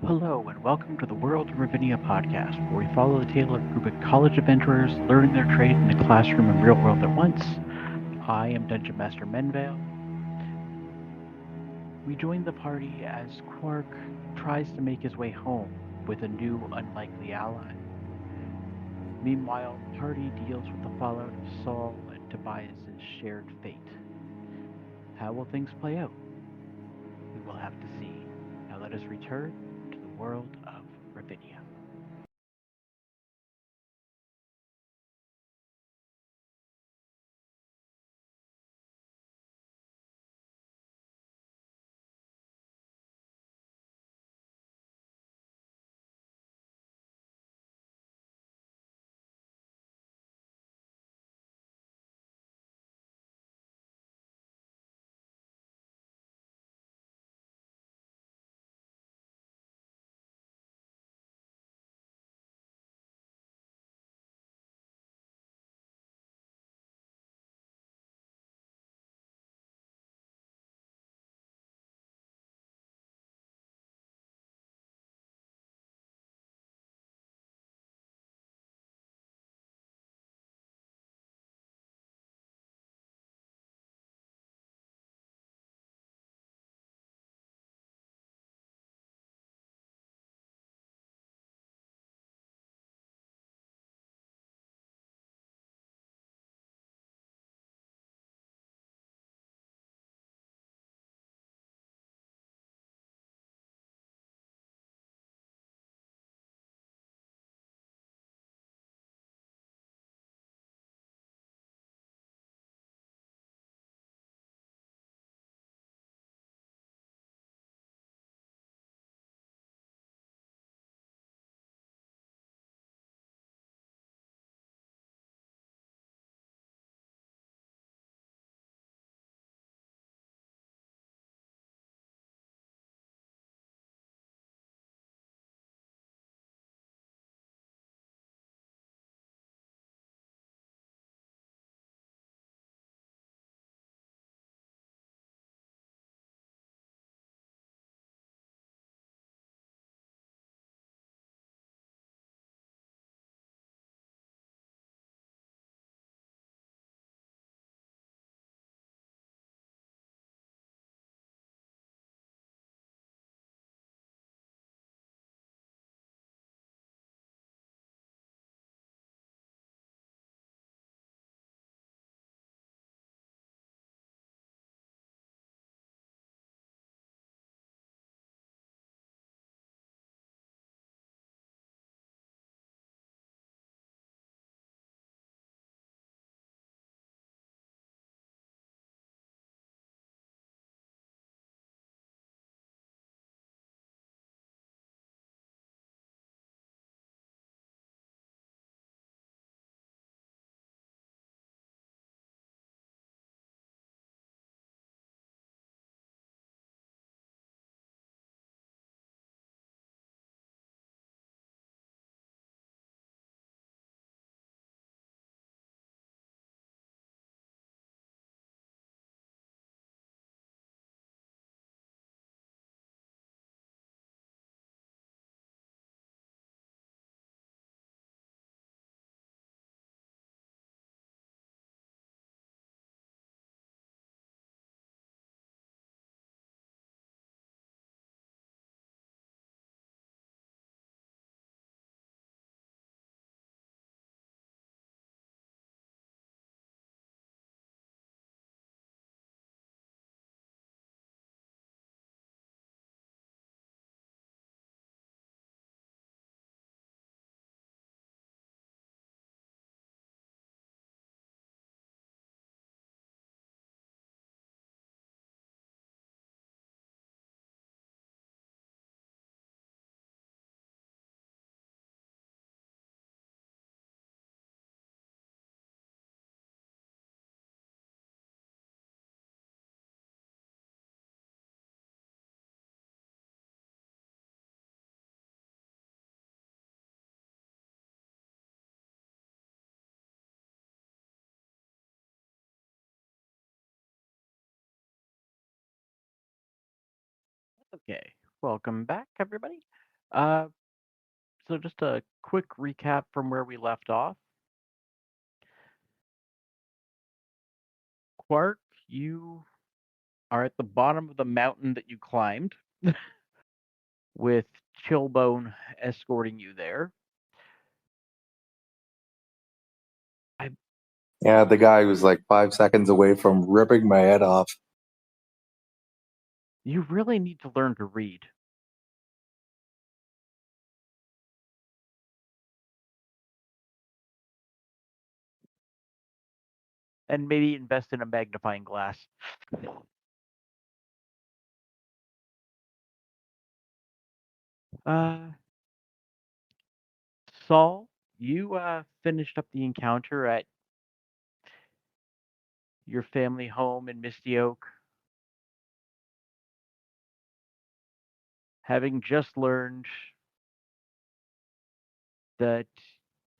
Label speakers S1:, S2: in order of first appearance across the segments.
S1: Hello, and welcome to the World of Ravinia podcast, where we follow the tale of a group of college adventurers learning their trade in the classroom and real world at once. I am Dungeon Master Menvale. We join the party as Kwark tries to make his way home with a new, unlikely ally. Meanwhile, the party deals with the fallout of Saul and Tobias's shared fate. How will things play out? We will have to see. Now let us return to the world of Ravinia. Okay, welcome back, everybody. Uh, so just a quick recap from where we left off. Quark, you are at the bottom of the mountain that you climbed, with Chillbone escorting you there. I,
S2: Yeah, the guy was like 5 seconds away from ripping my head off.
S1: you really need to learn to read. And maybe invest in a magnifying glass. Uh, Saul, you finished up the encounter at your family home in Misty Oak, having just learned that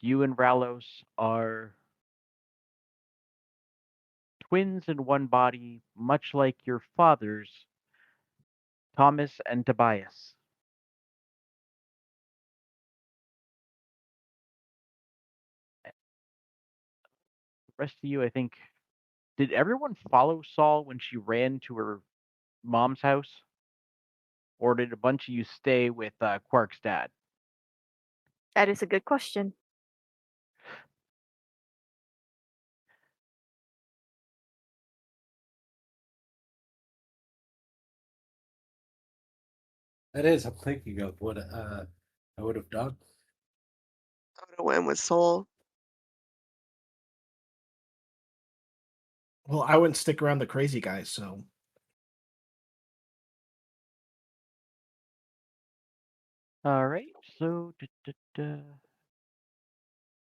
S1: you and Ralos are twins in one body, much like your fathers, Thomas and Tobias. The rest of you, I think, did everyone follow Saul when she ran to her mom's house? Or did a bunch of you stay with Quark's dad?
S3: That is a good question.
S4: That is, I'm thinking of what I would have done.
S5: I would have went with Soul.
S6: Well, I wouldn't stick around the crazy guys, so
S1: All right, so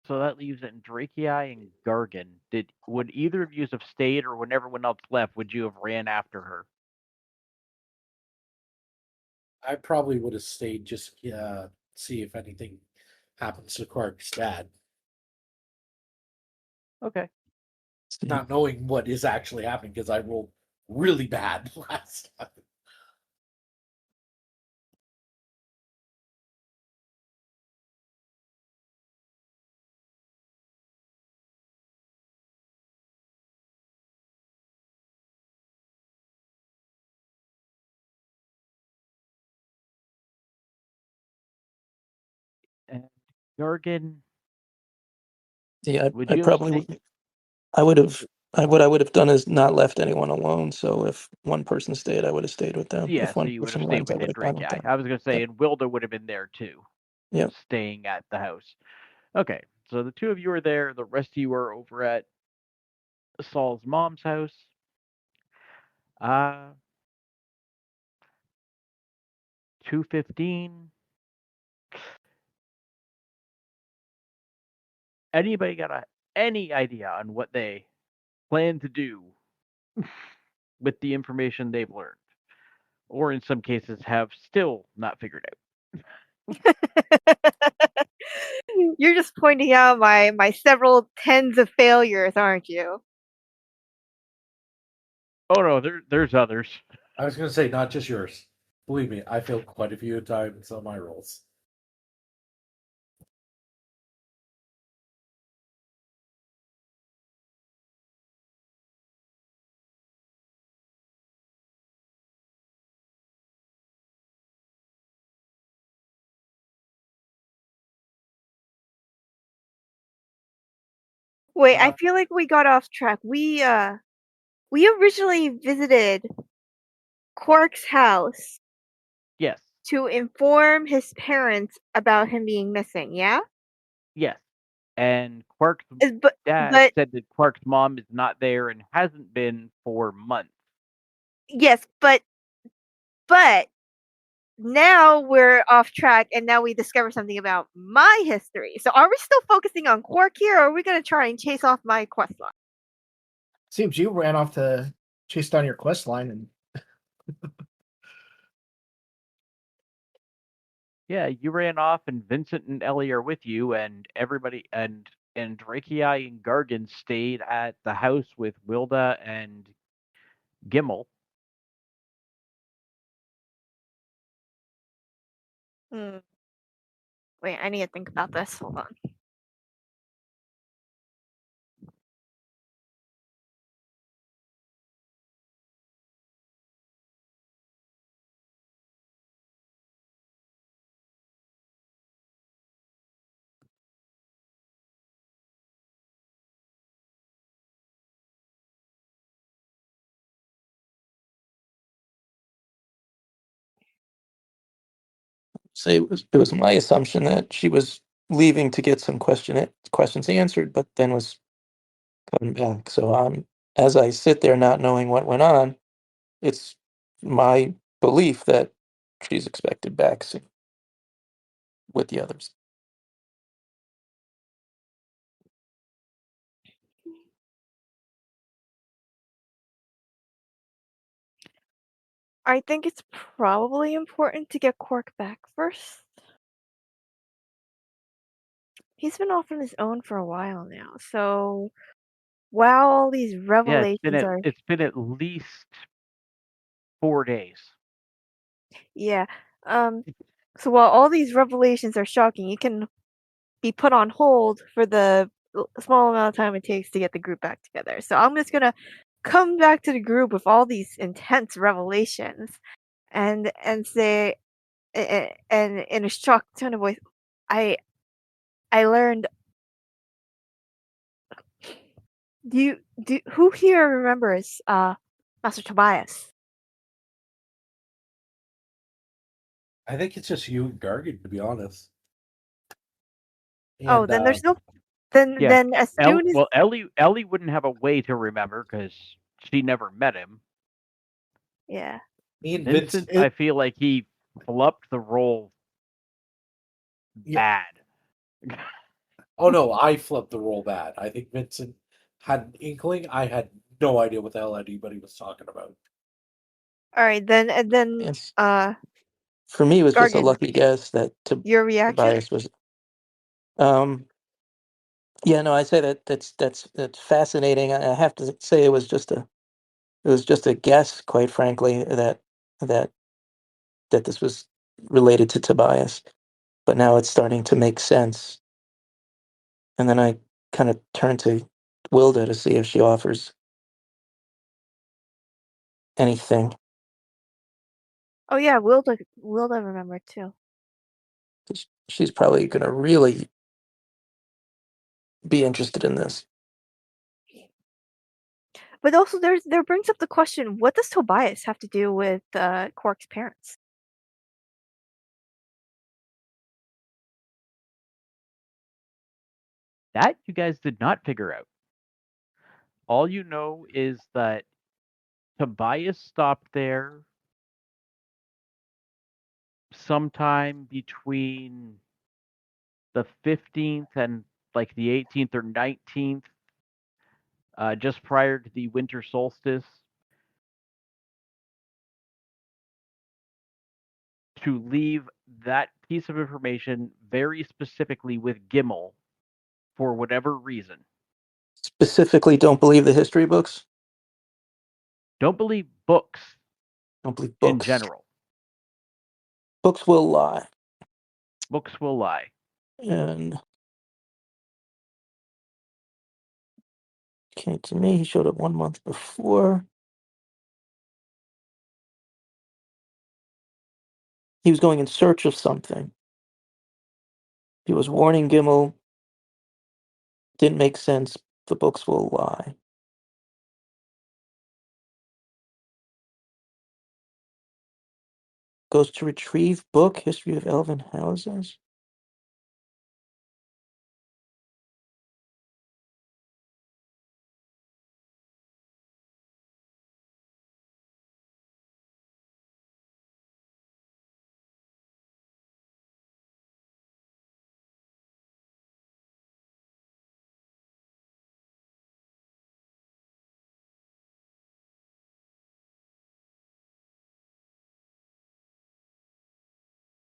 S1: so that leaves Andrakei and Gargan. Would either of you have stayed, or when everyone else left, would you have ran after her?
S4: I probably would have stayed just see if anything happens to Quark's dad,
S1: Okay.
S4: not knowing what is actually happening because I rolled really bad last time.
S1: And Gargan,
S7: Yeah,
S1: would
S7: I
S1: you have
S7: probably
S1: stayed?
S7: would. I would have. What I would have done is not left anyone alone. So if one person stayed, I would have stayed with them.
S1: Yeah,
S7: If
S1: so
S7: one
S1: you would have
S7: person
S1: stayed
S7: runs, I
S1: with
S7: would have gone with
S1: Andrakei.
S7: them.
S1: I was going to say,
S7: Yep.
S1: and Wilda would have been there too,
S7: Yep.
S1: staying at the house. Okay, so the two of you are there. The rest of you are over at Saul's mom's house. 2:15. Anybody got any idea on what they plan to do with the information they've learned, or in some cases have still not figured out?
S3: You're just pointing out my several tens of failures, aren't you?
S1: Oh no, there's others.
S4: I was going to say not just yours. Believe me, I failed quite a few times on my rolls.
S3: Wait, I feel like we got off track. We originally visited Quark's house
S1: Yes,
S3: to inform his parents about him being missing, yeah?
S1: yes. And Quark's
S3: But
S1: dad said that Quark's mom is not there and hasn't been for months.
S3: yes, but now we're off track and now we discover something about my history. So are we still focusing on Quark here, or are we going to try and chase off my quest line?
S6: seems you ran off to chase down your quest line and
S1: Yeah, you ran off, and Vincent and Ellie are with you, and everybody and Drakei and Gargan stayed at the house with Wilda and Gimmel.
S3: Hmm. Wait, I need to think about this. Hold on.
S7: Say it was my assumption that she was leaving to get some questions answered, but then was coming back. So as I sit there not knowing what went on, it's my belief that she's expected back soon with the others.
S3: I think it's probably important to get Quark back first. He's been off on his own for a while now, so while all these
S1: Yeah,
S3: revelations are
S1: it's been at least 4 days.
S3: yeah, so while all these revelations are shocking, you can be put on hold for the small amount of time it takes to get the group back together. So I'm just gonna come back to the group with all these intense revelations, and say, and in a shocked tone of voice, I learned. Who here remembers Master Tobias?
S4: I think it's just you and Gargan, to be honest.
S3: Oh,
S4: And
S3: then there's no. Then
S1: Yeah.
S3: as soon as
S1: Ellie wouldn't have a way to remember because she never met him.
S3: yeah.
S4: me and
S1: Vincent,
S4: Vincent.
S1: I feel like he flubbed the role
S4: Yeah.
S1: bad.
S4: Oh no, I flipped the role bad. I think Vincent had an inkling. I had no idea what the hell anybody was talking about.
S3: All right, then and then
S7: Yes. For me, it was just a
S3: Gargan,
S7: lucky guess that
S3: your reaction?
S7: Tobias was. Yeah, no, I say that's fascinating. I have to say it was just a guess, quite frankly, that this was related to Tobias. But now it's starting to make sense. And then I kind of turn to Wilda to see if she offers anything.
S3: Oh yeah, Wilda remembered too.
S7: She's probably going to really be interested in this.
S3: But also, there brings up the question: what does Tobias have to do with Quark's parents?
S1: That you guys did not figure out. All you know is that Tobias stopped there sometime between the 15th and like the 18th or 19th, just prior to the winter solstice, to leave that piece of information very specifically with Gimmel for whatever reason.
S7: Specifically, don't believe the history books.
S1: Don't believe books
S7: Don't believe
S1: in
S7: books.
S1: general.
S7: Books will lie.
S1: Books will lie.
S7: And came to me. He showed up 1 month before. He was going in search of something. He was warning Gimmel. Didn't make sense. The books will lie. Goes to retrieve book, History of Elven Houses.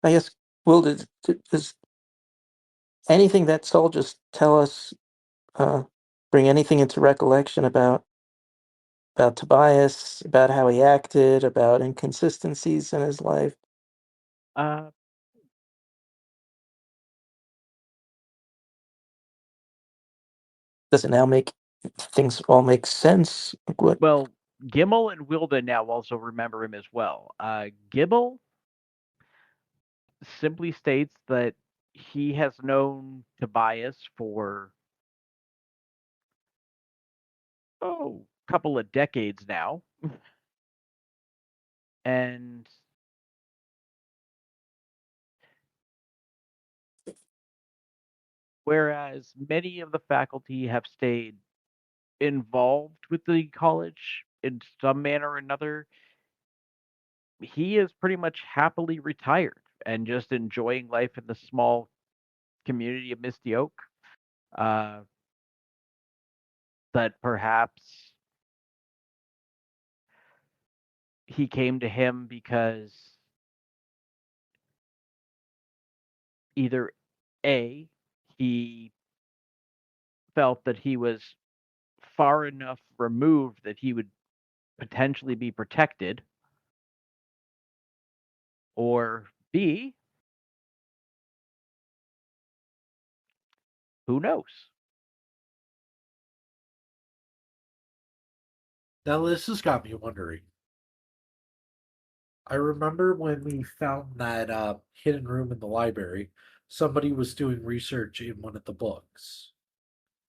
S7: I guess, Will, does anything that soul just tell us, bring anything into recollection about Tobias, about how he acted, about inconsistencies in his life?
S1: Uh,
S7: does it now make things all make sense? Like, what?
S1: Well, Gimel and Wilda now also remember him as well. Gimel simply states that he has known Tobias for a couple of decades now, and whereas many of the faculty have stayed involved with the college in some manner or another, he is pretty much happily retired and just enjoying life in the small community of Misty Oak. That perhaps he came to him because either A, he felt that he was far enough removed that he would potentially be protected, or B, who knows?
S4: Now this has got me wondering. I remember when we found that hidden room in the library, somebody was doing research in one of the books,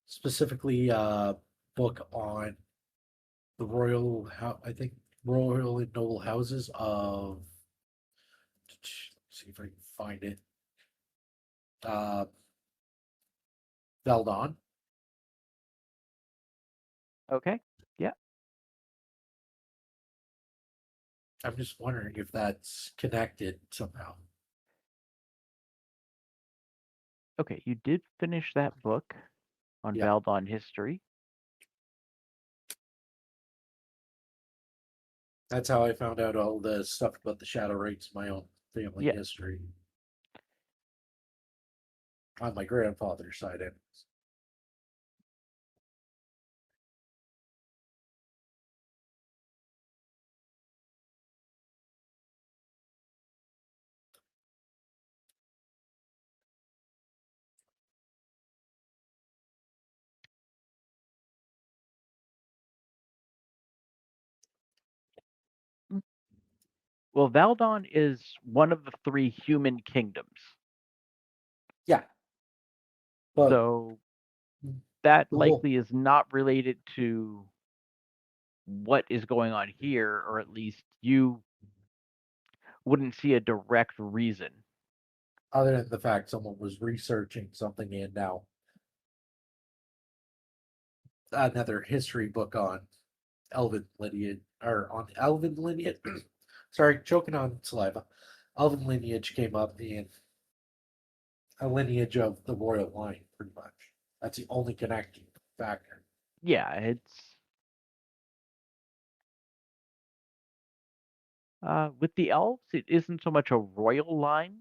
S4: specifically a book on the I think royal and noble houses of. See if I can find it. Uh, Veldon.
S1: Okay, yeah.
S4: I'm just wondering if that's connected somehow.
S1: Okay, you did finish that book on
S4: Yeah.
S1: Valdon history.
S4: That's how I found out all the stuff about the Shadow Rites in my own family
S1: Yeah.
S4: history. On my grandfather's side, anyways.
S1: Well, Valdon is one of the three human kingdoms.
S4: Yeah. But
S1: So that
S4: the whole
S1: likely is not related to what is going on here, or at least you wouldn't see a direct reason.
S4: other than the fact someone was researching something and now another history book on elven lineage or on elven lineage. Sorry, choking on saliva. Elven lineage came up in a lineage of the royal line, pretty much. That's the only connecting factor.
S1: Yeah, it's with the elves, it isn't so much a royal line.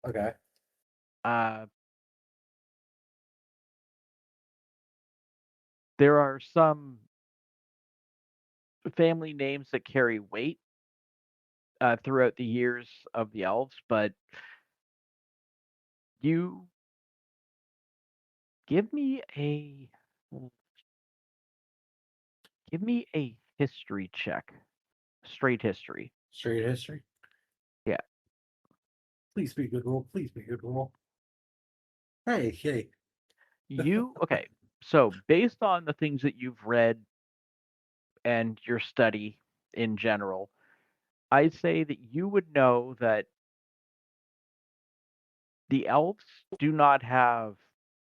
S4: Okay.
S1: There are some family names that carry weight throughout the years of the elves, but you give me a history check, straight history.
S4: Straight history.
S1: Yeah.
S4: Please be a good roll. Please be a good roll. Hey.
S1: Okay, so based on the things that you've read and your study in general, I'd say that you would know that the elves do not have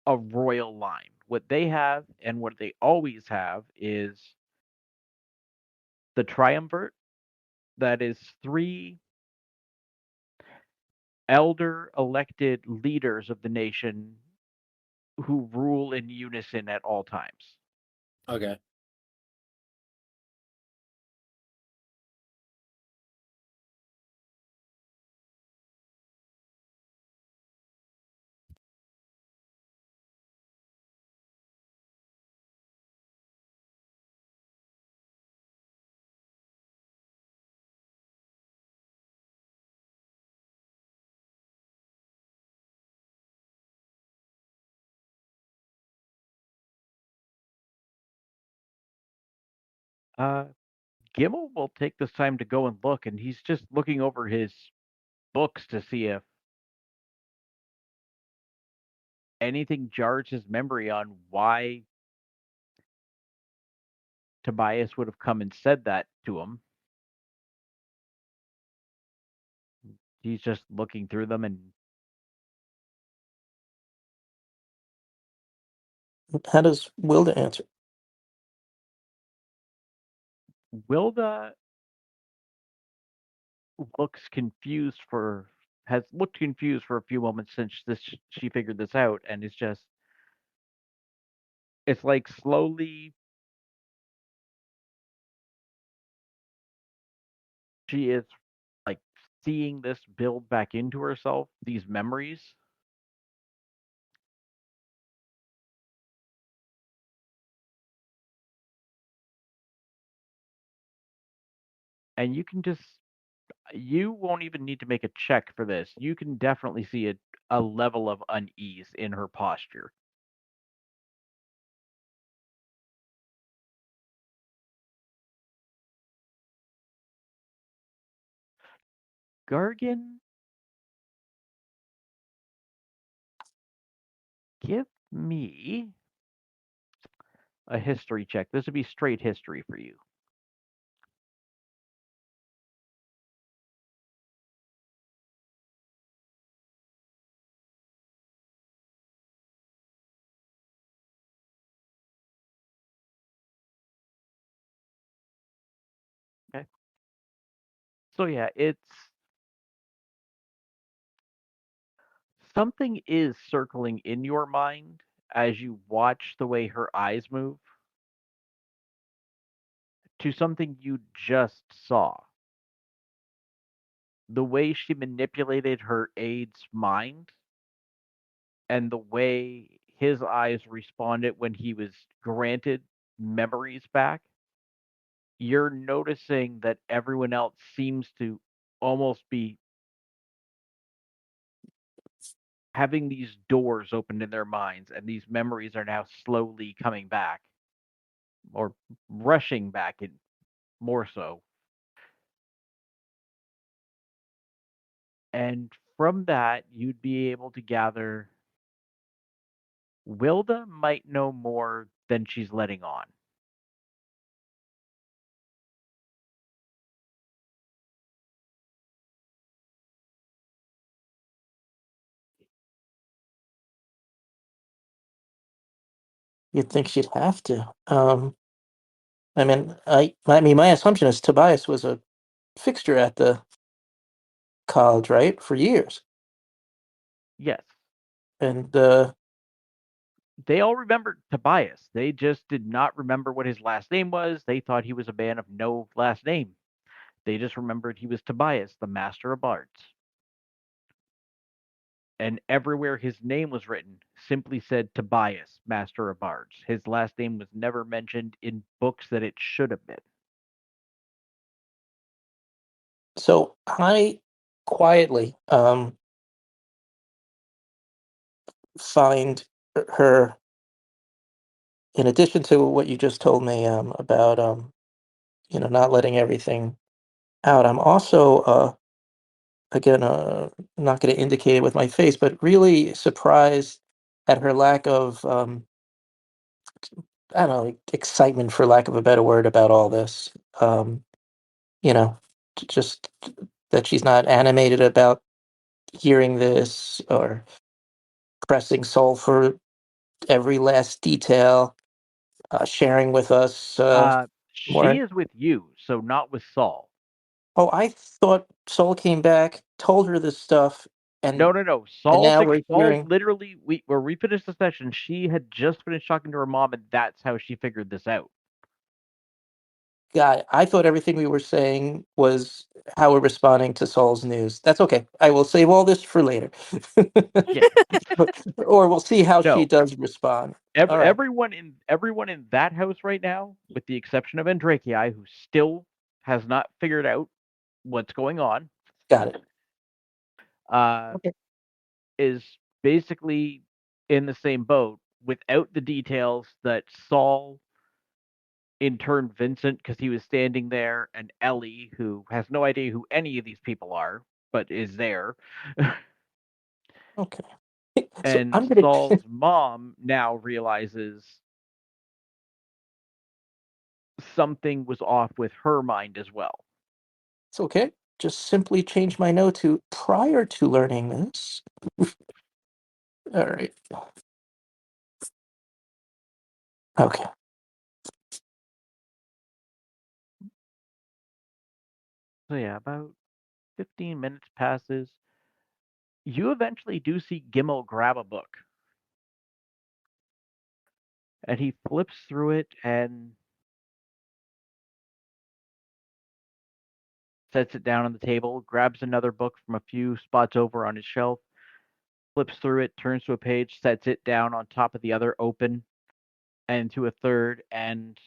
S1: a royal line. What they have and what they always have is the triumvirate, that is three elder elected leaders of the nation who rule in unison at all times.
S4: Okay.
S1: Gimel will take this time to go and look, and he's just looking over his books to see if anything jars his memory on why Tobias would have come and said that to him. He's just looking through them, and
S7: How does Wilda answer?
S1: Wilda has looked confused for a few moments since she figured this out, and it's like slowly she is like seeing this build back into herself, these memories. And you won't even need to make a check for this. You can definitely see a level of unease in her posture. Gargan, give me a history check. This would be straight history for you. Okay. So yeah, it's something is circling in your mind as you watch the way her eyes move to something you just saw. The way she manipulated her aide's mind and the way his eyes responded when he was granted memories back, you're noticing that everyone else seems to almost be having these doors opened in their minds, and these memories are now slowly coming back or rushing back in more so. And from that, you'd be able to gather Wilda might know more than she's letting on.
S7: You'd think she'd have to. I mean, my assumption is Tobias was a fixture at the college, right, for years,
S1: Yes.
S7: and
S1: They all remembered Tobias. They just did not remember what his last name was. They thought he was a man of no last name. They just remembered he was Tobias, the Master of Arts. And everywhere his name was written simply said Tobias, Master of Arts. His last name was never mentioned in books that it should have been.
S7: so I quietly find her, in addition to what you just told me about not letting everything out. I'm also again not going to indicate it with my face, but really surprised at her lack of I don't know, like, excitement, for lack of a better word, about all this. You know, just that she's not animated about hearing this or pressing Soul for every last detail, sharing with us
S1: She
S7: more.
S1: is with you, so not with Saul.
S7: Oh, I thought Soul came back, told her this stuff, and
S1: No.
S7: now we're
S1: Saul
S7: hearing.
S1: literally, where we finished the session, she had just finished talking to her mom, and that's how she figured this out.
S7: God, I thought everything we were saying was how we're responding to Saul's news. That's okay. I will save all this for later.
S1: Yeah.
S7: Or we'll see how she
S1: No.
S7: does respond. All right.
S1: Everyone in that house right now, with the exception of Andrakei, who still has not figured out what's going on,
S7: Got it. Okay.
S1: is basically in the same boat without the details that Saul in turn Vincent, because he was standing there, and Ellie, who has no idea who any of these people are, but is there.
S7: Okay. So
S1: And
S7: I'm gonna.
S1: Saul's mom now realizes something was off with her mind as well.
S7: It's okay. Just simply change my note to prior to learning this. All right. Okay.
S1: So yeah, about 15 minutes passes. You eventually do see Gimel grab a book. And he flips through it and sets it down on the table, grabs another book from a few spots over on his shelf, flips through it, turns to a page, sets it down on top of the other open, and to a third, and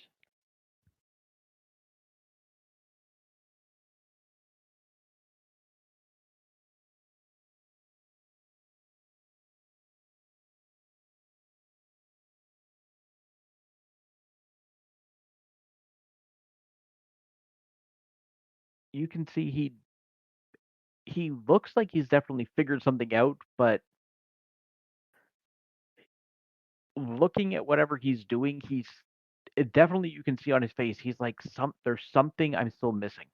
S1: you can see he looks like he's definitely figured something out, but looking at whatever he's doing, definitely, you can see on his face, he's like, there's something I'm still missing.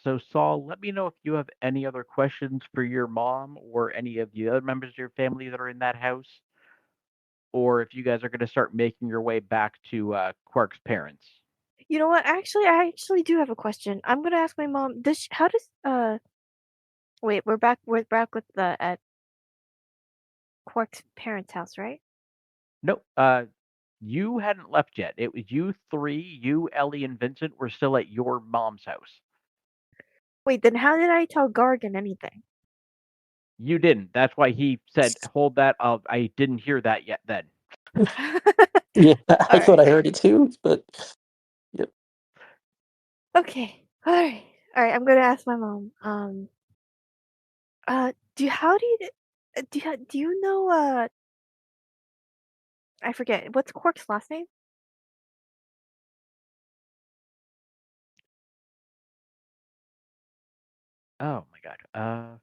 S1: So, Saul, let me know if you have any other questions for your mom or any of the other members of your family that are in that house, or if you guys are going to start making your way back to Quark's parents.
S3: You know what? Actually, I actually do have a question. I'm gonna ask my mom. How does wait, we're back with the at Quark's parents' house, right?
S1: No, you hadn't left yet. It was you three, you, Ellie, and Vincent were still at your mom's house.
S3: Wait, then how did I tell Gargan anything?
S1: You didn't. That's why he said, "Hold that. I didn't hear that yet." Then.
S7: Yeah, I thought
S3: Alright.
S7: I heard it too, but yep.
S3: Okay. Alright. Alright, I'm gonna ask my mom. How do you know I forget, what's Quark's last name?
S1: Oh my god.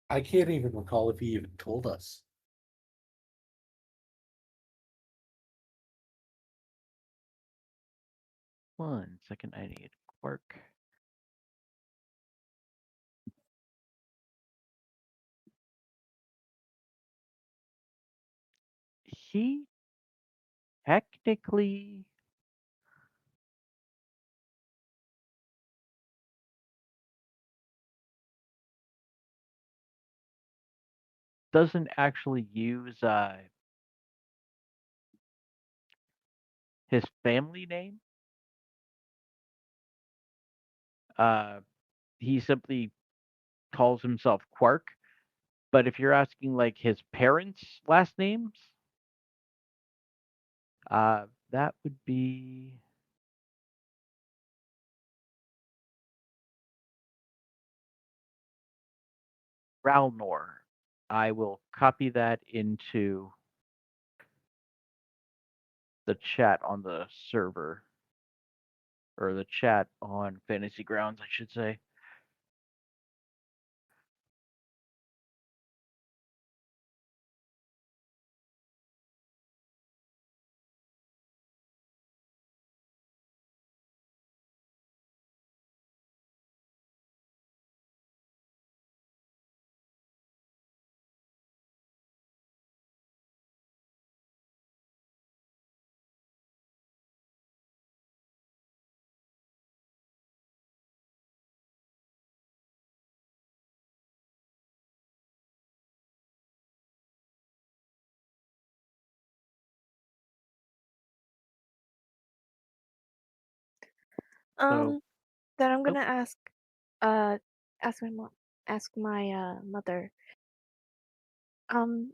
S4: I can't even recall if he even told us.
S1: One second. I need Quark. He technically doesn't actually use his family name. Uh, he simply calls himself Quark. But if you're asking like his parents' last names, that would be Ralnor. I will copy that into the chat on the server, or the chat on Fantasy Grounds, I should say. So,
S3: Then I'm
S1: oh,
S3: gonna uh, ask my mom, ask my mother. Um,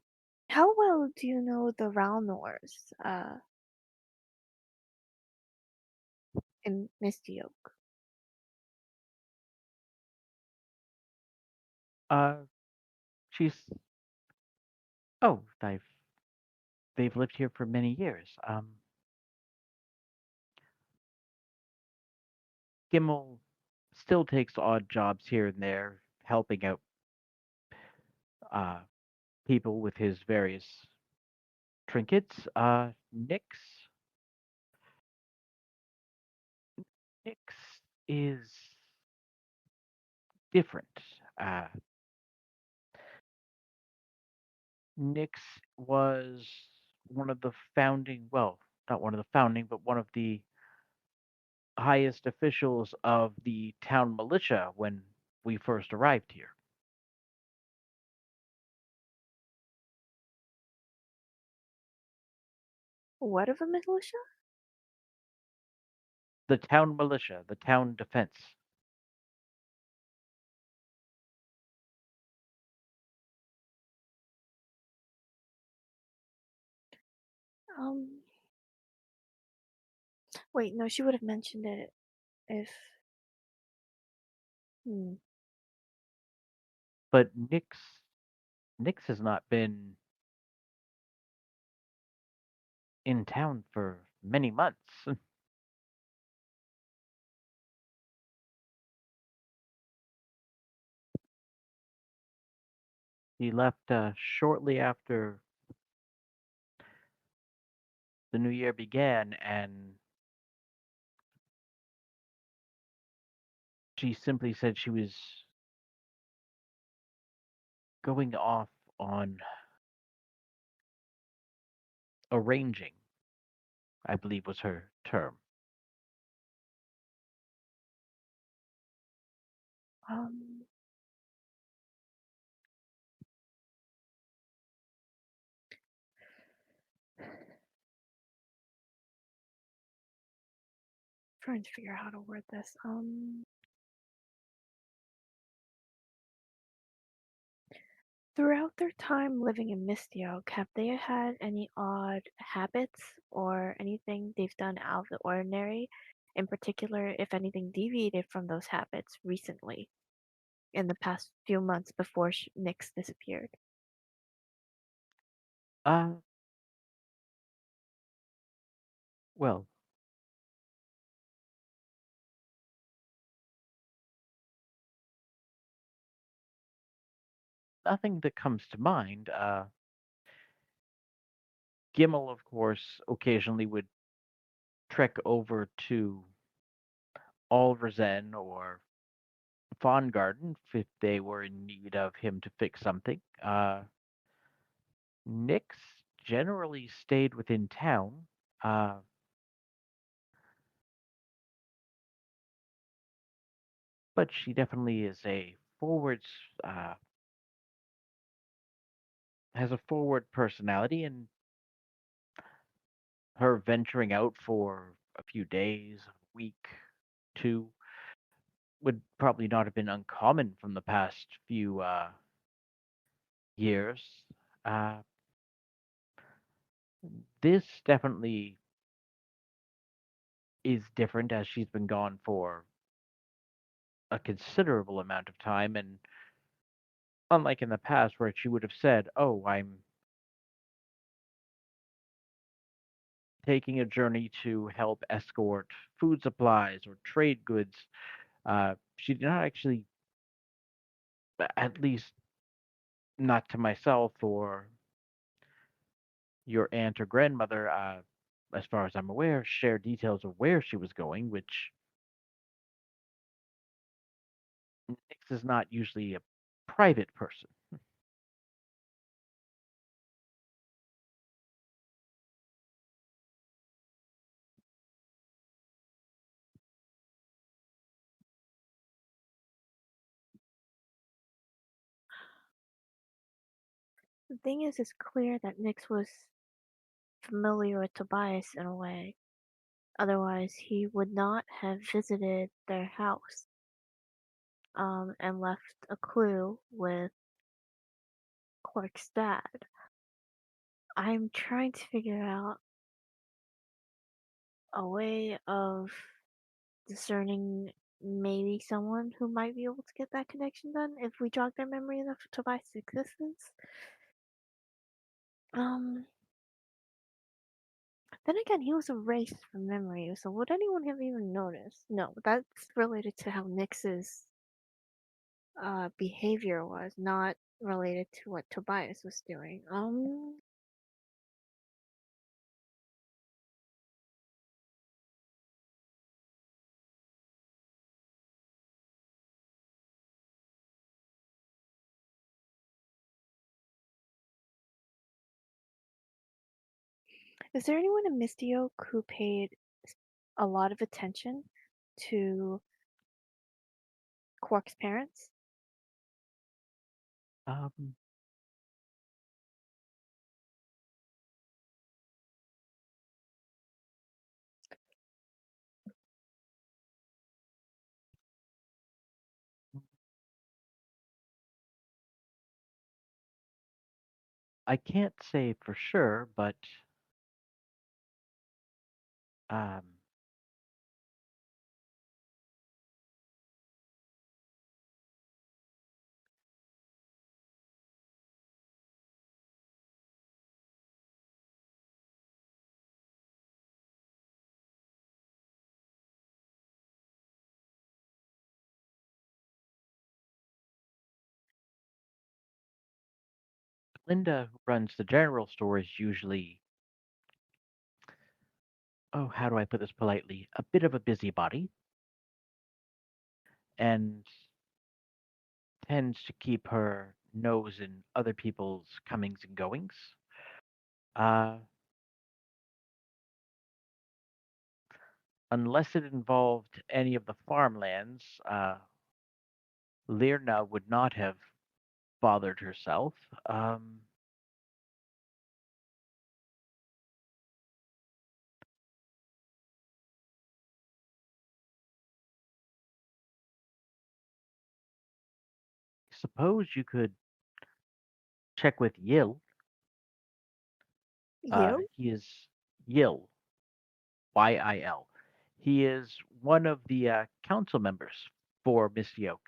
S3: how well do you know the Ralnors, in Misty Oak?
S1: uh, she's. Oh, they've lived here for many years. Gimel still takes odd jobs here and there, helping out uh, people with his various trinkets. Nix is different. Uh, Nix was one of the founding, well, not one of the founding, but one of the highest officials of the town militia when we first arrived here.
S3: What of a militia?
S1: The town militia, the town defense.
S3: Um, wait, no, she would have mentioned it if. Hmm.
S1: But Nix has not been in town for many months. He left shortly after the new year began, and she simply said she was going off on arranging, I believe was her term.
S3: Um, trying to figure out how to word this. Throughout their time living in Misty Oak, have they had any odd habits or anything they've done out of the ordinary? In particular, if anything deviated from those habits recently, in the past few months before Nyx disappeared?
S1: Uh, well, nothing that comes to mind. Gimel, of course, occasionally would trek over to Alverzen or Fawn Garden if they were in need of him to fix something. Nyx generally stayed within town, uh, but she definitely is a uh, has a forward personality, and her venturing out for a few days, a week, two, would probably not have been uncommon from the past few years. Uh, this definitely is different as she's been gone for a considerable amount of time, and unlike in the past where she would have said, "Oh, I'm taking a journey to help escort food supplies or trade goods," she did not actually, at least not to myself or your aunt or grandmother, as far as I'm aware, share details of where she was going, which Nix is not usually a private person.
S3: The thing is, it's clear that Nyx was familiar with Tobias in a way. Otherwise, he would not have visited their house and left a clue with Clark's dad. I'm trying to figure out a way of discerning maybe someone who might be able to get that connection done if we jog their memory enough to Tobias' existence. Then again, he was erased from memory, so would anyone have even noticed? No, that's related to how Nyx's behavior was, not related to what Tobias was doing. Is there anyone in Misty Oak who paid a lot of attention to Quark's parents?
S1: I can't say for sure, but um, Linda, who runs the general store, is usually, oh, how do I put this politely, a bit of a busybody and tends to keep her nose in other people's comings and goings. Uh, unless it involved any of the farmlands, Lyrna would not have bothered herself. Suppose you could check with Yil.
S3: You?
S1: He is Yil, Yil. He is one of the council members for Misty Oak.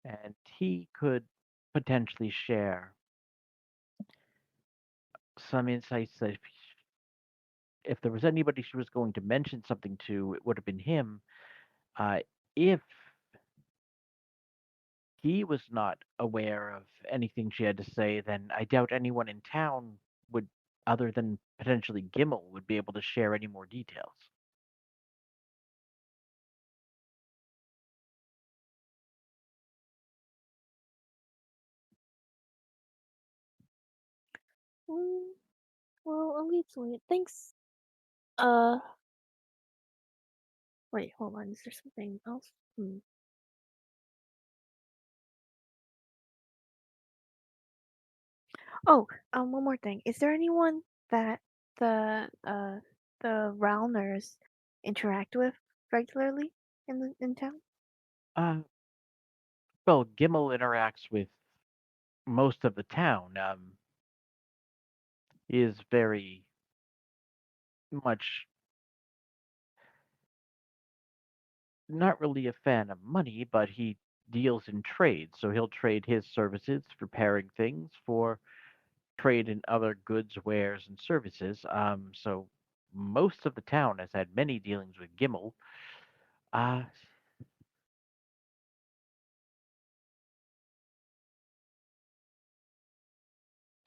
S1: And he could potentially share some insights that if there was anybody she was going to mention something to, it would have been him. If he was not aware of anything she had to say, then I doubt anyone in town would, other than potentially Gimel, would be able to share any more details.
S3: Well, Elite, thanks. Wait, hold on. Is there something else? Oh, one more thing. Is there anyone that the Ralners interact with regularly in town?
S1: Well, Gimel interacts with most of the town. He is very much not really a fan of money, but he deals in trade. So he'll trade his services, preparing things, for trade in other goods, wares, and services. So most of the town has had many dealings with Gimel. I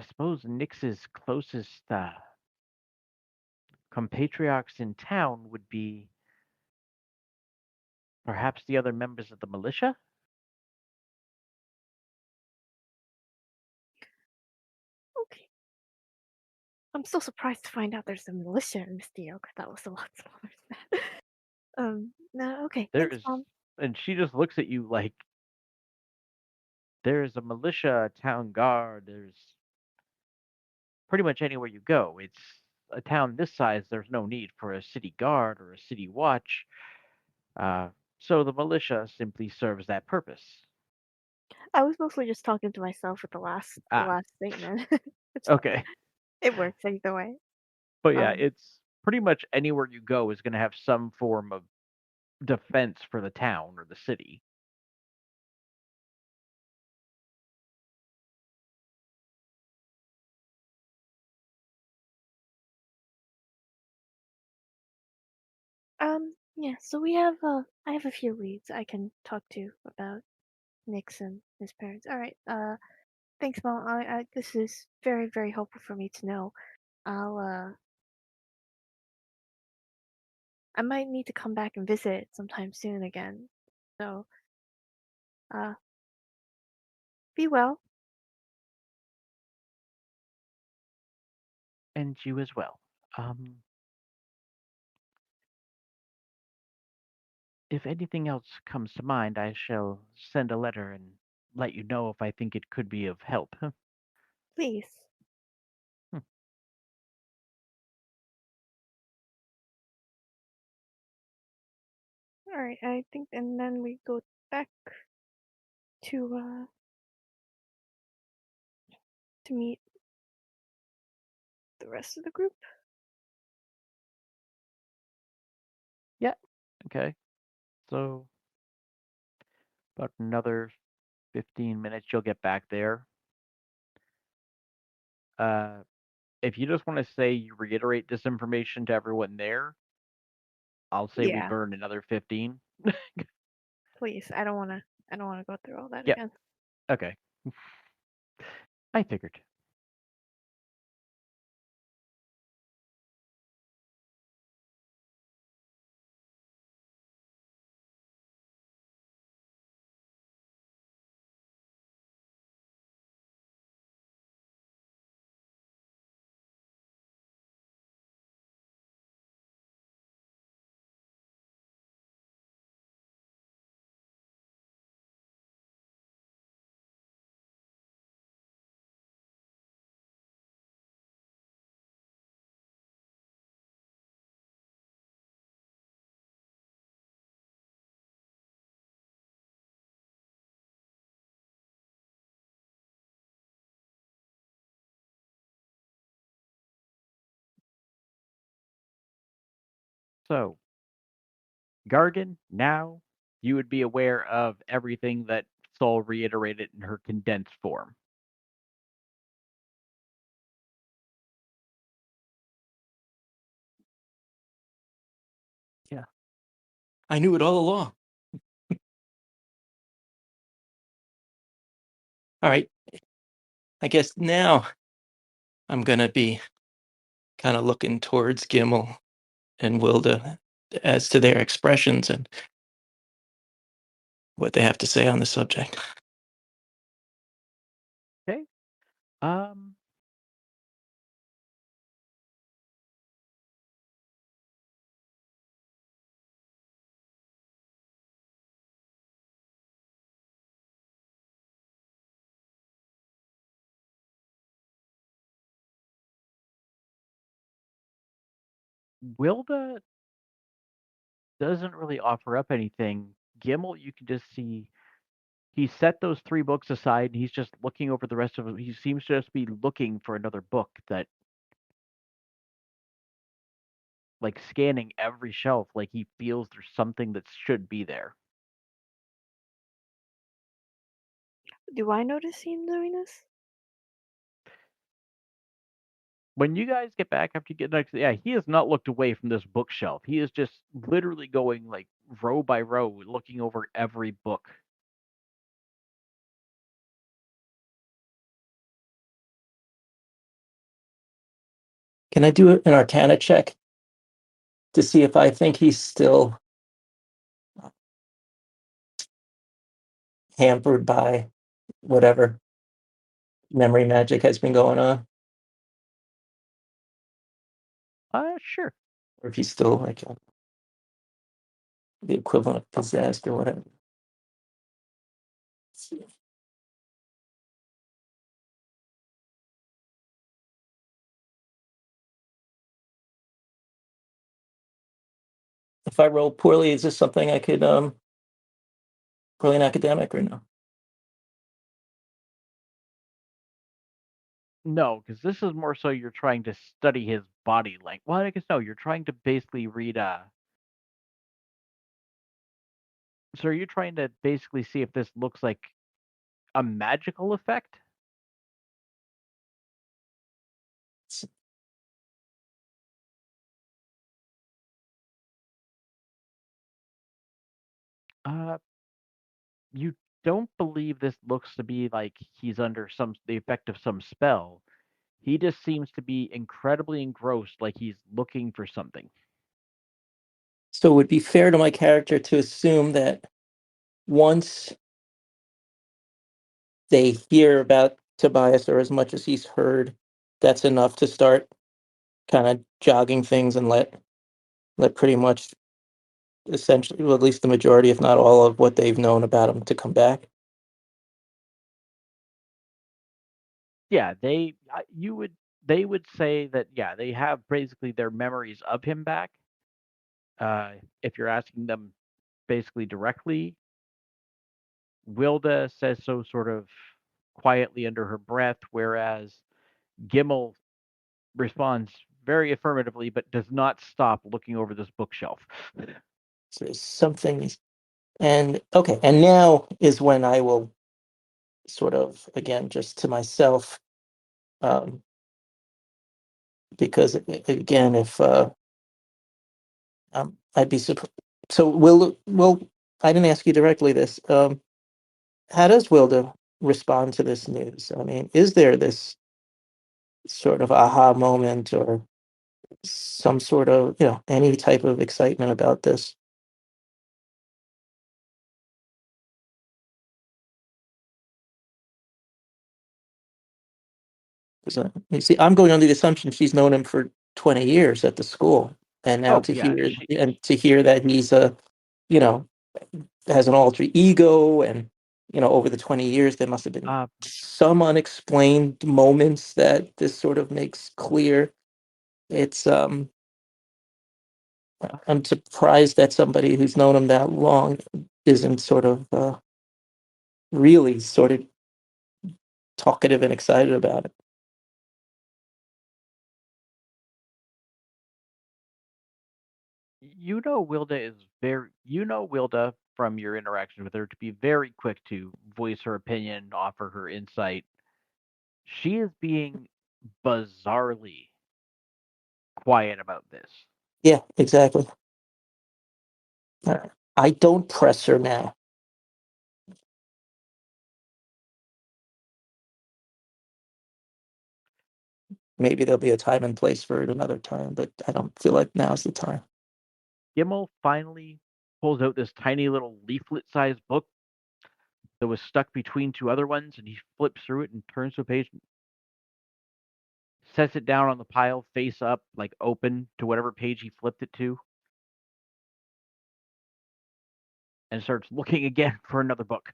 S1: suppose Nyx's closest compatriots in town would be perhaps the other members of the militia.
S3: Okay. I'm so surprised to find out there's a militia in Misty Oak. That was a lot smaller than that. No, okay. Thanks,
S1: There's,
S3: Mom.
S1: and she just looks at you like there's a militia, a town guard, there's pretty much anywhere you go. It's a town this size, there's no need for a city guard or a city watch. Uh, so the militia simply serves that purpose.
S3: I was mostly just talking to myself with the
S1: Ah,
S3: last statement. It's fine.
S1: okay.
S3: It works either way.
S1: But yeah,
S3: Um,
S1: it's pretty much anywhere you go is going to have some form of defense for the town or the city.
S3: yeah, so I have a few leads I can talk to about Nick's and his parents. All right. Thanks, Mom. This is very, very helpful for me to know. I'll I might need to come back and visit sometime soon again. So, uh, be well.
S1: And you as well. If anything else comes to mind, I shall send a letter and let you know if I think it could be of help.
S3: Please.
S1: Hmm.
S3: All right. I think, and then we go back to meet the rest of the group.
S1: Yeah. Okay. So about another 15 minutes, you'll get back there. If you just want to say you reiterate this information to everyone there, I'll say we
S3: Yeah.
S1: burn another 15.
S3: Please. I don't wanna go through all that
S1: Yep.
S3: again.
S1: Okay. I figured. So, Gargan, now you would be aware of everything that Sol reiterated in her condensed form.
S7: Yeah. I knew it all along. All right. I guess now I'm gonna be kind of looking towards Gimel and Wilda as to their expressions and what they have to say on the subject.
S1: Okay. Um, Wilda doesn't really offer up anything. Gimel, you can just see he set those 3 books aside and he's just looking over the rest of them. He seems to just be looking for another book that, like, scanning every shelf, like he feels there's something that should be there.
S3: Do I notice him doing this?
S1: When you guys get back after you get next, yeah, he has not looked away from this bookshelf. He is just literally going like row by row, looking over every book.
S7: Can I do an Arcana check to see if I think he's still hampered by whatever memory magic has been going on,
S1: Sure.
S7: or if he's still like the equivalent of possessed or whatever? Let's see. If I roll poorly, is this something I could roll an academic or no?
S1: No, because this is more so you're trying to study his body language. Well, I guess no, you're trying to basically read So are you trying to basically see if this looks like a magical effect? Uh, you don't believe this looks to be like he's under the effect of some spell. He just seems to be incredibly engrossed, like he's looking for something.
S7: So it would be fair to my character to assume that once they hear about Tobias, or as much as he's heard, that's enough to start kind of jogging things and let pretty much essentially, well, at least the majority, if not all, of what they've known about him to come back.
S1: Yeah, they would say that yeah, they have basically their memories of him back. If you're asking them basically directly, Wilda says so sort of quietly under her breath, whereas Gimmel responds very affirmatively, but does not stop looking over this bookshelf.
S7: So there's something, and okay, and now is when I will sort of, again, just to myself, um, because again, if I'd be surprised. So will I didn't ask you directly this. How does Wilda respond to this news? I mean, is there this sort of aha moment or some sort of, any type of excitement about this? You see, I'm going under the assumption she's known him for 20 years at the school, and now
S1: Oh yeah,
S7: to hear that he's you know, has an alter ego, and over the 20 years there must have been some unexplained moments that this sort of makes clear. It's I'm surprised that somebody who's known him that long isn't sort of really sort of talkative and excited about it.
S1: you know Wilda from your interaction with her to be very quick to voice her opinion, offer her insight. She is being bizarrely quiet about this.
S7: Yeah, exactly. I don't press her now. Maybe there'll be a time and place for it another time, but I don't feel like now's the time.
S1: Gimmel finally pulls out this tiny little leaflet-sized book that was stuck between two other ones, and he flips through it and turns to a page, sets it down on the pile face up, like open to whatever page he flipped it to, and starts looking again for another book.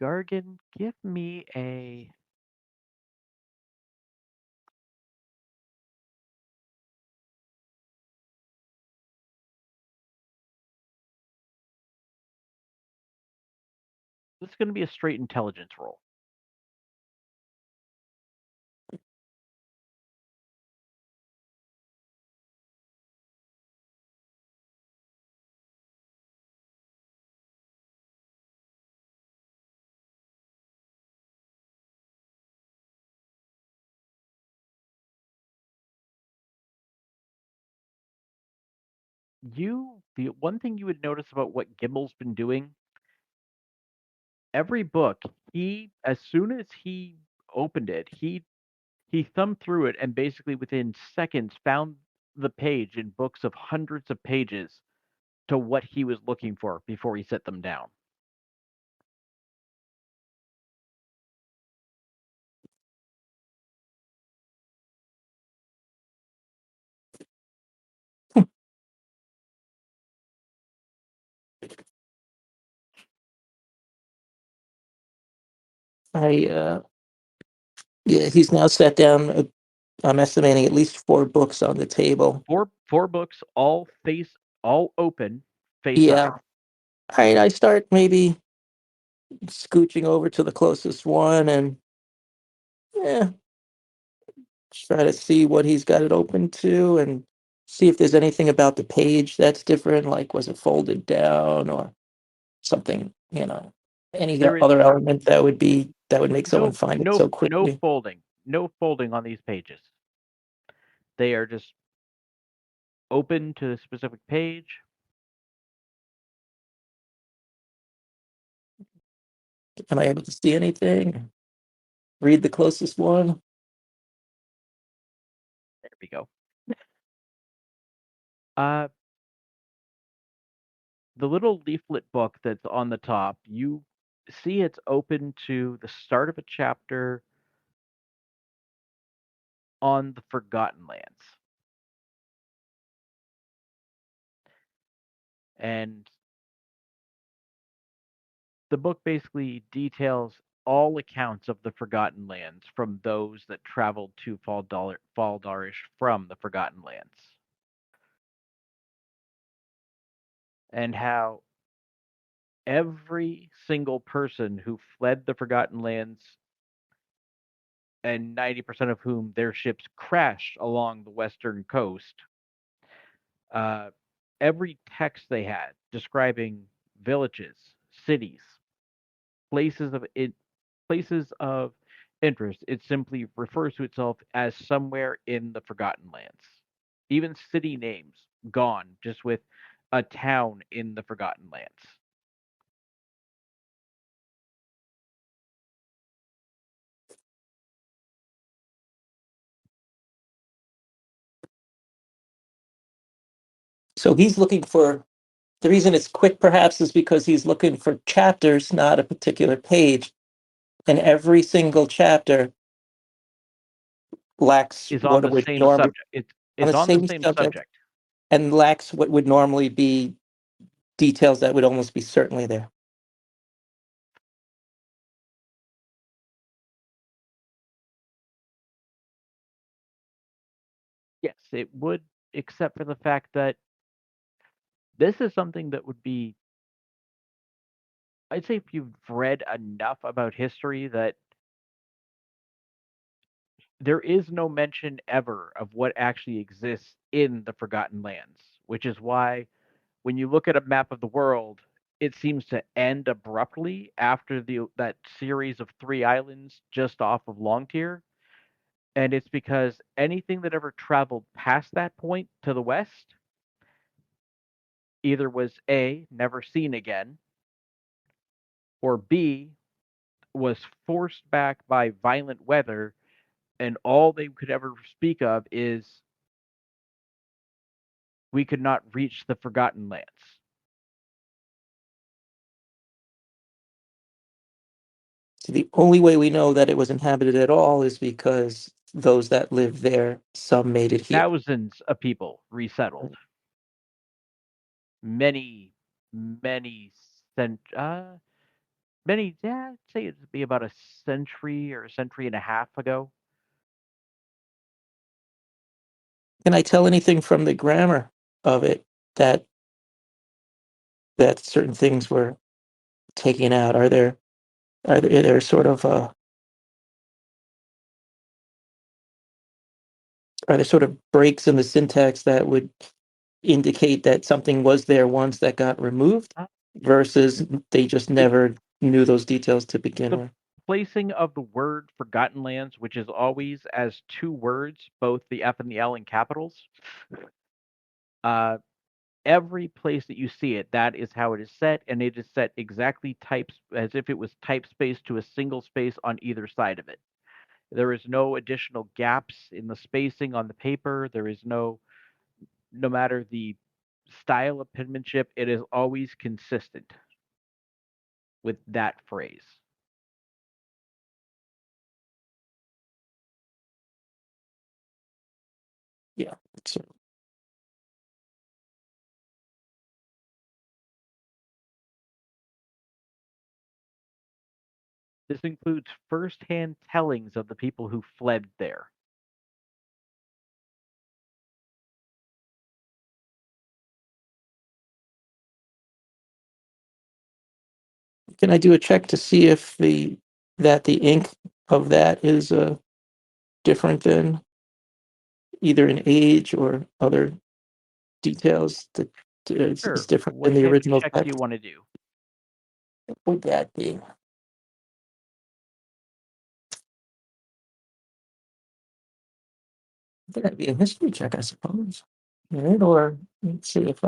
S1: Gargan, give me a this is going to be a straight intelligence roll. The one thing you would notice about what Gimbel's been doing, every book, as soon as he opened it, he thumbed through it and basically within seconds found the page in books of hundreds of pages to what he was looking for before he set them down.
S7: Yeah, he's now set down. I'm estimating at least 4 books on the table.
S1: Four books, all open, face
S7: Yeah.
S1: up.
S7: All right, I start maybe scooching over to the closest one and try to see what he's got it open to and see if there's anything about the page that's different, like was it folded down or something, any
S1: There is
S7: other element that would make someone find it so
S1: no
S7: quickly.
S1: folding on these pages. They are just open to the specific page.
S7: Am I able to see anything? Read the closest one.
S1: There we go. The little leaflet book that's on the top, you see it's open to the start of a chapter on the Forgotten Lands. And the book basically details all accounts of the Forgotten Lands from those that traveled to Faldarish from the Forgotten Lands. And how every single person who fled the Forgotten Lands, and 90% of whom their ships crashed along the western coast, every text they had describing villages, cities, places of interest, it simply refers to itself as somewhere in the Forgotten Lands. Even city names gone, just with a town in the Forgotten Lands.
S7: So he's looking for the reason it's quick, perhaps, is because he's looking for chapters, not a particular page. And every single chapter lacks
S1: Is on
S7: what
S1: the
S7: would
S1: same
S7: normally
S1: subject. It's
S7: on the
S1: on the
S7: same
S1: same
S7: subject
S1: subject.
S7: and lacks what would normally be details that would almost be certainly there.
S1: Yes, it would, except for the fact that this is something that would be, I'd say, if you've read enough about history, that there is no mention ever of what actually exists in the Forgotten Lands, which is why when you look at a map of the world, it seems to end abruptly after that series of 3 islands just off of Longtier. And it's because anything that ever traveled past that point to the west either was A, never seen again, or B, was forced back by violent weather, and all they could ever speak of is we could not reach the Forgotten Lands.
S7: So the only way we know that it was inhabited at all is because those that lived there, some made it here.
S1: Thousands of people resettled. Many, many I'd say it'd be about a century or a century and a half ago.
S7: Can I tell anything from the grammar of it that certain things were taken out? Are there sort of breaks in the syntax that would indicate that something was there once that got removed versus they just never knew those details to begin
S1: The
S7: with?
S1: placing of the word Forgotten Lands, which is always as 2 words, both the F and the L in capitals. Every place that you see it, that is how it is set, and it is set exactly as if it was type space to a single space on either side of it. There is no additional gaps in the spacing on the paper. There is no matter the style of penmanship, it is always consistent with that phrase.
S7: Yeah. So,
S1: This includes first-hand tellings of the people who fled there.
S7: can I do a check to see if the ink of that is different than either in age or other details that is
S1: Sure.
S7: different than
S1: What
S7: the
S1: type of
S7: original
S1: check do
S7: text?
S1: you want to do?
S7: What would that be? I think that'd be a history check, I suppose. Right? Or let's see if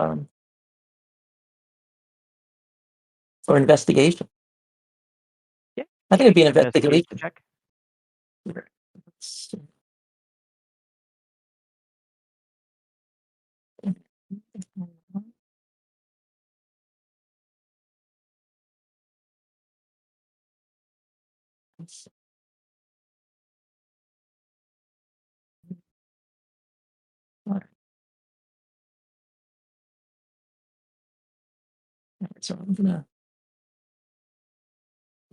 S7: or investigation.
S1: Yeah.
S7: I think it'd be an
S1: Investigation
S7: investigation.
S1: check.
S7: Let's see. Let's see. All right. So I'm gonna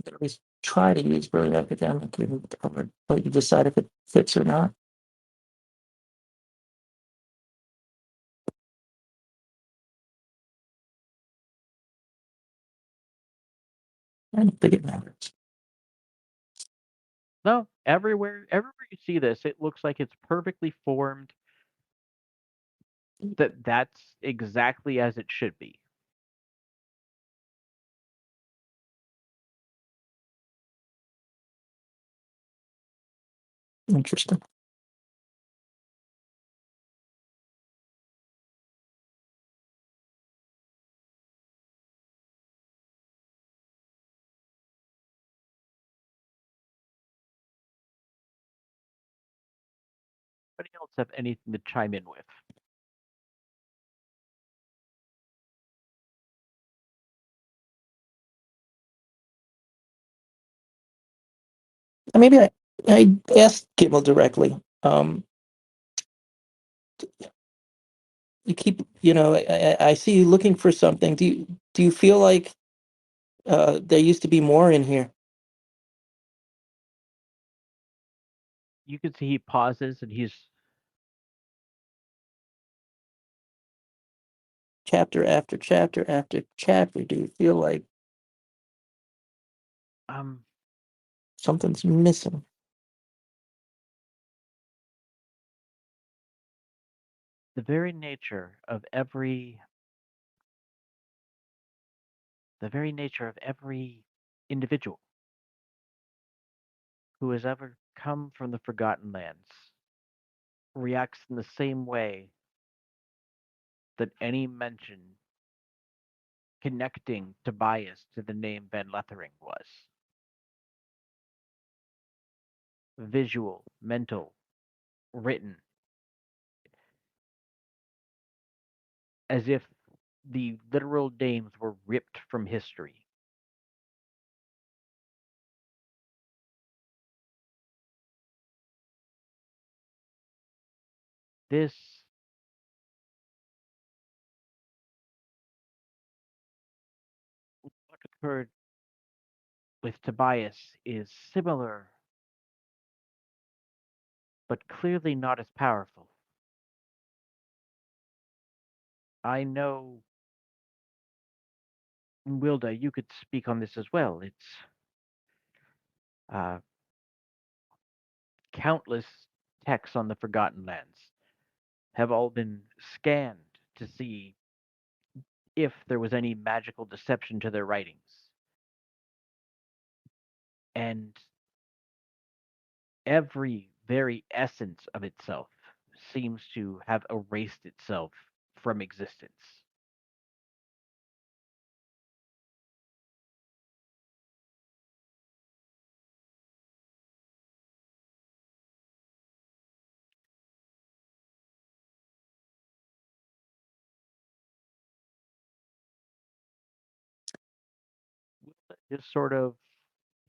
S7: at least try to use really academic and let you decide if it fits or not. I don't think it matters.
S1: No, everywhere you see this, it looks like it's perfectly formed. That's exactly as it should be.
S7: Interesting.
S1: Anybody else have anything to chime in with?
S7: Maybe I asked Kimmel directly. You keep, I see you looking for something. Do you feel like there used to be more in here?
S1: You can see he pauses and he's
S7: Chapter after chapter after chapter. Do you feel like something's missing?
S1: the very nature of every individual who has ever come from the Forgotten Lands reacts in the same way that any mention connecting Tobias to the name Van Lethering was. Visual, mental, written, as if the literal names were ripped from history. This what occurred with Tobias is similar, but clearly not as powerful. I know, Wilda, you could speak on this as well. It's uh, countless texts on the Forgotten Lands have all been scanned to see if there was any magical deception to their writings. And every very essence of itself seems to have erased itself from existence. just sort of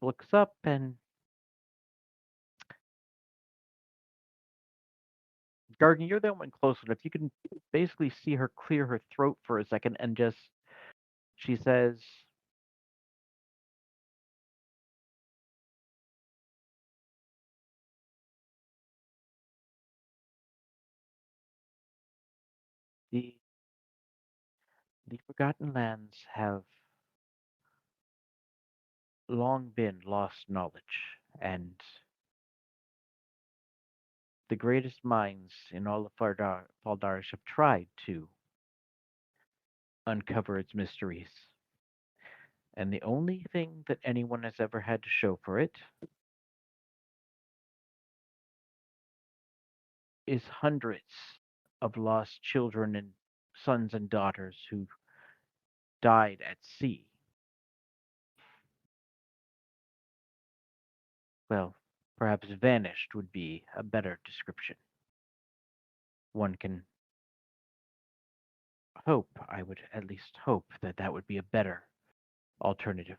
S1: looks up and Gargan, you're the one close enough. You can basically see her clear her throat for a second and just she says, the the Forgotten Lands have long been lost knowledge, and the greatest minds in all of Faldarish have tried to uncover its mysteries. And the only thing that anyone has ever had to show for it is hundreds of lost children and sons and daughters who died at sea. Well, perhaps vanished would be a better description. One can hope, I would at least hope, that that would be a better alternative.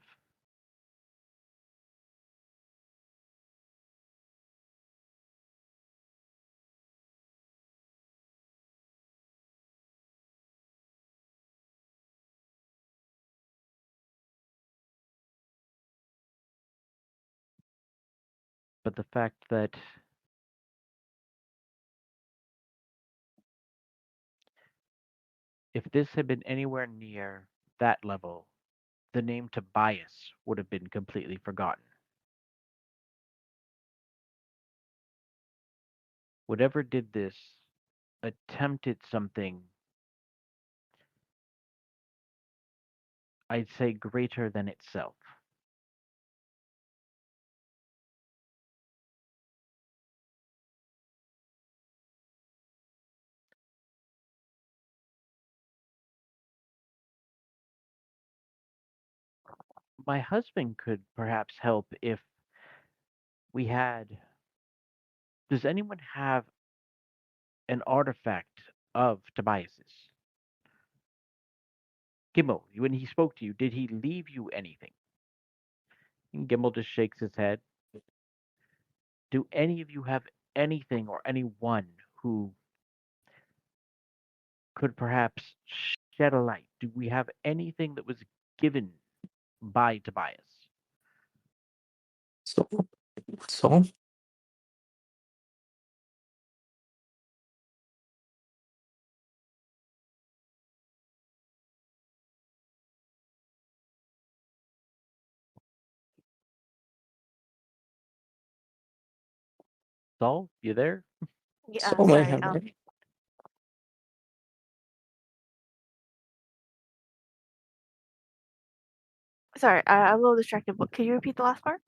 S1: But the fact that if this had been anywhere near that level, the name Tobias would have been completely forgotten. Whatever did this attempted something, I'd say, greater than itself. My husband could perhaps help if we had. Does anyone have an artifact of Tobias's? Gimel, when he spoke to you, did he leave you anything? And Gimel just shakes his head. Do any of you have anything or anyone who could perhaps shed a light? Do we have anything that was given by Tobias?
S7: So
S1: Saul, you there?
S3: Yeah,
S7: Soul may
S3: sorry.
S7: have that.
S3: Sorry, I'm a little distracted. But could you repeat the last part?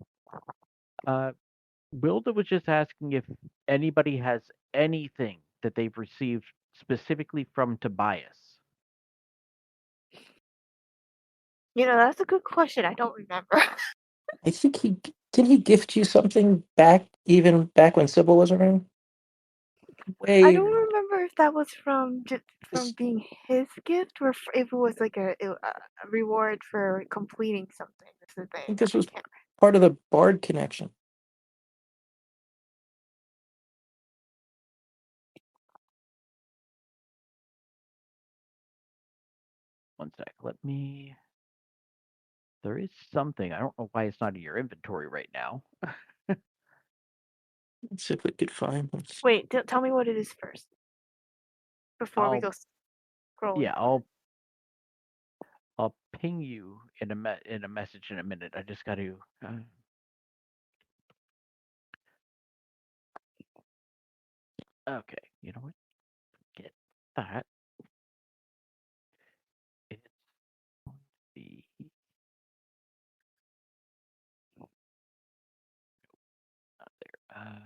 S1: Wilda was just asking if anybody has anything that they've received specifically from Tobias.
S3: That's a good question. I don't remember.
S7: I think he gift you something back even back when Sybil was around.
S3: I
S7: Way
S3: don't remember if that was from
S7: this-
S3: being his gift or if it was like a reward for completing something. That's the
S7: I
S3: thing.
S7: think this
S3: I
S7: was
S3: can't.
S7: part of the Bard connection.
S1: One sec. Let me. There is something. I don't know why it's not in your inventory right now.
S7: Let's see if we could find this.
S3: Wait, tell me what it is first before we
S1: I'll
S3: go scrolling.
S1: yeah, I'll ping you in a message in a minute. I just got to. Okay, you know what? Get that. It's the not there.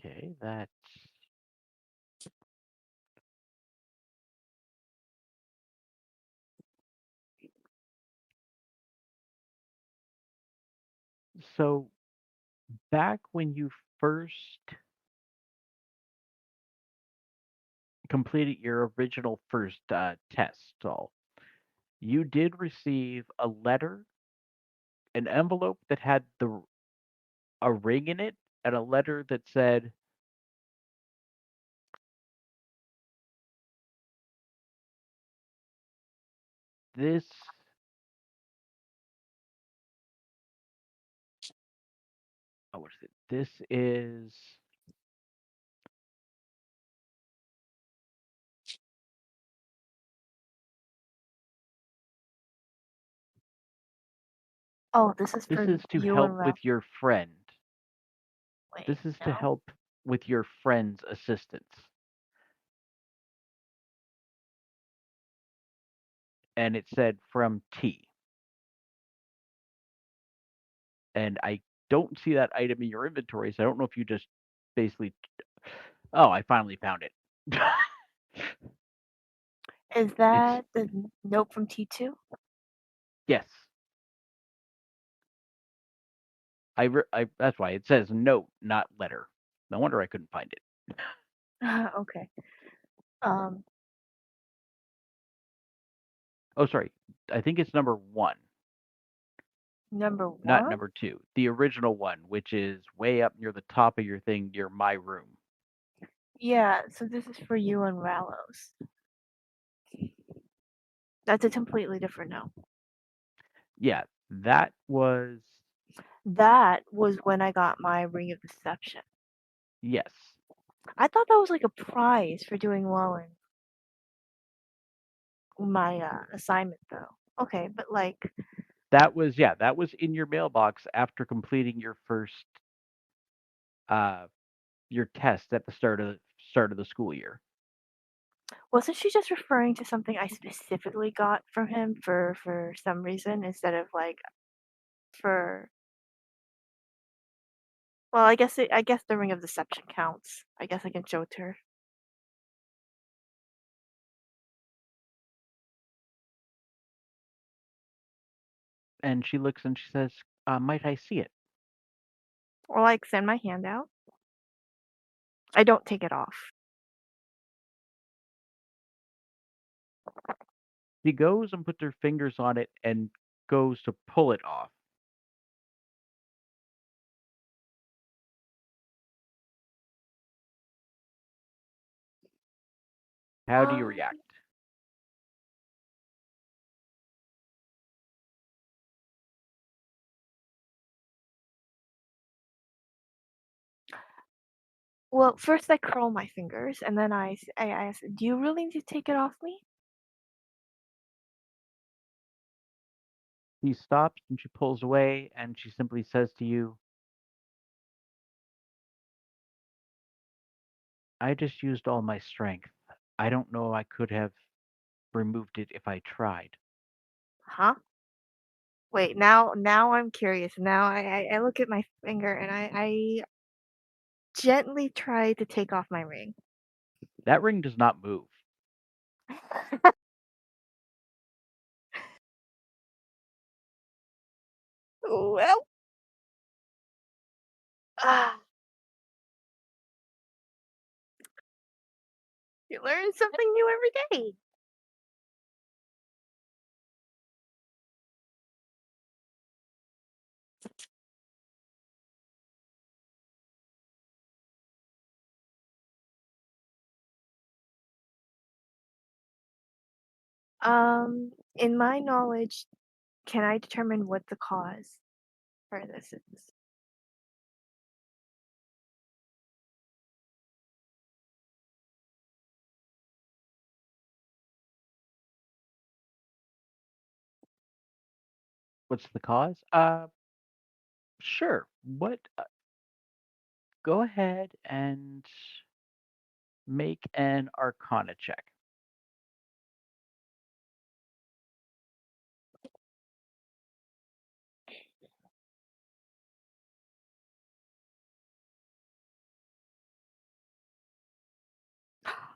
S1: Okay, that's so back when you first completed your original first test, so you did receive a letter, an envelope that had a ring in it, and a letter that said, "This." Oh, what is it? This is.
S3: Oh, this is
S1: This
S3: for
S1: is to
S3: you
S1: help
S3: and
S1: with your friend.
S3: Wait,
S1: This is to
S3: no.
S1: help with your friend's assistance. And it said from T. And I don't see that item in your inventory, so I don't know if you just basically. Oh, I finally found it.
S3: Is
S1: It's
S3: that the note from T2?
S1: yes. That's why it says note, not letter. No wonder I couldn't find it.
S3: Okay. Um,
S1: Oh, sorry. I think it's number 1,
S3: number
S1: not
S3: 1?
S1: number 2. The original one, which is way up near the top of your thing near my room.
S3: Yeah, so this is for you and Rallos. That's a completely different note.
S1: Yeah, that was
S3: That was when I got my Ring of Deception.
S1: yes.
S3: I thought that was like a prize for doing well in my assignment, though. Okay, but like,
S1: That was in your mailbox after completing your first uh your test at the start of the school year.
S3: wasn't she just referring to something I specifically got from him for some reason instead of like for? Well, I guess the Ring of Deception counts. I guess I can show it to her.
S1: And she looks and she says, "Might I see it?"
S3: Or like send my hand out. I don't take it off.
S1: She goes and puts her fingers on it and goes to pull it off. How do you react?
S3: Well, first I curl my fingers, and then I ask, "Do you really need to take it off me?"
S1: She stops and she pulls away and she simply says to you, "I just used all my strength. I don't know I could have removed it if I tried."
S3: Huh? Wait, now I'm curious. Now I look at my finger and I gently try to take off my ring.
S1: That ring does not move.
S3: Well, ah, you learn something new every day. In my knowledge, can I determine what the cause for this is?
S1: What's the cause? Sure. What? Go ahead and make an Arcana check.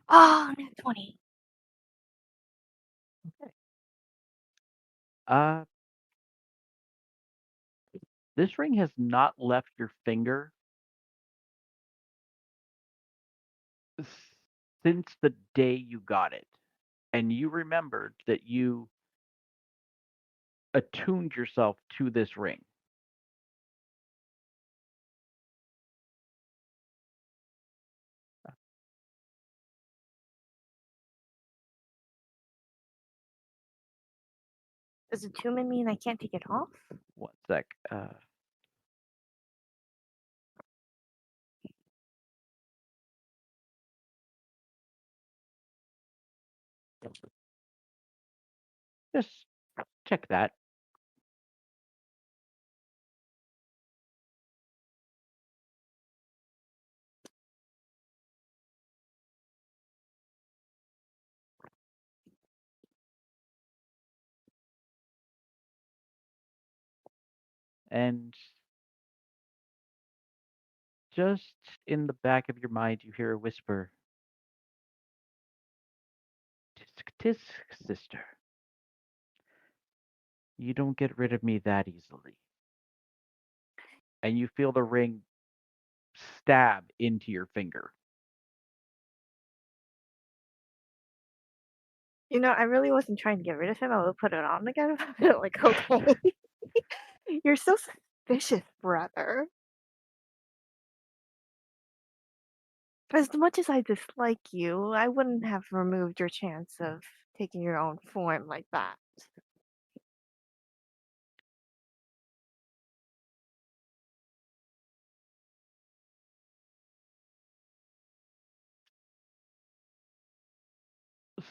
S3: Oh, net 20.
S1: Uh, this ring has not left your finger since the day you got it. And you remembered that you attuned yourself to this ring.
S3: Does attunement mean I can't take it off?
S1: One sec. Just check that. And just in the back of your mind, you hear a whisper. Tisk tisk, sister. You don't get rid of me that easily. And you feel the ring stab into your finger.
S3: You know, I really wasn't trying to get rid of him. I would put it on again. Like, okay. You're so suspicious, brother. As much as I dislike you, I wouldn't have removed your chance of taking your own form like that.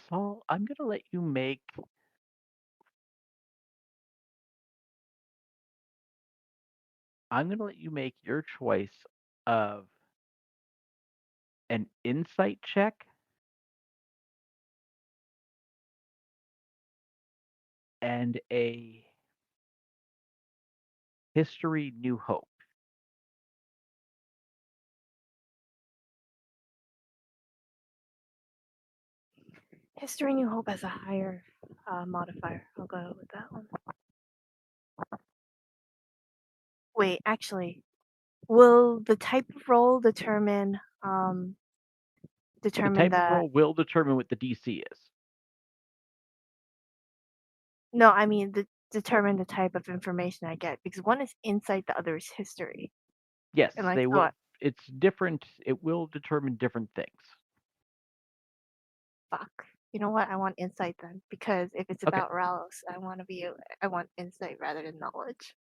S1: Saul, I'm gonna let you make your choice of an insight check and a history new hope.
S3: History New Hope has a higher modifier. I'll go with that one. Wait, actually, will the type of roll determine
S1: The type of
S3: the?
S1: roll will determine what the DC is.
S3: No, I mean determine the type of information I get because one is insight, the other is history.
S1: Yes,
S3: And like,
S1: they
S3: so
S1: will. It's different. It will determine different things.
S3: fuck. You know what? I want insight then because if it's
S1: Okay.
S3: about Ralos, I want insight rather than knowledge.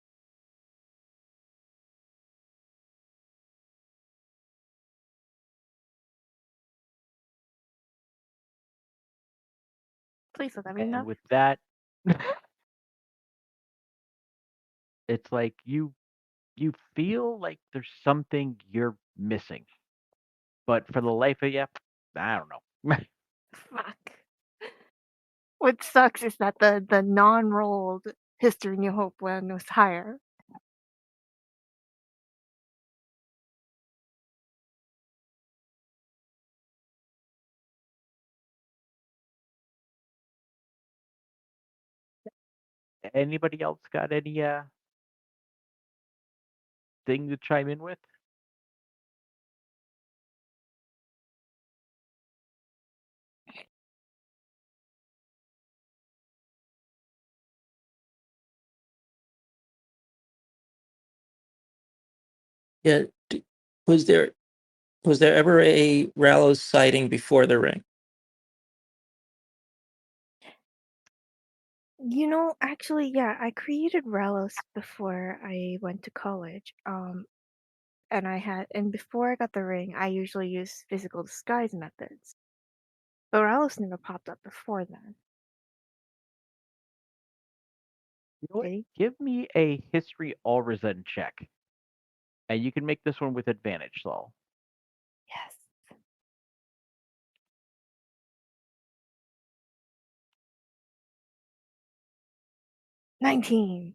S3: Please let me
S1: And
S3: know.
S1: with that, it's like you feel like there's something you're missing, but for the life of you, I don't know.
S3: Fuck. What sucks is that the non-rolled History New Hope one was higher.
S1: Anybody else got any thing to chime in with?
S7: Yeah. Was there ever a Rallo's sighting before the ring?
S3: You know, actually, yeah, I created Ralos before I went to college. And before I got the ring, I usually use physical disguise methods. But Ralos never popped up before then.
S1: You know what?
S3: Okay?
S1: Give me a history Alrezen check, and you can make this one with advantage, Saul.
S3: Yes. $19.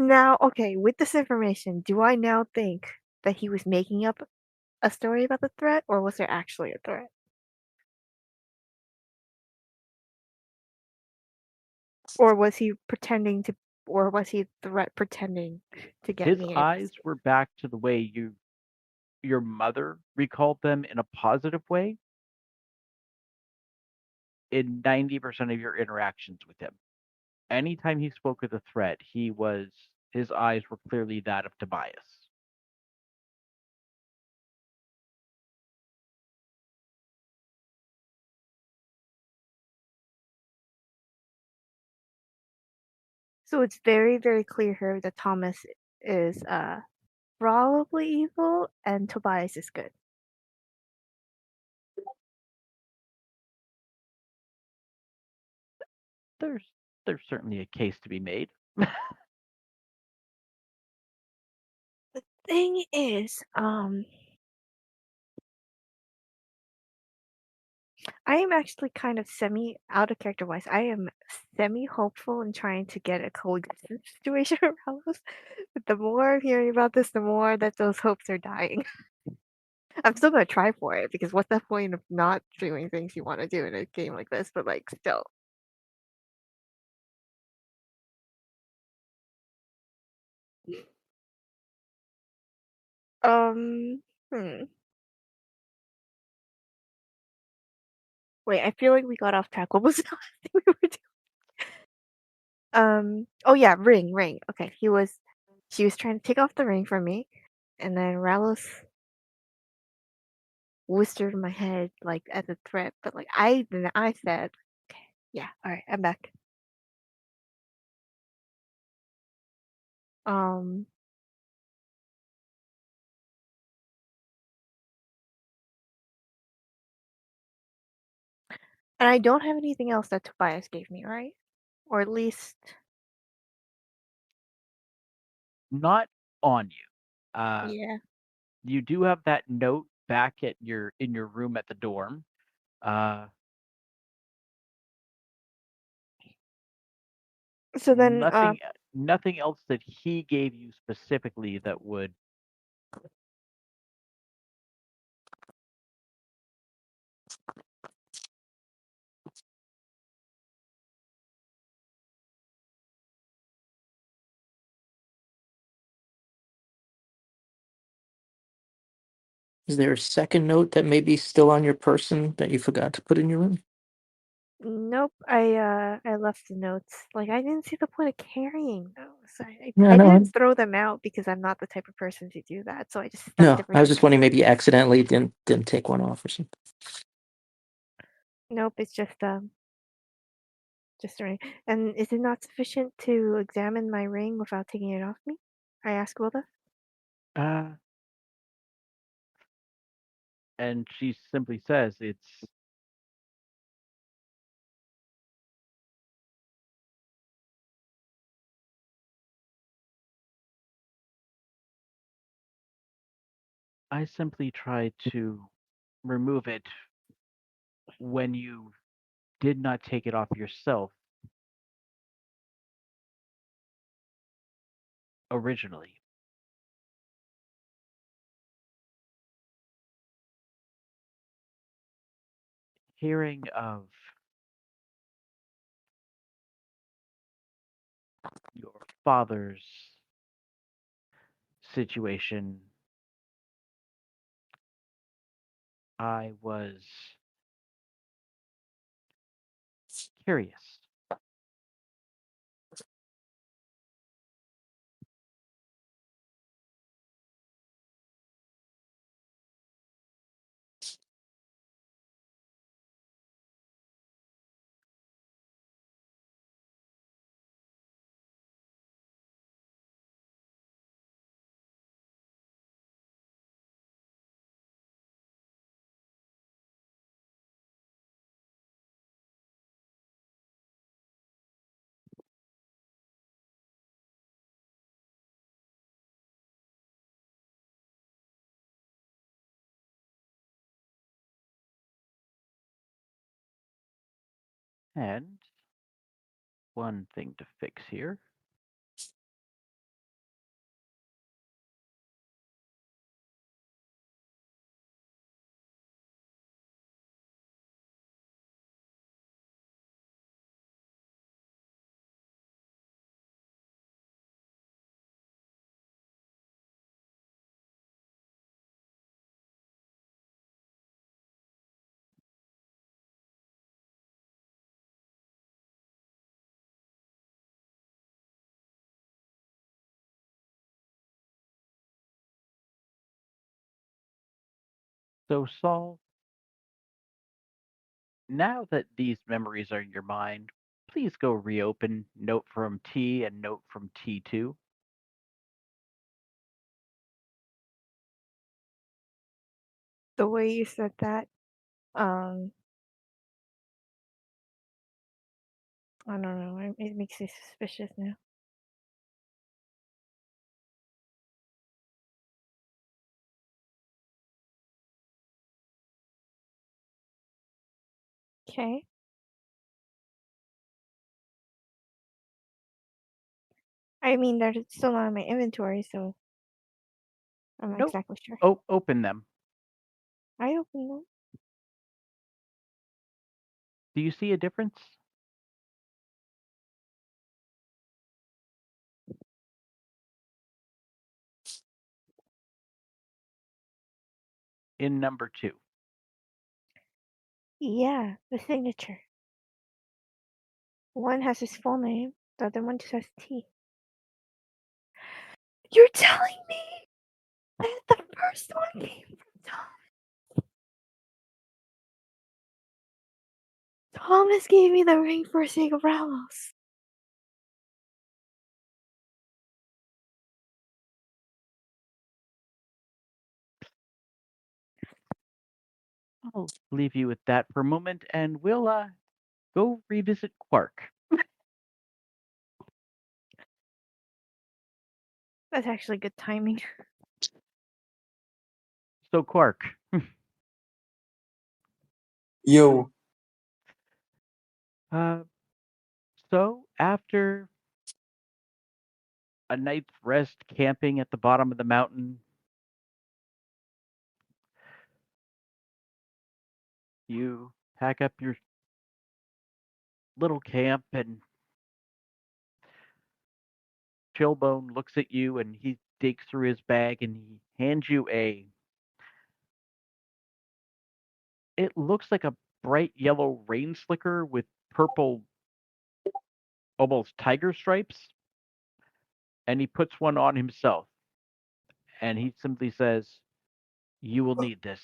S3: Now, okay, with this information, do I now think that he was making up a story about the threat, or was there actually a threat? Or was he pretending to, or was he a threat pretending to get
S1: His
S3: me
S1: eyes
S3: interested?
S1: were back to the way your mother recalled them in a positive way in 90% of your interactions with him. Anytime he spoke of the threat, his eyes were clearly that of Tobias.
S3: So it's very, very clear here that Thomas is probably evil and Tobias is good.
S1: There's certainly a case to be made.
S3: The thing is, I am actually kind of semi out of character wise. I am semi hopeful in trying to get a coexistence situation around us. But the more I'm hearing about this, the more that those hopes are dying. I'm still gonna try for it because what's the point of not doing things you want to do in a game like this? But like, still. Hmm. Wait, I feel like we got off track. What was the last thing we were doing? Oh yeah, ring. Okay, she was trying to take off the ring from me, and then Ralos whispered in my head like as a threat, but like I said, okay, yeah, all right, I'm back. Um, and I don't have anything else that Tobias gave me, right? Or at least
S1: Not on you.
S3: yeah.
S1: You do have that note back in your room at the dorm.
S3: So then,
S1: Nothing else that he gave you specifically that would.
S7: Is there a second note that may be still on your person that you forgot to put in your room?
S3: nope, I left the notes. Like I didn't see the point of carrying those.
S7: Yeah,
S3: I
S7: no,
S3: didn't throw them out because I'm not the type of person to do that. So I just stuck
S7: no. I was
S3: everything.
S7: just wondering, maybe you accidentally didn't take one off or something.
S3: Nope, it's just a ring. And is it not sufficient to examine my ring without taking it off me? I asked Wilda.
S1: And she simply says it's. I simply tried to remove it when you did not take it off yourself originally. Hearing of your father's situation, I was curious. And one thing to fix here. So, Saul, now that these memories are in your mind, please go reopen Note from T and Note from T2.
S3: The way you said that, I don't know. It makes me suspicious now. Okay. I mean, they're still not in my inventory, so I'm not
S1: Nope.
S3: exactly sure.
S1: Open them.
S3: I opened them.
S1: Do you see a difference? In number 2.
S3: Yeah, the signature. One has his full name, the other one just has T. You're telling me that the first one came from Tom? Thomas gave me the ring for sake of Ramos.
S1: I'll leave you with that for a moment, and we'll go revisit Kwark.
S3: That's actually good timing.
S1: So, Kwark,
S2: Yo,
S1: so after a night's rest camping at the bottom of the mountain, you pack up your little camp, and Chillbone looks at you and he digs through his bag and he hands you it looks like a bright yellow rain slicker with purple, almost tiger stripes, and he puts one on himself, and he simply says, "You will need this."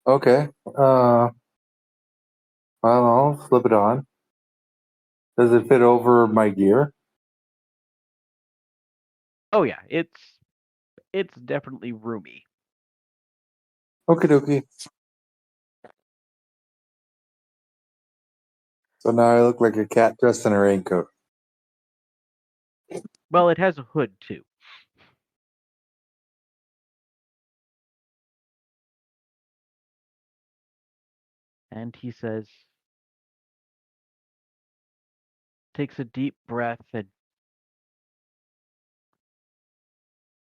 S2: okay. Well, I'll flip it on. Does it fit over my gear?
S1: Oh yeah, it's definitely roomy.
S2: Okie dokie. So now I look like a cat dressed in a raincoat.
S1: Well, it has a hood too. And he says, takes a deep breath and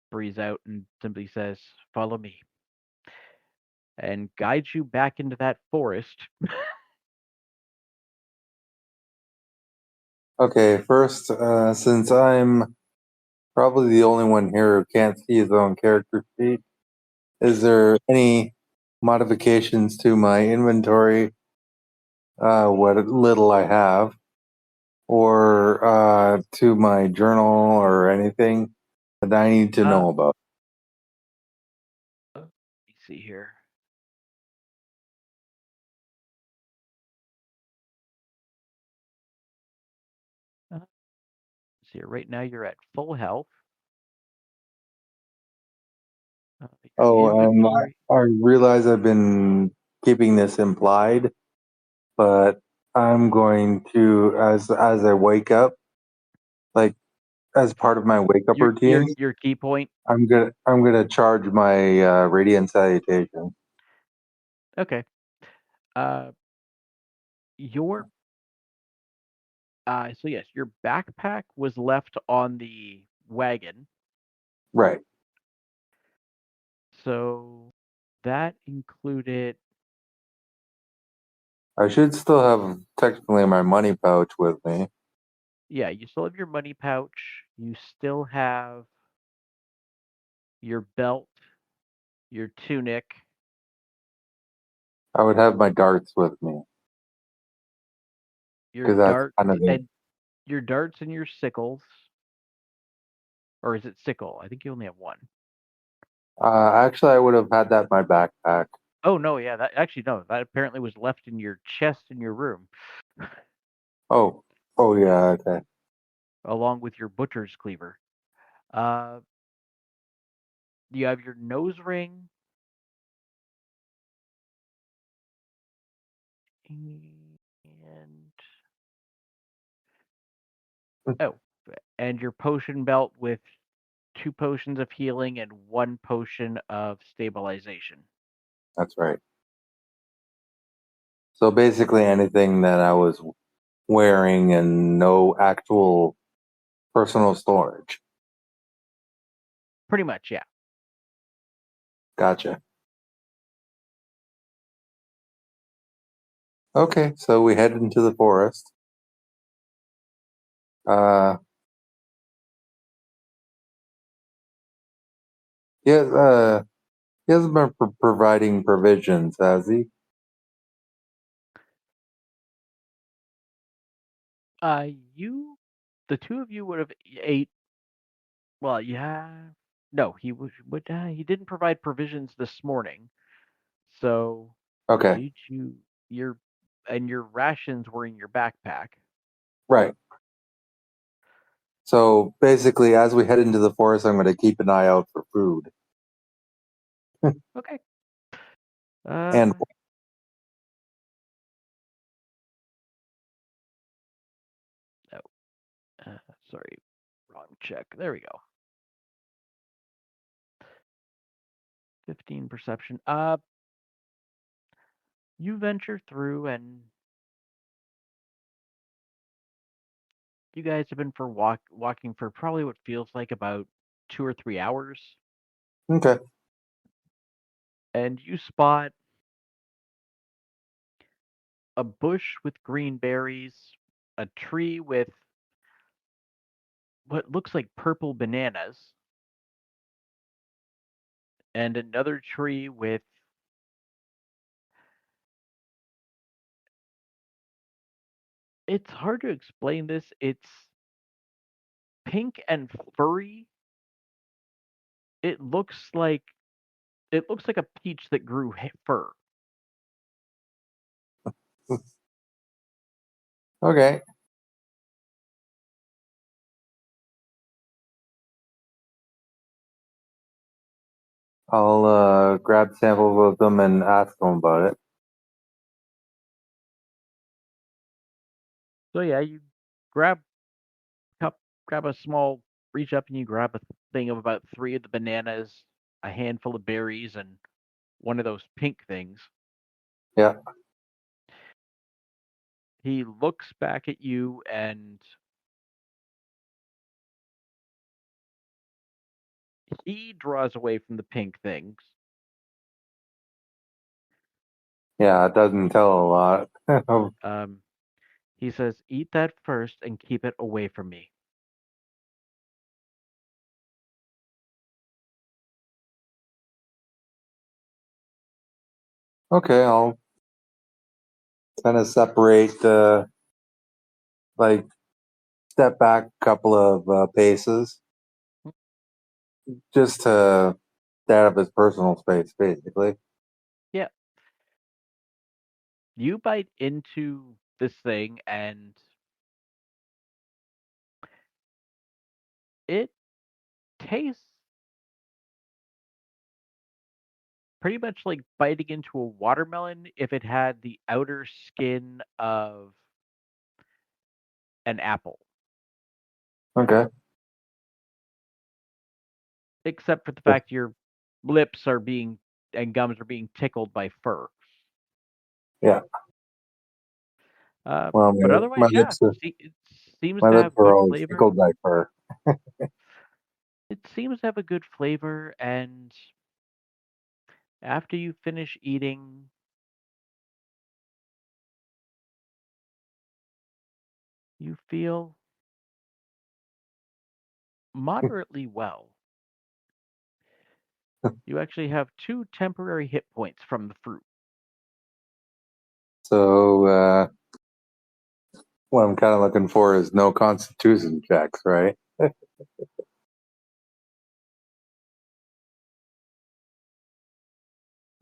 S1: breathes out and simply says, "Follow me," and guides you back into that forest.
S2: Okay, first, since I'm probably the only one here who can't see his own character sheet, is there any modifications to my inventory, what little I have, or to my journal or anything that I need to know about?
S1: Let me see here. See, right now you're at full health. Your
S2: Oh, and
S1: inventory.
S2: I realize I've been keeping this implied, but I'm going to, as I wake up, like as part of my wake up routine,
S1: Your key point.
S2: I'm gonna charge my radiant salutation.
S1: Okay. Your so yes, your backpack was left on the wagon.
S2: Right.
S1: So that included.
S2: I should still have technically my money pouch with me.
S1: Yeah, you still have your money pouch. You still have your belt, your tunic,
S2: I would have my darts with me
S1: your
S2: because that's
S1: dart
S2: kind of
S1: and your darts and your sickles. Or is it sickle? I think you only have one.
S2: Actually, I would have had that in my backpack.
S1: Oh no, yeah, that actually no, that apparently was left in your chest in your room,
S2: Oh, oh yeah, okay.
S1: along with your butcher's cleaver. Uh, you have your nose ring, and oh, and your potion belt with 2 potions of healing and 1 potion of stabilization.
S2: That's right. So basically, anything that I was wearing and no actual personal storage.
S1: Pretty much, yeah.
S2: Gotcha. Okay, so we head into the forest. Uh, he hasn't been providing provisions, has he?
S1: You, the 2 of you would have ate. Well, yeah. No, he didn't provide provisions this morning. So,
S2: Okay,
S1: did you your and your rations were in your backpack.
S2: right. So basically, as we head into the forest, I'm going to keep an eye out for food.
S1: Okay.
S2: And
S1: Oh, sorry, wrong check. There we go. 15 perception. You venture through, and you guys have been walking for probably what feels like about 2 or 3 hours,
S2: okay,
S1: and you spot a bush with green berries, a tree with what looks like purple bananas, and another tree with it's hard to explain this. It's pink and furry. It looks like a peach that grew fur.
S2: okay. I'll grab samples of them and ask them about it.
S1: So yeah, you grab grab a small reach up and you grab a thing of about 3 of the bananas, a handful of berries, and one of those pink things.
S2: Yeah.
S1: He looks back at you and he draws away from the pink things.
S2: Yeah, it doesn't tell a lot.
S1: He says, "Eat that first and keep it away from me."
S2: Okay, I'll kind of separate, like, step back a couple of paces just to stay out of his personal space, basically.
S1: Yeah. You bite into this thing and it tastes pretty much like biting into a watermelon if it had the outer skin of an apple,
S2: Okay.
S1: except for the fact your lips are being and gums are being tickled by fur.
S2: Yeah. Well,
S1: But otherwise, yeah, it seems
S2: my
S1: to
S2: lips
S1: have
S2: are
S1: good
S2: always
S1: flavor.
S2: tickled by fur.
S1: It seems to have a good flavor, and after you finish eating, you feel moderately well. You actually have 2 temporary hit points from the fruit.
S2: So, what I'm kind of looking for is no constitution checks, right?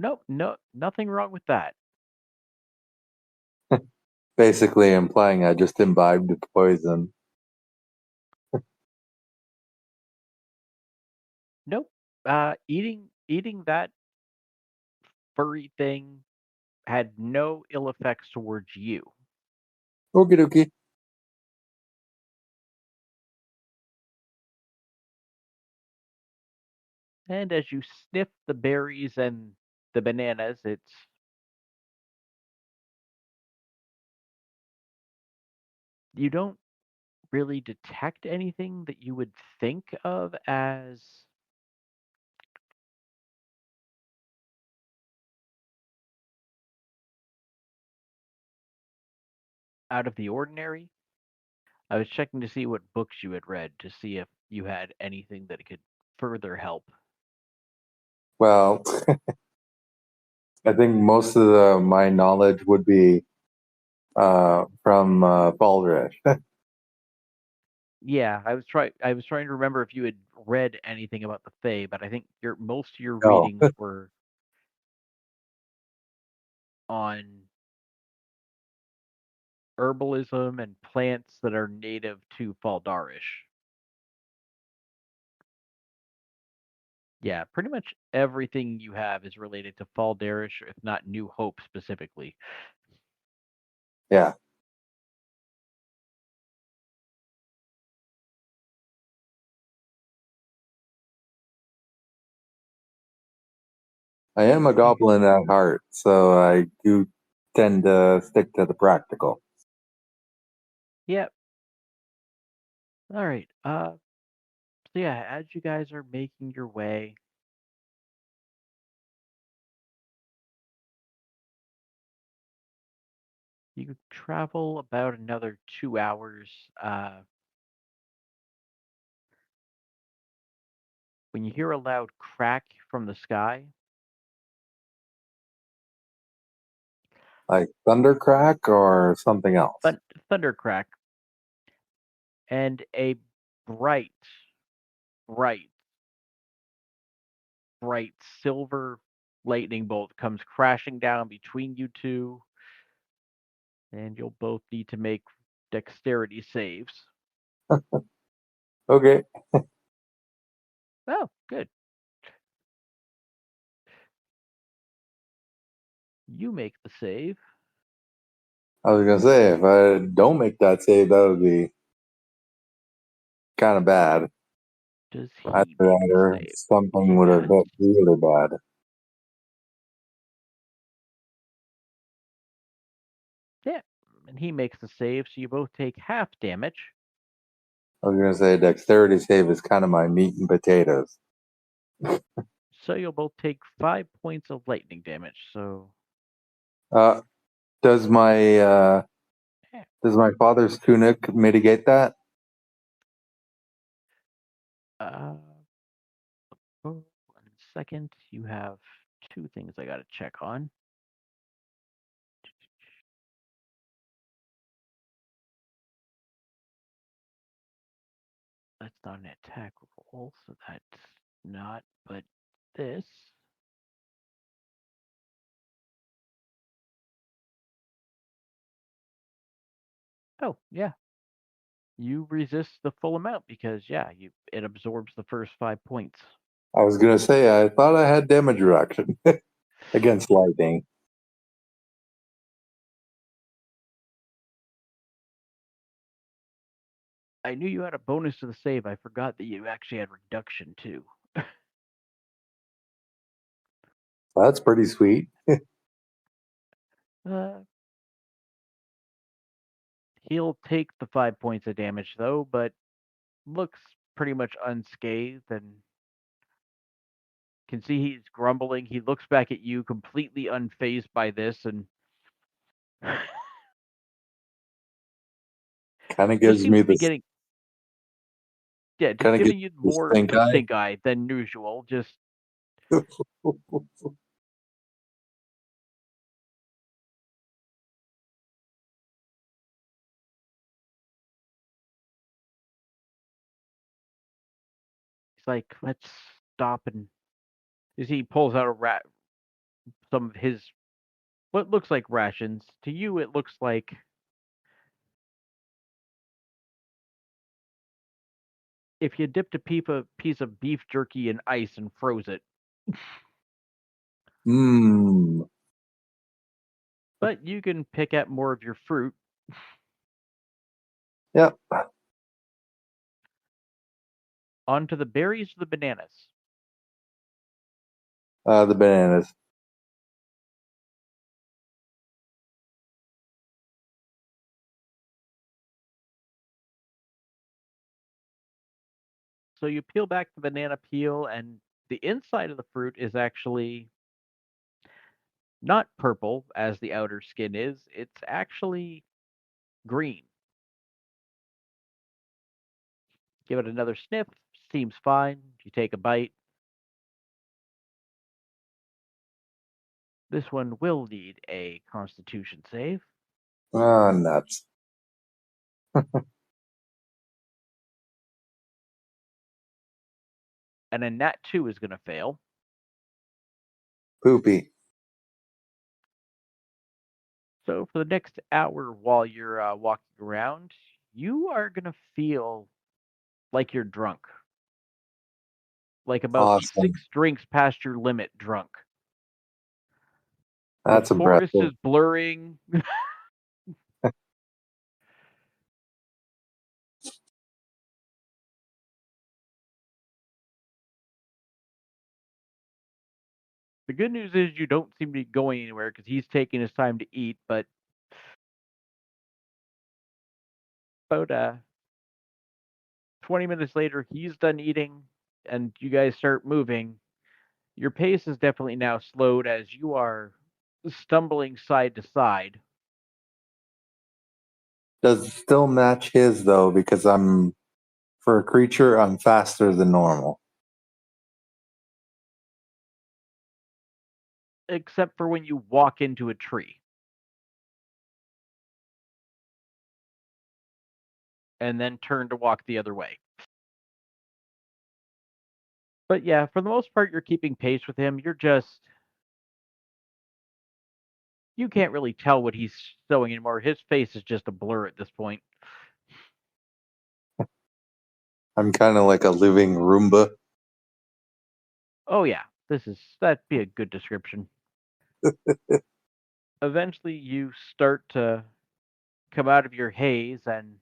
S1: Nope, nothing wrong with that.
S2: Basically implying I just imbibed the poison.
S1: Nope. Eating that furry thing had no ill effects towards you.
S2: Okie dokie.
S1: And as you sniff the berries and the bananas, you don't really detect anything that you would think of as out of the ordinary. I was checking to see what books you had read to see if you had anything that could further help.
S2: Well, I think most of my knowledge would be from Baldrish.
S1: Yeah, I was trying to remember if you had read anything about the Fae, but I think most of your
S2: No.
S1: readings were on herbalism and plants that are native to Faldarish. Yeah, pretty much everything you have is related to Faldarish, if not New Hope specifically.
S2: Yeah. I am a goblin at heart, so I do tend to stick to the practical.
S1: Yep. All right. So yeah, as you guys are making your way, you travel about another 2 hours. When you hear a loud crack from the sky,
S2: Like thundercrack or something else.
S1: thunder crack, and a bright, bright, bright silver lightning bolt comes crashing down between you two, and you'll both need to make dexterity saves.
S2: Okay.
S1: Oh, good. You make the save.
S2: I was gonna say if I don't make that save, that would be kind of bad.
S1: Does
S2: Either
S1: he make
S2: that
S1: the
S2: or
S1: save?
S2: something would have
S1: Yes.
S2: hit really bad.
S1: Yeah, and he makes the save, so you both take half damage.
S2: I was gonna say dexterity save is kind of my meat and potatoes.
S1: So you'll both take 5 points of lightning damage. So
S2: Uh, does my father's tunic mitigate that?
S1: uh, 1 second. You have 2 things I gotta check on. That's not an attack roll, so that's not. But this. Oh yeah, you resist the full amount because yeah, it absorbs the first 5 points.
S2: I was gonna say I thought I had damage reduction against lightning.
S1: I knew you had a bonus to the save. I forgot that you actually had reduction too.
S2: That's pretty sweet.
S1: Uh, he'll take the 5 points of damage though, but looks pretty much unscathed and can see he's grumbling. He looks back at you, completely unfazed by this, and
S2: Kind of
S1: just
S2: gives
S1: seems
S2: me
S1: to be
S2: this.
S1: getting just
S2: Kind of gives
S1: giving you
S2: me the
S1: more
S2: stink eye.
S1: stink eye than usual. Just he's like, let's stop and as he pulls out some of his what looks like rations. To you, it looks like if you dipped a piece of beef jerky in ice and froze it.
S2: Mmm.
S1: But you can pick at more of your fruit.
S2: Yep.
S1: Onto the berries or the bananas.
S2: The bananas.
S1: So you peel back the banana peel, and the inside of the fruit is actually not purple as the outer skin is. It's actually green. Give it another sniff. Seems fine. You take a bite. This one will need a constitution save.
S2: Oh, nuts.
S1: And a nat 2 is going to fail.
S2: Poopy.
S1: So for the next hour while you're walking around, you are going to feel like you're drunk. Like about
S2: Awesome.
S1: 6 drinks past your limit drunk.
S2: That's
S1: The forest
S2: impressive.
S1: is blurring. The good news is you don't seem to be going anywhere because he's taking his time to eat, but about 20 minutes later, he's done eating and you guys start moving. Your pace is definitely now slowed as you are stumbling side to side.
S2: Does it still match his, though? Because for a creature, I'm faster than normal.
S1: Except for when you walk into a tree. And then turn to walk the other way. But yeah, for the most part, you're keeping pace with him. You can't really tell what he's showing anymore. His face is just a blur at this point.
S2: I'm kind of like a living Roomba.
S1: Oh yeah, that'd be a good description. Eventually, you start to come out of your haze and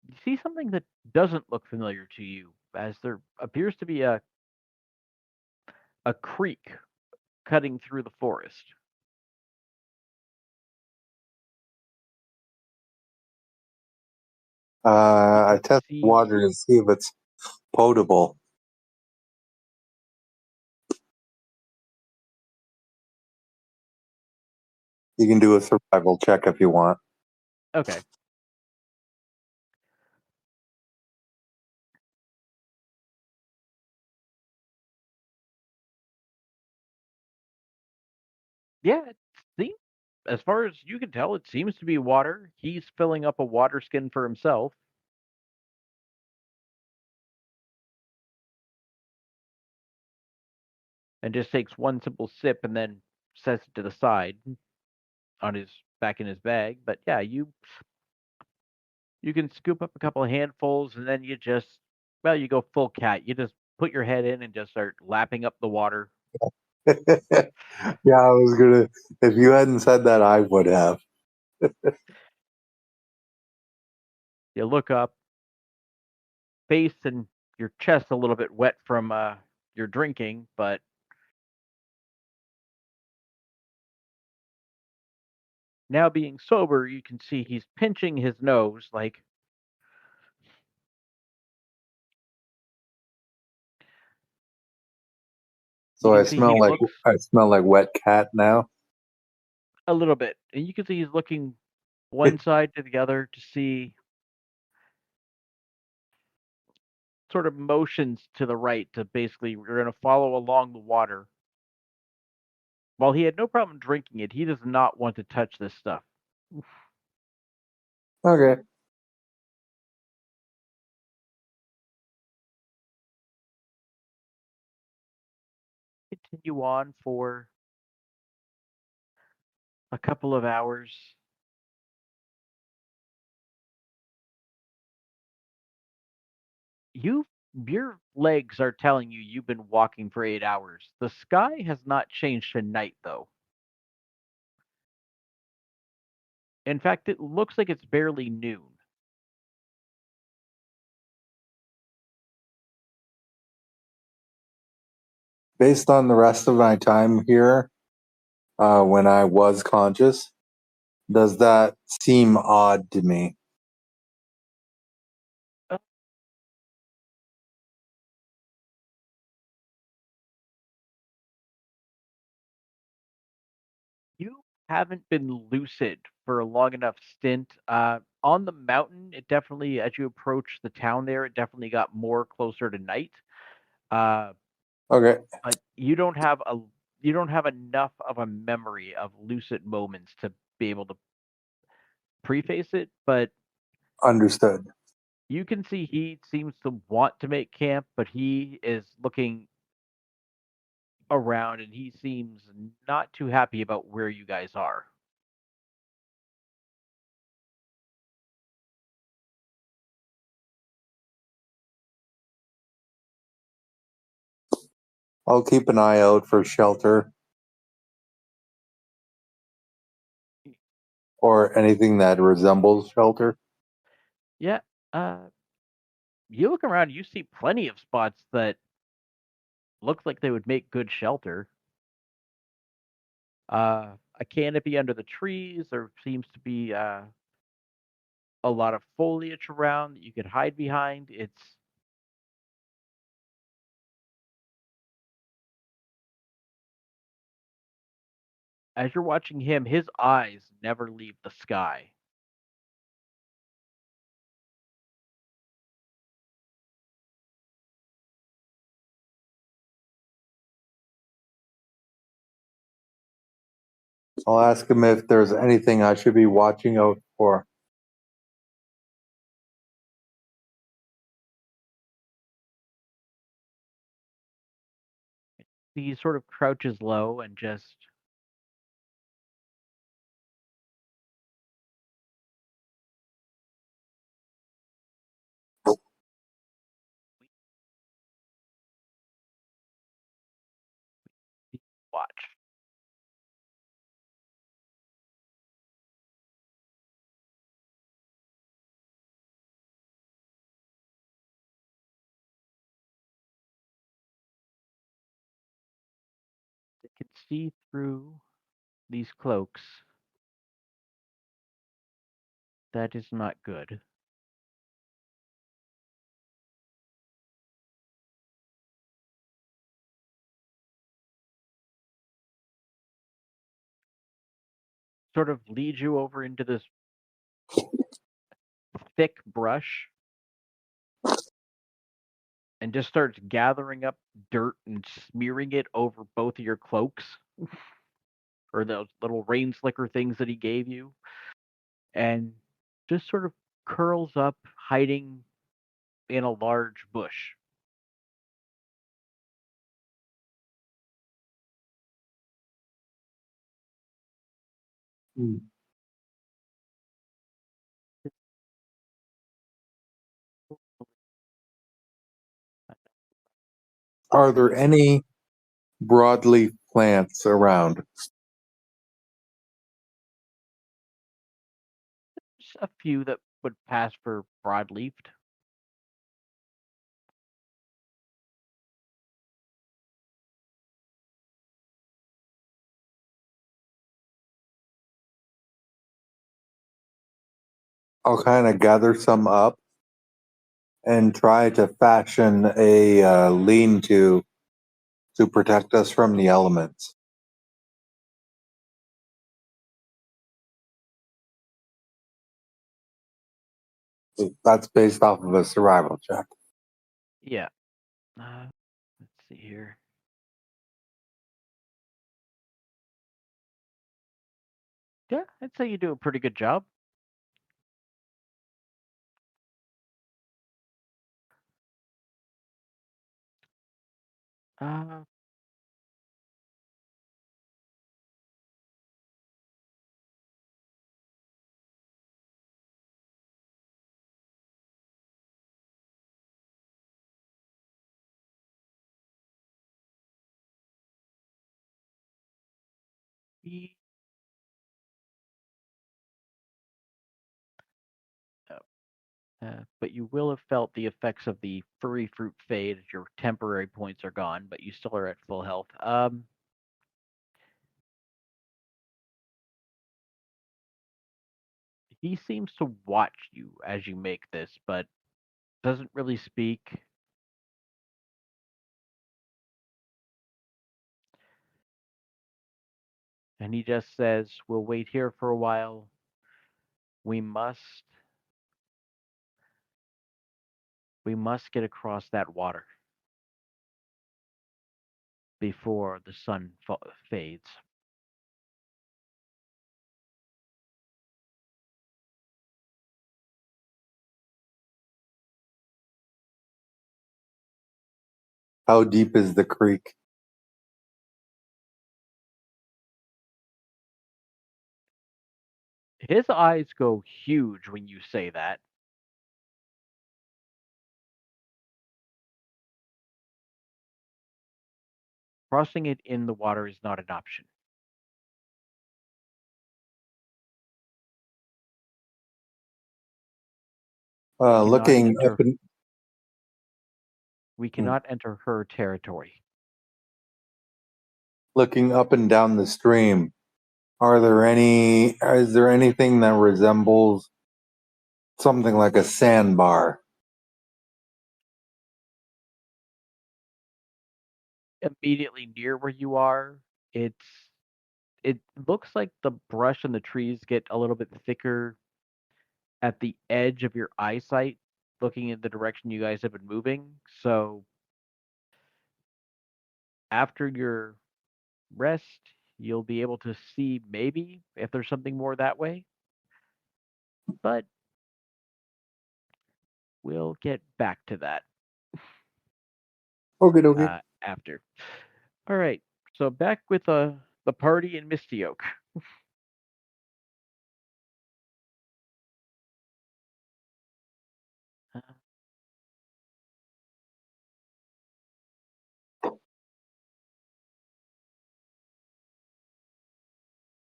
S1: you see something that doesn't look familiar to you, as there appears to be a creek cutting through the forest.
S2: I
S1: You can
S2: test
S1: see
S2: water to see if it's potable. You can do a survival check if you want.
S1: okay. Yeah, as far as you can tell, it seems to be water. He's filling up a water skin for himself. And just takes one simple sip and then sets it to the side on his back in his bag. But yeah, you can scoop up a couple of handfuls and then you go full cat. You just put your head in and just start lapping up the water.
S2: Yeah, I was gonna. If you hadn't said that, I would have.
S1: You look up, face and your chest a little bit wet from your drinking, but now being sober, you can see he's pinching his nose like you
S2: So
S1: can see he looks
S2: I smell like wet cat now.
S1: a little bit, and you can see he's looking one side to the other to see sort of motions to the right to basically we're going to follow along the water. While he had no problem drinking it, he does not want to touch this stuff.
S2: Okay.
S1: continue on for a couple of hours. Your legs are telling you you've been walking for 8 hours. The sky has not changed to night, though. In fact, it looks like it's barely noon.
S2: Based on the rest of my time here, when I was conscious, does that seem odd to me?
S1: You haven't been lucid for a long enough stint. On the mountain, it definitely, as you approach the town there, it definitely got more closer to night.
S2: Okay,
S1: But you don't have enough of a memory of lucid moments to be able to preface it. But
S2: understood.
S1: you can see he seems to want to make camp, but he is looking around and he seems not too happy about where you guys are.
S2: I'll keep an eye out for shelter or anything that resembles shelter.
S1: Yeah. You look around, you see plenty of spots that look like they would make good shelter. A canopy under the trees. There seems to be a lot of foliage around that you could hide behind. It's as you're watching him, his eyes never leave the sky.
S2: I'll ask him if there's anything I should be watching out for.
S1: He sort of crouches low and just watch. They can see through these cloaks. That is not good. Sort of leads you over into this thick brush and just starts gathering up dirt and smearing it over both of your cloaks or those little rain slicker things that he gave you, and just sort of curls up, hiding in a large bush.
S2: Hmm. Are there any broadleaf plants around?
S1: Just a few that would pass for broadleafed.
S2: I'll kind of gather some up and try to fashion a lean-to to protect us from the elements. That's based off of a survival check.
S1: Yeah. Let's see here. Yeah, I'd say you do a pretty good job. Uh, He- but you will have felt the effects of the furry fruit fade as your temporary points are gone, but you still are at full health. He seems to watch you as you make this, but doesn't really speak. And he just says, "We'll wait here for a while. We must get across that water before the sun fades."
S2: How deep is the creek?
S1: His eyes go huge when you say that. Crossing it in the water is not an option. cannot
S2: Looking
S1: enter-
S2: up and
S1: We cannot enter her territory.
S2: looking up and down the stream, is there anything that resembles something like a sandbar?
S1: Immediately near where you are, it looks like the brush and the trees get a little bit thicker at the edge of your eyesight, looking in the direction you guys have been moving. So after your rest, you'll be able to see maybe if there's something more that way. But we'll get back to that
S2: Okay.
S1: after. All right. So back with the party in Misty Oak.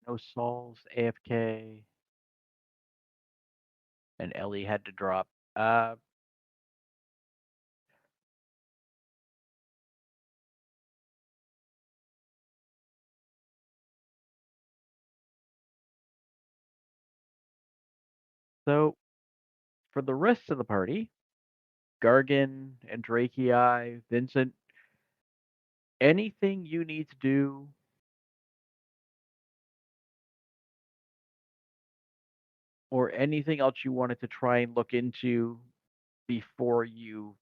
S1: No Saul's AFK, and Ellie had to drop. So for the rest of the party, Gargan, Andrakei, Vincent, anything you need to do or anything else you wanted to try and look into before you,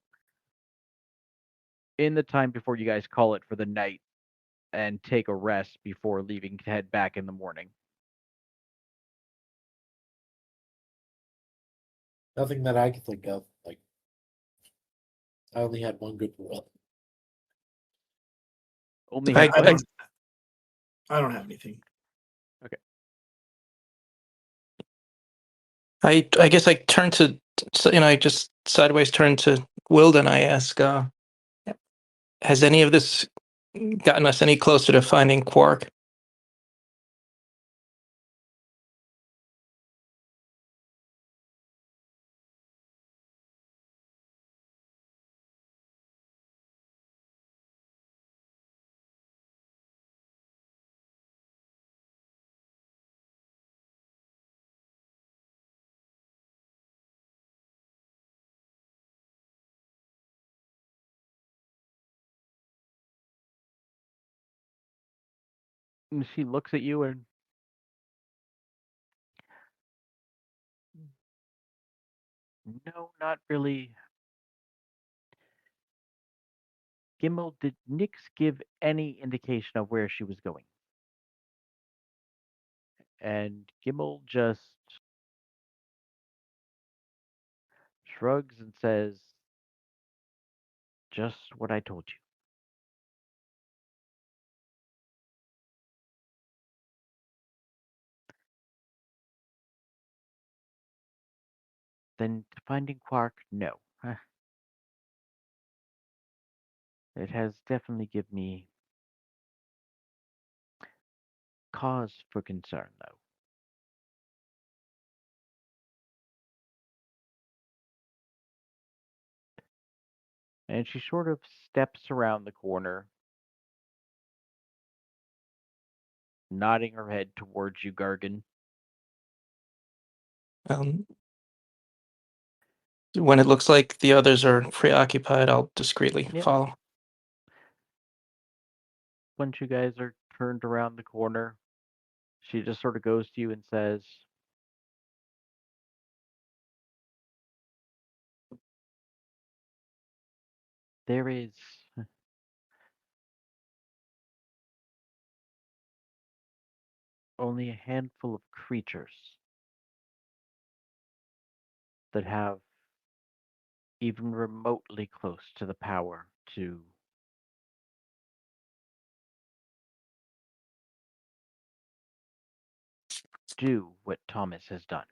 S1: in the time before you guys call it for the night and take a rest before leaving to head back in the morning.
S4: Nothing that I can think of. Like, I only had one good rule.
S1: Only
S7: I-
S1: had
S6: I
S1: one?
S6: don't, I don't have anything.
S7: I guess I turn to, I just sideways turn to Wild and I ask, has any of this gotten us any closer to finding Kwark?
S1: And she looks at you and no, not really. Gimel, did Nyx give any indication of where she was going? And Gimel just shrugs and says, "Just what I told you." Then to finding Quark, no. It has definitely given me cause for concern, though. And she sort of steps around the corner, nodding her head towards you, Gargan.
S7: When it looks like the others are preoccupied, I'll discreetly
S1: Yep.
S7: follow.
S1: Once you guys are turned around the corner, she just sort of goes to you and says, there is only a handful of creatures that have even remotely close to the power to do what Thomas has done.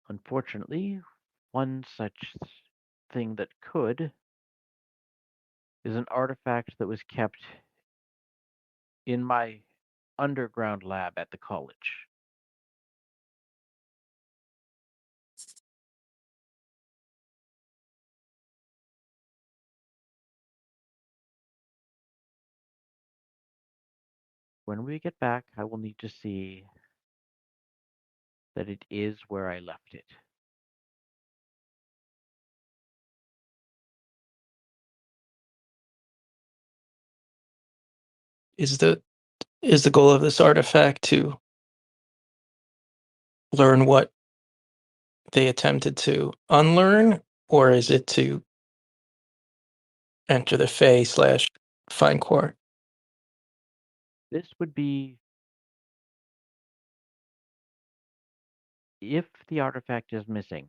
S1: Unfortunately, one such thing that could is an artifact that was kept in my underground lab at the college. When we get back, I will need to see that it is where I left it.
S7: Is the goal of this artifact to learn what they attempted to unlearn, or is it to enter the Fae / find Kwark?
S1: This would be if the artifact is missing,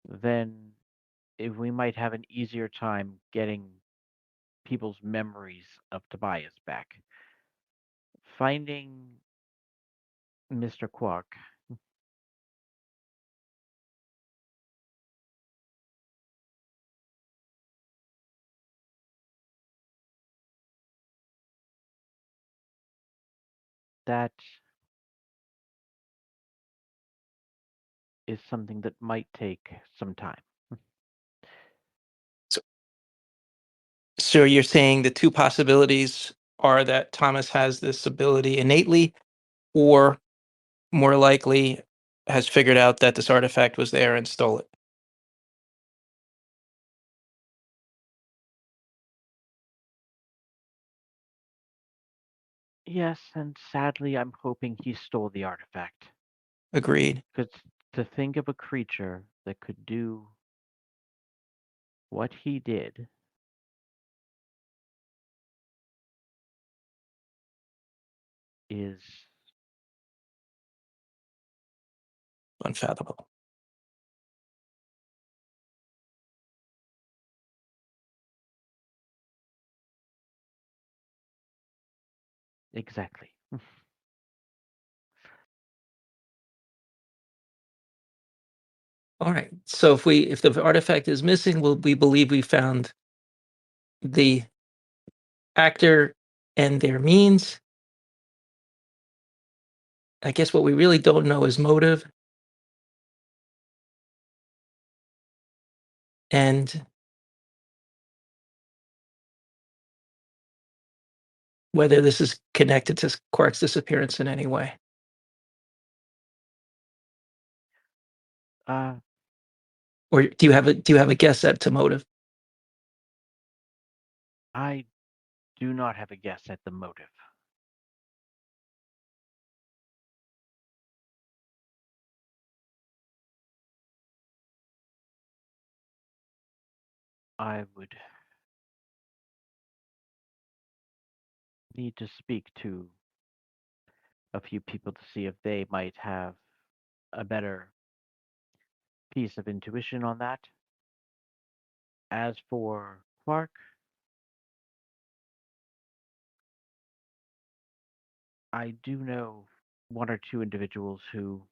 S1: then if we might have an easier time getting people's memories of Tobias back. Finding Mr. Kwark that is something that might take some time.
S7: So you're saying the two possibilities are that Thomas has this ability innately, or more likely has figured out that this artifact was there and stole it.
S1: Yes, and sadly, I'm hoping he stole the artifact.
S7: Agreed.
S1: Because to think of a creature that could do what he did is
S7: Unfathomable.
S1: exactly.
S7: All right. So if the artifact is missing, we believe we found the actor and their means. I guess what we really don't know is motive. And whether this is connected to Quark's disappearance in any way. Or do you have a guess at to motive?
S1: I do not have a guess at the motive. I would need to speak to a few people to see if they might have a better piece of intuition on that. As for Kwark, I do know one or two individuals who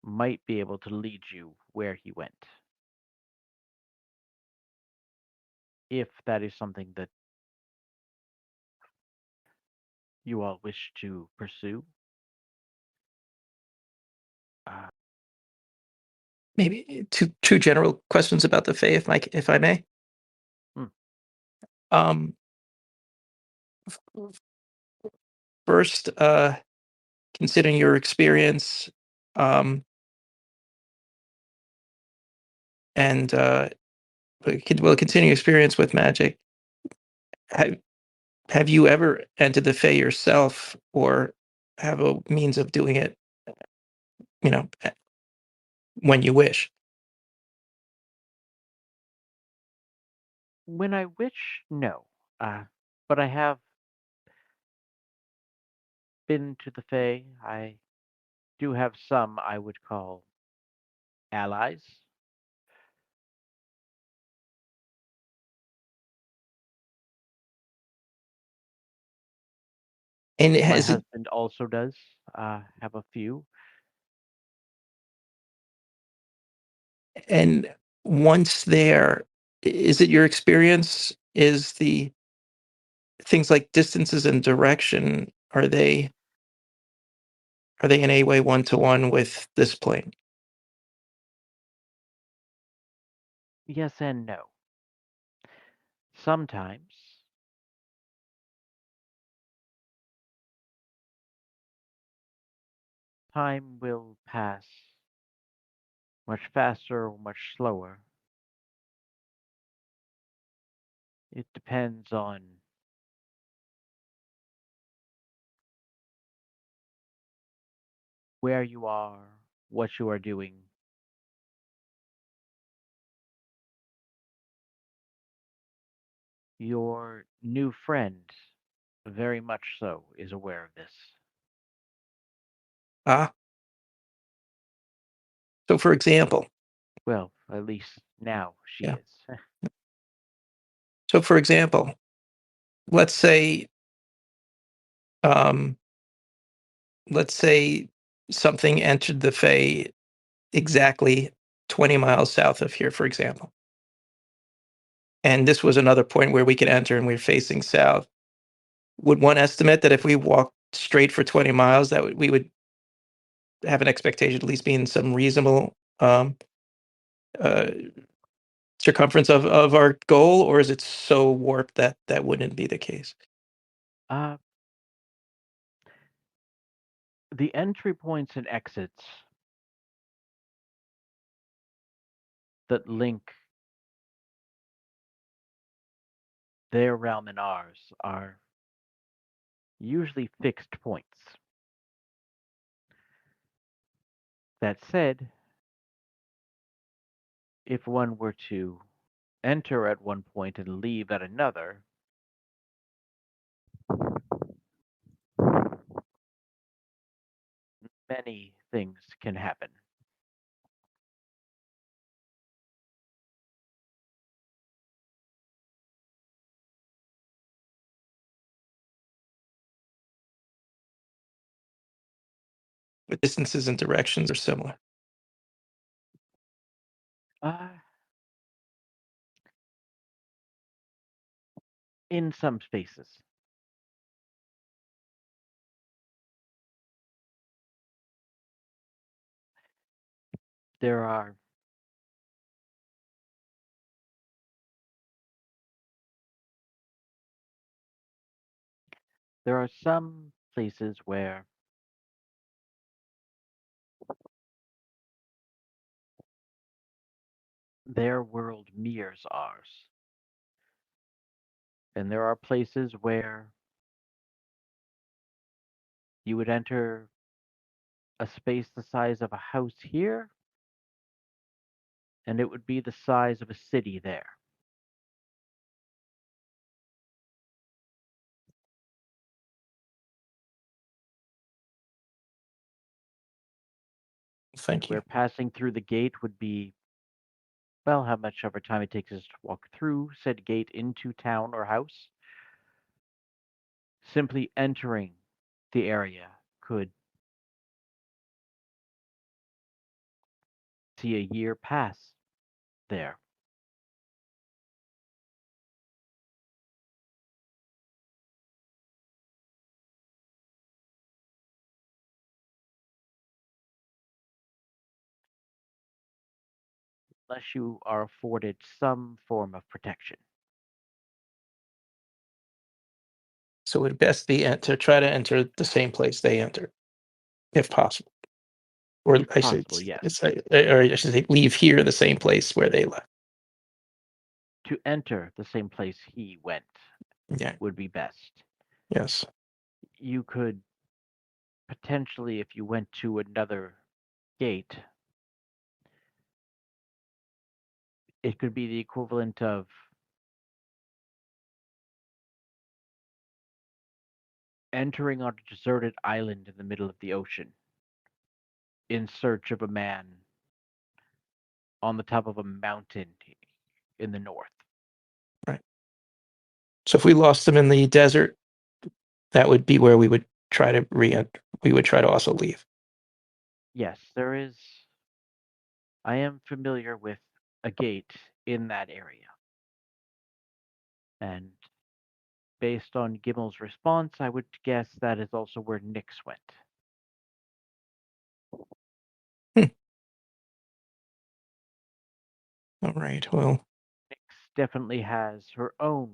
S1: might be able to lead you where he went. if that is something that you all wish to pursue. Uh,
S7: Maybe two general questions about the Fae, if I may.
S1: Hmm.
S7: Um, First, considering your experience, and continue experience with magic, have you ever entered the Fae yourself, or have a means of doing it? You know, when you wish.
S1: when I wish, no. But I have been to the Fae. I do have some I would call allies.
S7: And
S1: My
S7: has it,
S1: husband also does have a few.
S7: and once there, is it your experience? Is the things like distances and direction, are they in any way one-to-one with this plane?
S1: Yes and no. Sometimes time will pass much faster or much slower. It depends on where you are, what you are doing. Your new friend, very much so, is aware of this.
S7: Ah, so for example,
S1: Well, at least now she
S7: yeah.
S1: is.
S7: So for example, let's say, um, let's say something entered the Fae exactly 20 miles south of here, for example. And this was another point where we could enter and we're facing south. Would one estimate that if we walked straight for 20 miles, that we would have an expectation at least be in some reasonable uh, circumference of our goal, or is it so warped that that wouldn't be the case?
S1: uh, the entry points and exits that link their realm and ours are usually fixed points. That said, if one were to enter at one point and leave at another, many things can happen.
S7: But distances and directions are similar.
S1: Uh, in some spaces, there are some places where their world mirrors ours. And there are places where you would enter a space the size of a house here, and it would be the size of a city there.
S7: Thank you.
S1: Where passing through the gate would be, well, how much ever time it takes us to walk through said gate into town or house. Simply entering the area could see a year pass there. unless you are afforded some form of protection.
S7: So it would best be to try to enter the same place they entered, if possible. Or
S1: If possible, yes.
S7: or I should say, leave here the same place where they left.
S1: To enter the same place he went
S7: Yeah.
S1: would be best.
S7: Yes.
S1: You could potentially, if you went to another gate, it could be the equivalent of entering on a deserted island in the middle of the ocean in search of a man on the top of a mountain in the north.
S7: Right. So if we lost them in the desert, that would be where we would try to re-enter. We would try to also leave.
S1: Yes, there is. I am familiar with a gate in that area. And based on Gimmel's response, I would guess that is also where Nyx went.
S7: All right. Well,
S1: Nyx definitely has her own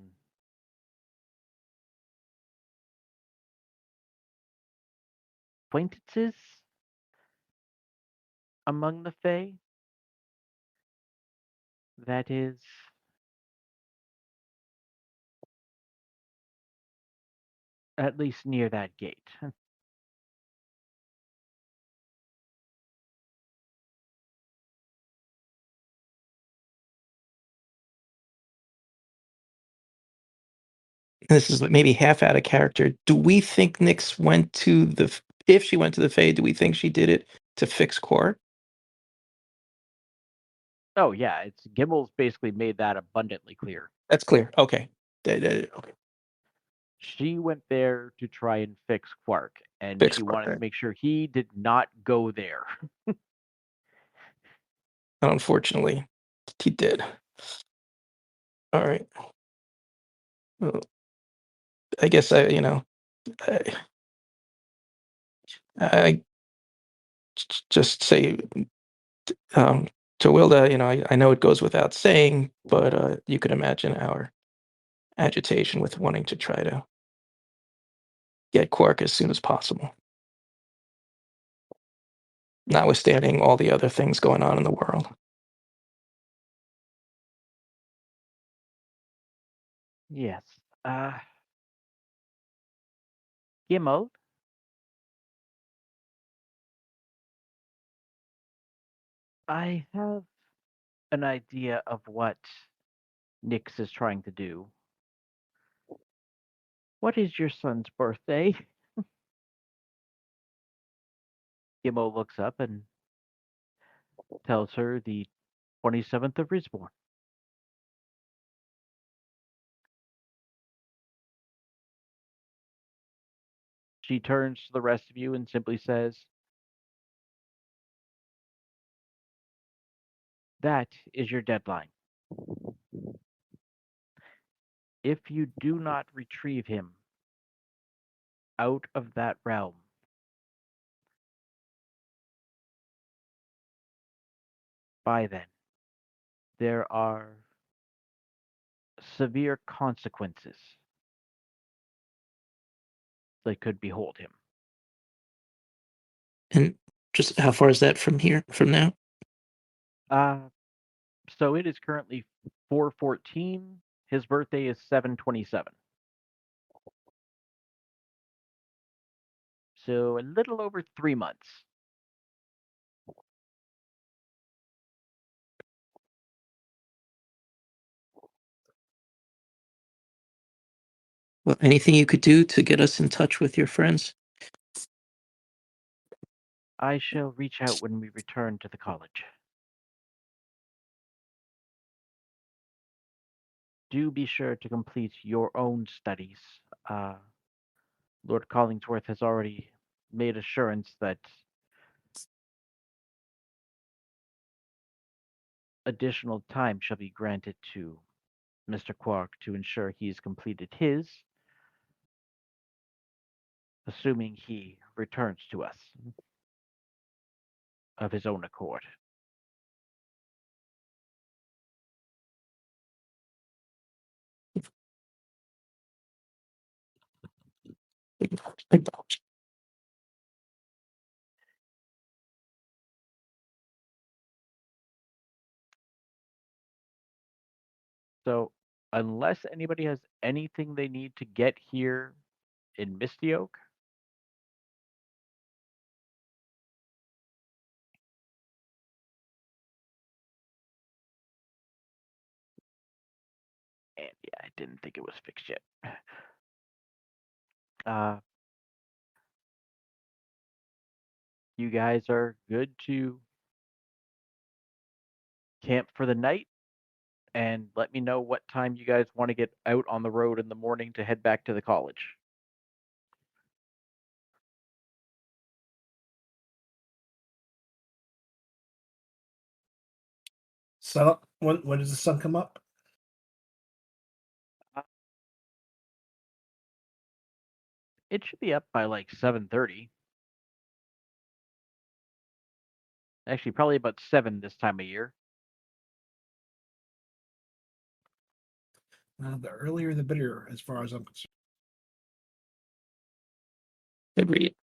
S1: acquaintances among the Fae. That is at least near that gate.
S7: this is maybe half out of character. Do we think Nyx went to the? If she went to the Fae, do we think she did it to fix Kwark?
S1: Oh yeah, it's Gimmel's basically made that abundantly clear.
S7: That's clear. Okay. Okay.
S1: She went there to try and fix Kwark, and
S7: Fix
S1: she
S7: Kwark,
S1: wanted
S7: right.
S1: to make sure he did not go there.
S7: Unfortunately, he did. All right. Well, I guess I, I just say to Wilda, I know it goes without saying, but you could imagine our agitation with wanting to try to get Quark as soon as possible, notwithstanding all the other things going on in the world.
S1: Yes. Gimmel, I have an idea of what Nyx is trying to do. What is your son's birthday? Gimmel looks up and tells her the 27th of Risborn. She turns to the rest of you and simply says, "That is your deadline. If you do not retrieve him out of that realm, by then, there are severe consequences that could behold him."
S7: And just how far is that from here, from now?
S1: So it is currently 4:14. His birthday is 7:27. So a little over 3 months.
S7: Well, anything you could do to get us in touch with your friends?
S1: I shall reach out when we return to the college. Do be sure to complete your own studies. Lord Collingsworth has already made assurance that additional time shall be granted to Mr. Quark to ensure he's completed his, assuming he returns to us of his own accord.
S7: Acknowledged.
S1: So, unless anybody has anything they need to get here in Misty Oak, and yeah, I didn't think it was fixed yet. You guys are good to camp for the night, and let me know what time you guys want to get out on the road in the morning to head back to the college.
S6: So when does the sun come up?
S1: It should be up by like 7:30. Actually, probably about 7 this time of year.
S6: The earlier the better, as far as I'm concerned.
S7: Agreed.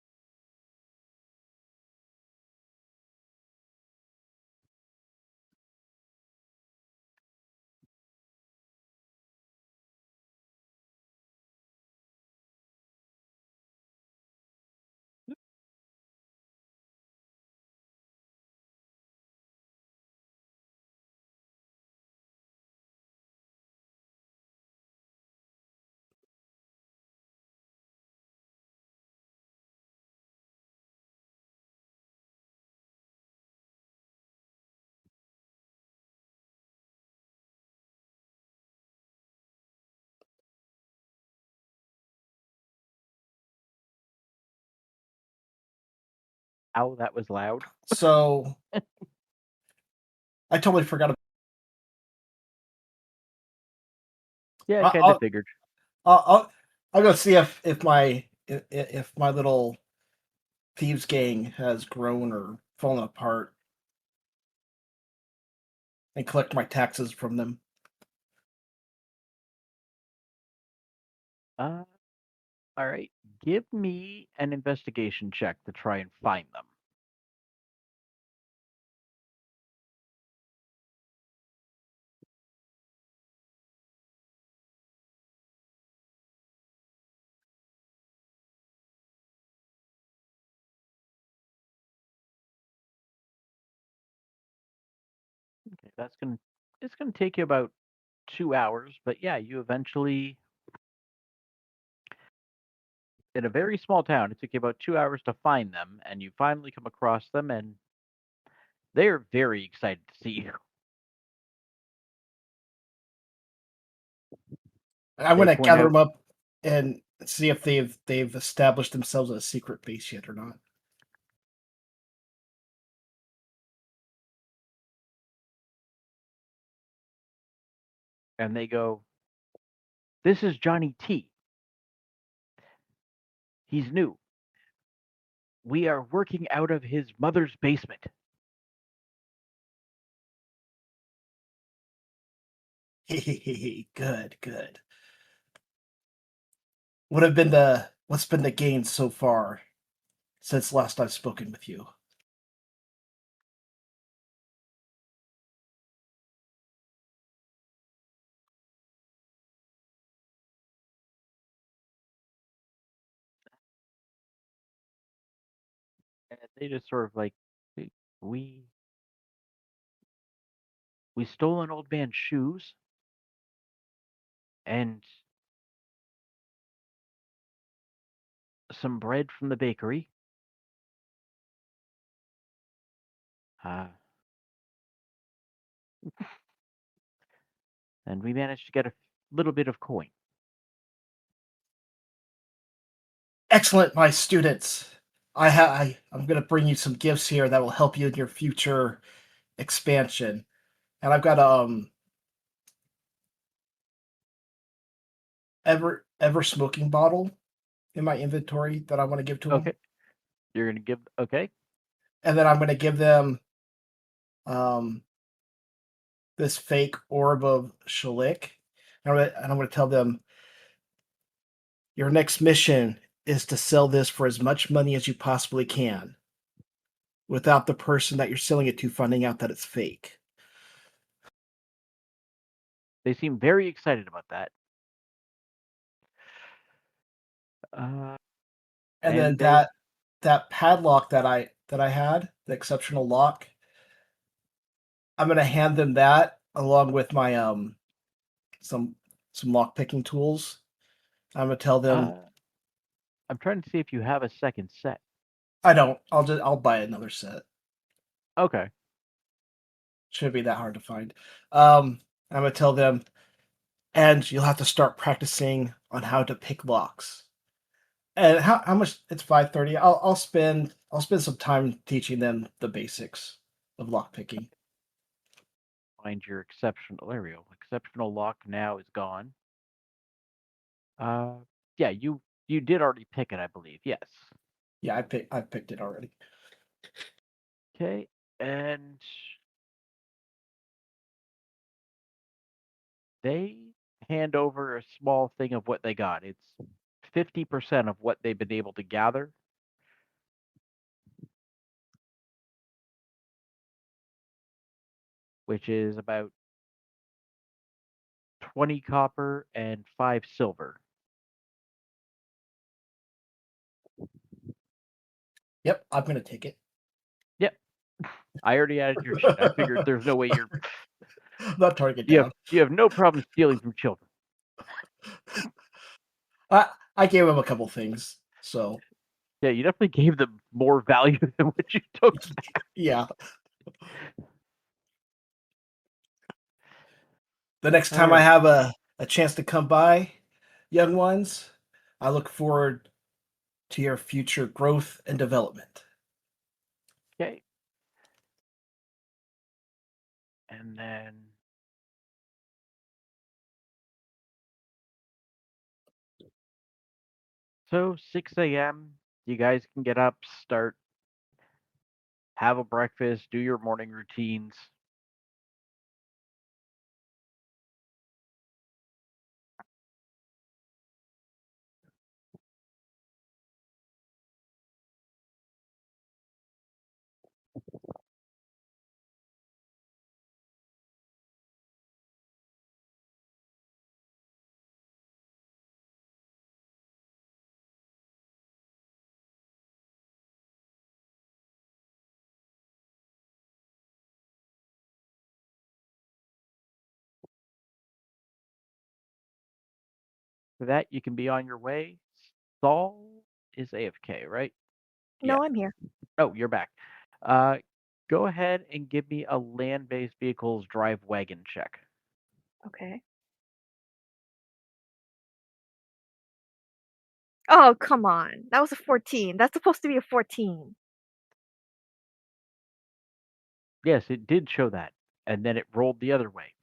S1: Ow, that was loud.
S6: So I totally forgot about.
S1: Yeah, I kind of figured.
S6: I'll go see if my little thieves gang has grown or fallen apart, and collect my taxes from them.
S1: All right. Give me an investigation check to try and find them. Okay, it's gonna take you about 2 hours, but yeah, you eventually, in a very small town, it took you about 2 hours to find them, and you finally come across them, and they are very excited to see you.
S6: I'm
S1: They
S6: going to
S1: point
S6: gather
S1: out,
S6: them up and see if they've established themselves as a secret base yet or not.
S1: and they go, "This is Johnny T. He's new. We are working out of his mother's basement."
S6: Good, good. What's been the gain so far since last I've spoken with you?
S1: And they just sort of like, we we stole an old man's shoes, and some bread from the bakery. Uh, and we managed to get a little bit of coin.
S6: Excellent, my students. I'm going to bring you some gifts here that will help you in your future expansion. And I've got ever smoking bottle in my inventory that I want to give to them.
S1: Okay. You're gonna give okay.
S6: And then I'm going to give them this fake orb of Shalik. And I'm going to tell them your next mission is to sell this for as much money as you possibly can without the person that you're selling it to finding out that it's fake.
S1: They seem very excited about that. Uh,
S6: And then
S1: And they-
S6: that padlock that I had, the exceptional lock, I'm gonna hand them that along with my some lock picking tools. I'm gonna tell them
S1: I'm trying to see if you have a second set.
S6: I don't. I'll buy another set.
S1: Okay.
S6: Shouldn't be that hard to find. I'm gonna tell them, and you'll have to start practicing on how to pick locks. And how much? It's 5:30. I'll spend some time teaching them the basics of lock picking.
S1: Find your exceptional. There we go. Exceptional lock now is gone. Yeah, you did already pick it, I believe. Yes.
S6: Yeah, I picked it already.
S1: Okay, and they hand over a small thing of what they got. It's 50% of what they've been able to gather. Which is about 20 copper and 5 silver.
S6: Yep, I'm gonna take it.
S1: Yep. I already added your sheet. I figured there's no way you're
S6: Not target
S1: you
S6: down.
S1: have, you have no problem stealing from children.
S6: I gave him a couple things, so
S1: Yeah, you definitely gave them more value than what you took back.
S6: yeah. The next time I have a chance to come by, young ones, I look forward to your future growth and development.
S1: Okay. And then so 6 a.m. You guys can get up, start, have a breakfast, do your morning routines. For that, you can be on your way. Saul is AFK, right?
S3: No,
S1: Yeah.
S3: I'm here.
S1: Oh, you're back. Go ahead and give me a land-based vehicles drive wagon check.
S3: Okay. Oh, come on. That was a 14. That's supposed to be a 14.
S1: Yes, it did show that, and then it rolled the other way.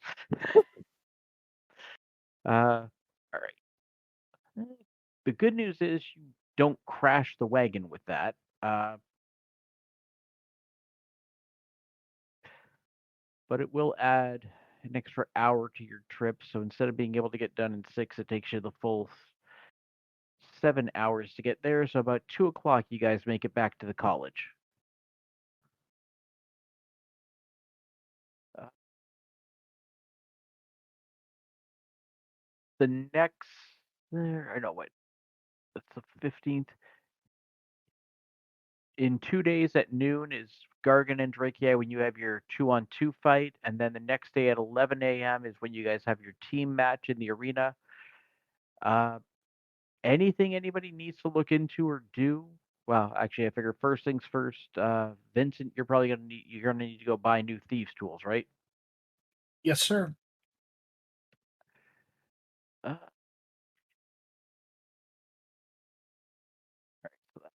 S1: All right. The good news is you don't crash the wagon with that. But it will add an extra hour to your trip. So instead of being able to get done in 6, it takes you the full 7 hours to get there. So about 2 o'clock, you guys make it back to the college. The next, I know what, that's the 15th. In 2 days at noon is Gargan and Drakia when you have your 2-on-2 fight, and then the next day at 11 a.m. is when you guys have your team match in the arena. Anything anybody needs to look into or do? Well, actually, I figure first things first. Vincent, you're gonna need to go buy new thieves tools, right?
S6: Yes, sir.
S1: All right, so that's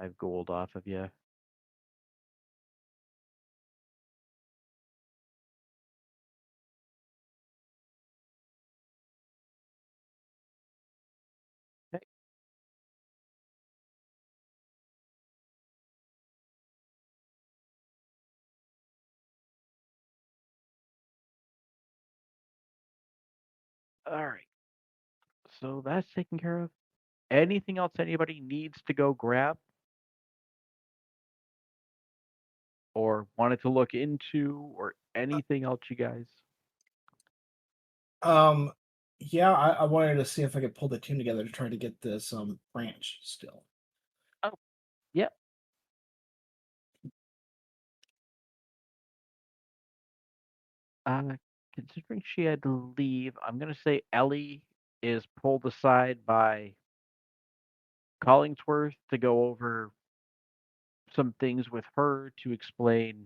S1: 5 gold off of you. Okay. All right. So that's taken care of. Anything else anybody needs to go grab? Or wanted to look into, or anything else, you guys?
S6: Yeah, I wanted to see if I could pull the team together to try to get this branch still.
S1: Oh, yep. Considering she had to leave, I'm gonna say Ellie is pulled aside by Collingsworth to go over some things with her to explain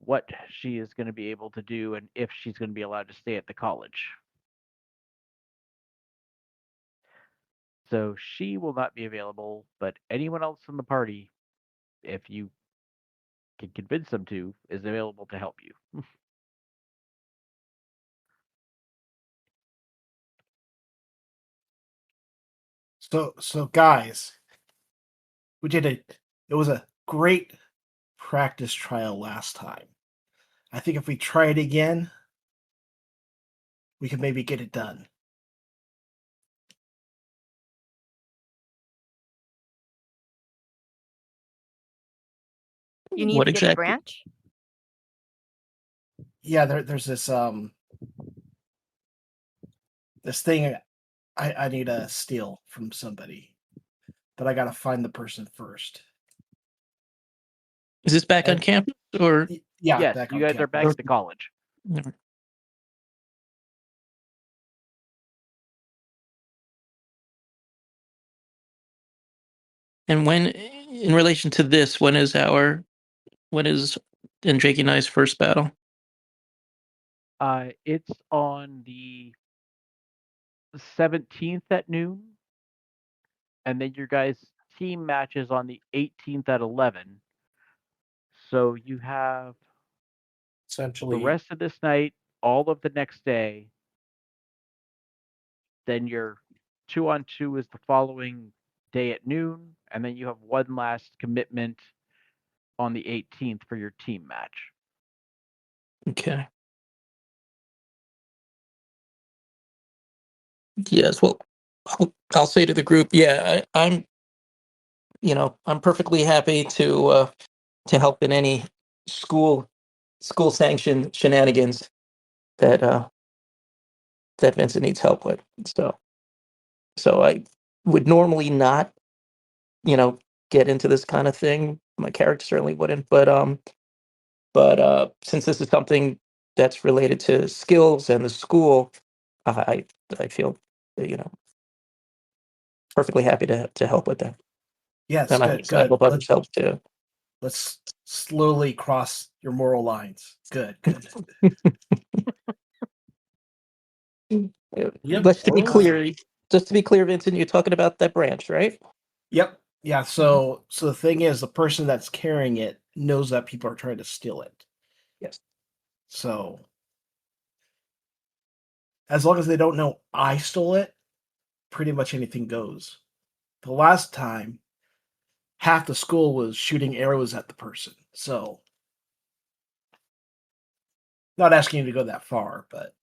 S1: what she is going to be able to do and if she's going to be allowed to stay at the college. So she will not be available, but anyone else in the party, if you can convince them to, is available to help you.
S6: So guys, we did it. It was a great practice trial last time. I think if we try it again, we can maybe get it done.
S3: You need
S7: What
S3: to get the
S7: exactly?
S3: branch?
S6: Yeah, there's this thing I need to steal from somebody, but I gotta find the person first.
S7: Is this back on
S6: And-
S7: campus or?
S6: Yeah,
S1: Yes,
S6: back
S1: you
S6: on
S1: guys are
S6: campus.
S1: back at the college.
S7: Never. And when, in relation to this, when is Drake and I's first battle?
S1: It's on the 17th at noon, and then your guys' team matches on the 18th at 11. So you have the
S4: Essentially,
S1: rest of this night, all of the next day. Then your 2-on-2 is the following day at noon, and then you have one last commitment on the 18th for your team match.
S7: Okay. Yes. Well, I'll say to the group, yeah, I'm perfectly happy to help in any school sanctioned shenanigans that Vincent needs help with. So I would normally not, get into this kind of thing. My character certainly wouldn't, but since this is something that's related to skills and the school, I feel, perfectly happy to help with that.
S6: Yes,
S7: And
S6: good.
S7: I hope others help too.
S6: Let's slowly cross your moral lines. Good.
S4: Yep.
S7: Just to be
S4: Morals.
S7: clear, Vincent, you're talking about that branch, right?
S6: Yep. Yeah. So the thing is, the person that's carrying it knows that people are trying to steal it.
S7: Yes.
S6: So as long as they don't know I stole it, pretty much anything goes. The last time, half the school was shooting arrows at the person. So not asking you to go that far, but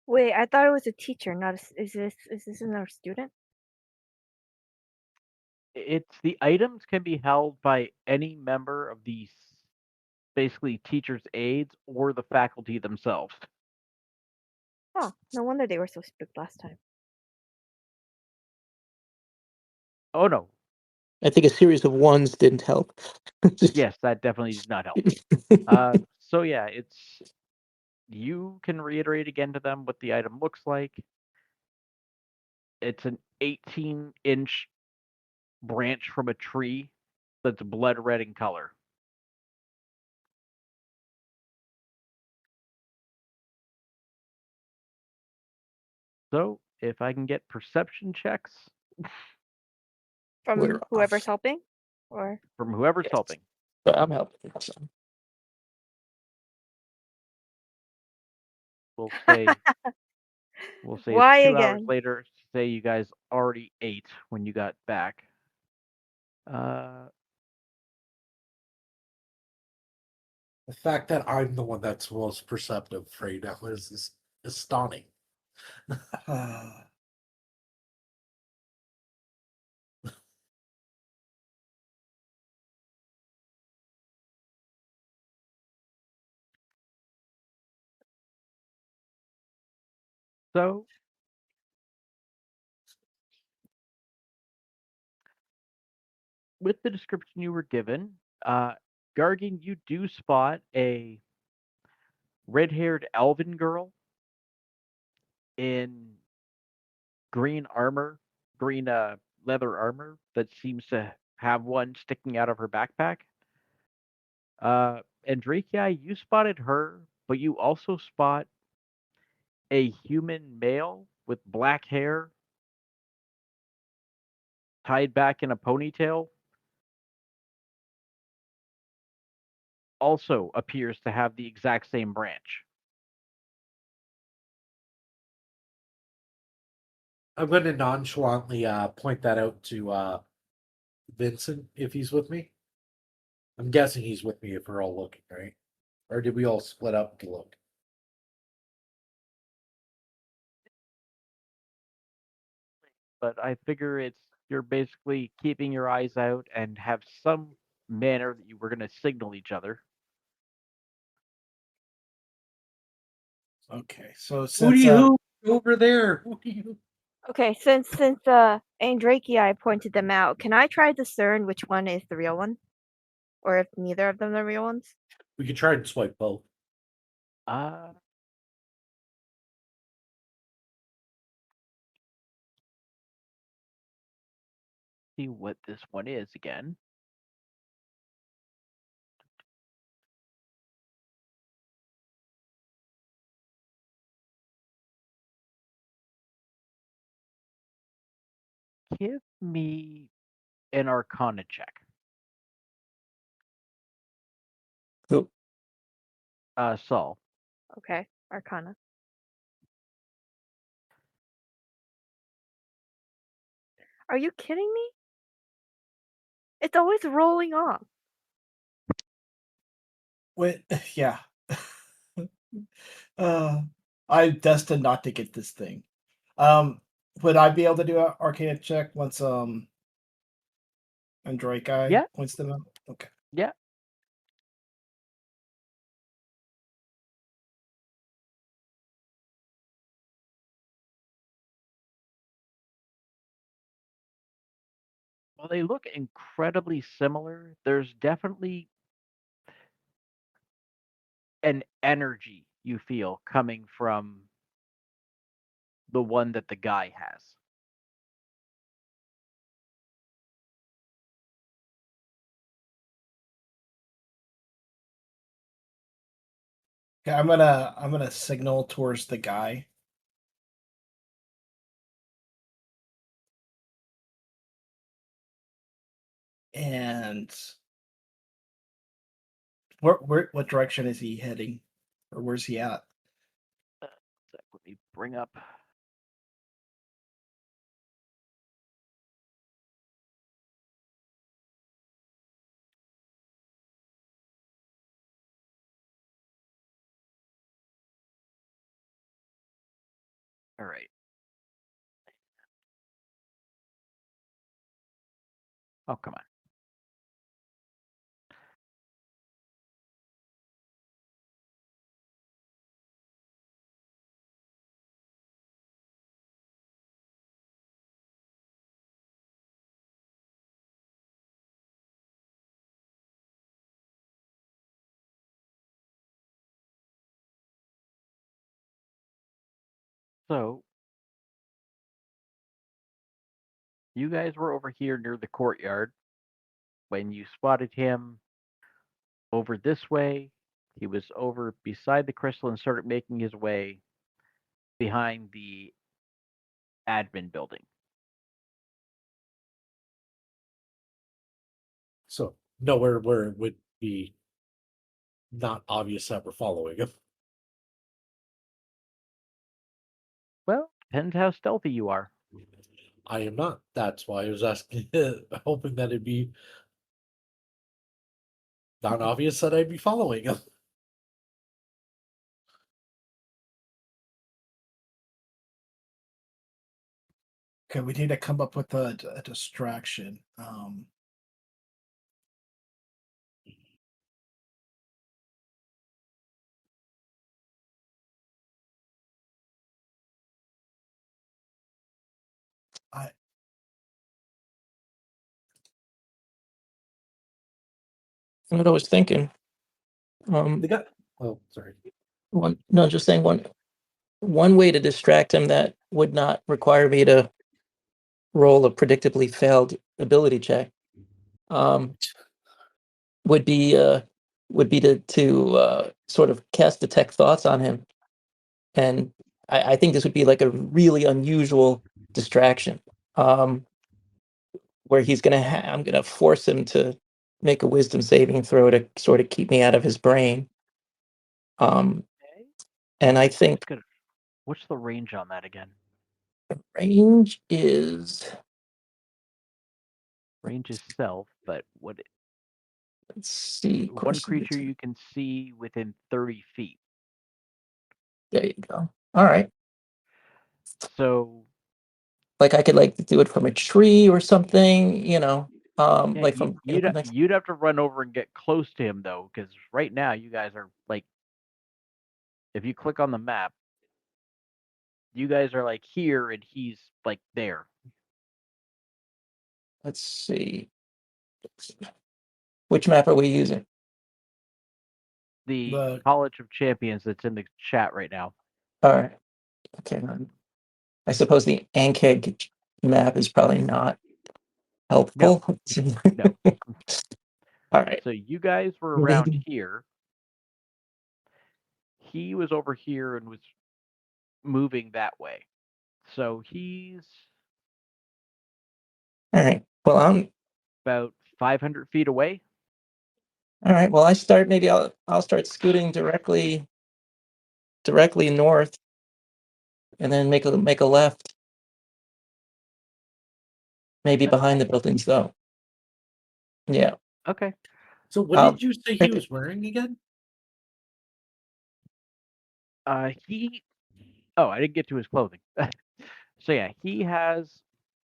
S3: Wait, I thought it was a teacher, not a, is this another student?
S1: It's the items can be held by any member of the basically teachers' aides or the faculty themselves.
S3: Oh, no wonder they were so spooked last time.
S1: Oh no,
S7: I think a series of ones didn't help.
S1: yes, that definitely did not help. So yeah, you can reiterate again to them what the item looks like. It's an 18-inch branch from a tree that's blood red in color. So if I can get perception checks
S3: From
S7: We're
S3: whoever's
S7: off.
S3: helping? Or
S1: from whoever's
S7: Yes.
S1: helping.
S7: But I'm helping. So.
S1: We'll say
S3: Why
S1: it's 2 hours
S3: again?
S1: later. Say you guys already ate when you got back.
S4: The fact that I'm the one that's most perceptive right now is Astounding.
S1: So, with the description you were given, Gargan, you do spot a red-haired elven girl in green armor, green leather armor that seems to have one sticking out of her backpack. Andrekia, you spotted her, but you also spot a human male with black hair tied back in a ponytail. Also appears to have the exact same branch.
S4: I'm going to nonchalantly point that out to Vincent if he's with me. I'm guessing he's with me if we're all looking, right? Or did we all split up to look?
S1: But I figure you're basically keeping your eyes out and have some manner that you were going to signal each other.
S6: Okay, so
S4: Who do
S6: since
S4: you over there? Who do you?
S3: Okay, since Andrakia pointed them out, can I try to discern which one is the real one, or if neither of them are the real ones?
S4: We could try and swipe both.
S1: See what this one is again. Give me an Arcana check.
S7: Who?
S1: Saul.
S3: Okay, Arcana. Are you kidding me? It's always rolling off.
S6: wait, yeah. I'm destined not to get this thing. Would I be able to do an arcana check once Android guy
S1: Yeah.
S6: points them out? Okay.
S1: Yeah. While they look incredibly similar, there's definitely an energy you feel coming from the one that the guy has.
S6: Okay, I'm gonna signal towards the guy. And what direction is he heading? Or where's he at?
S1: Let me bring up. All right. Oh, come on. So, you guys were over here near the courtyard when you spotted him over this way. He was over beside the crystal and started making his way behind the admin building.
S4: So nowhere where it would be not obvious that we're following him.
S1: Well, depends how stealthy you are.
S4: I am not. That's why I was asking, hoping that it'd be not obvious that I'd be following him.
S6: Okay, we need to come up with a distraction. I
S7: What I was thinking.
S4: They got. Oh, sorry.
S7: Just saying one way to distract him that would not require me to roll a predictably failed ability check. Would be to sort of cast detect thoughts on him, and I think this would be like a really unusual distraction, where I'm gonna force him to make a wisdom saving throw to sort of keep me out of his brain.
S1: Okay.
S7: And I think
S1: It's good. What's the range on that again?
S7: range is,
S1: Range is self, but what
S7: let's see,
S1: one creature you can see within 30 feet.
S7: there you go. All right.
S1: So
S7: Like I could like do it from a tree or something,
S1: yeah,
S7: like from next.
S1: you'd have to run over and get close to him though, because right now you guys are like, if you click on the map, you guys are like here and he's like there.
S7: Let's see. Which map are we using?
S1: The College of Champions that's in the chat right now.
S7: All right. Okay. I suppose the Ankeg map is probably not helpful.
S1: No.
S7: All right.
S1: So you guys were around here. He was over here and was moving that way. So he's
S7: All right. Well, I'm
S1: about 500 feet away.
S7: all right. Well, I'll start scooting directly north, and then make a left. Maybe behind the buildings, though. Yeah.
S1: Okay.
S4: So what did you say he was wearing again?
S1: I didn't get to his clothing. So yeah, he has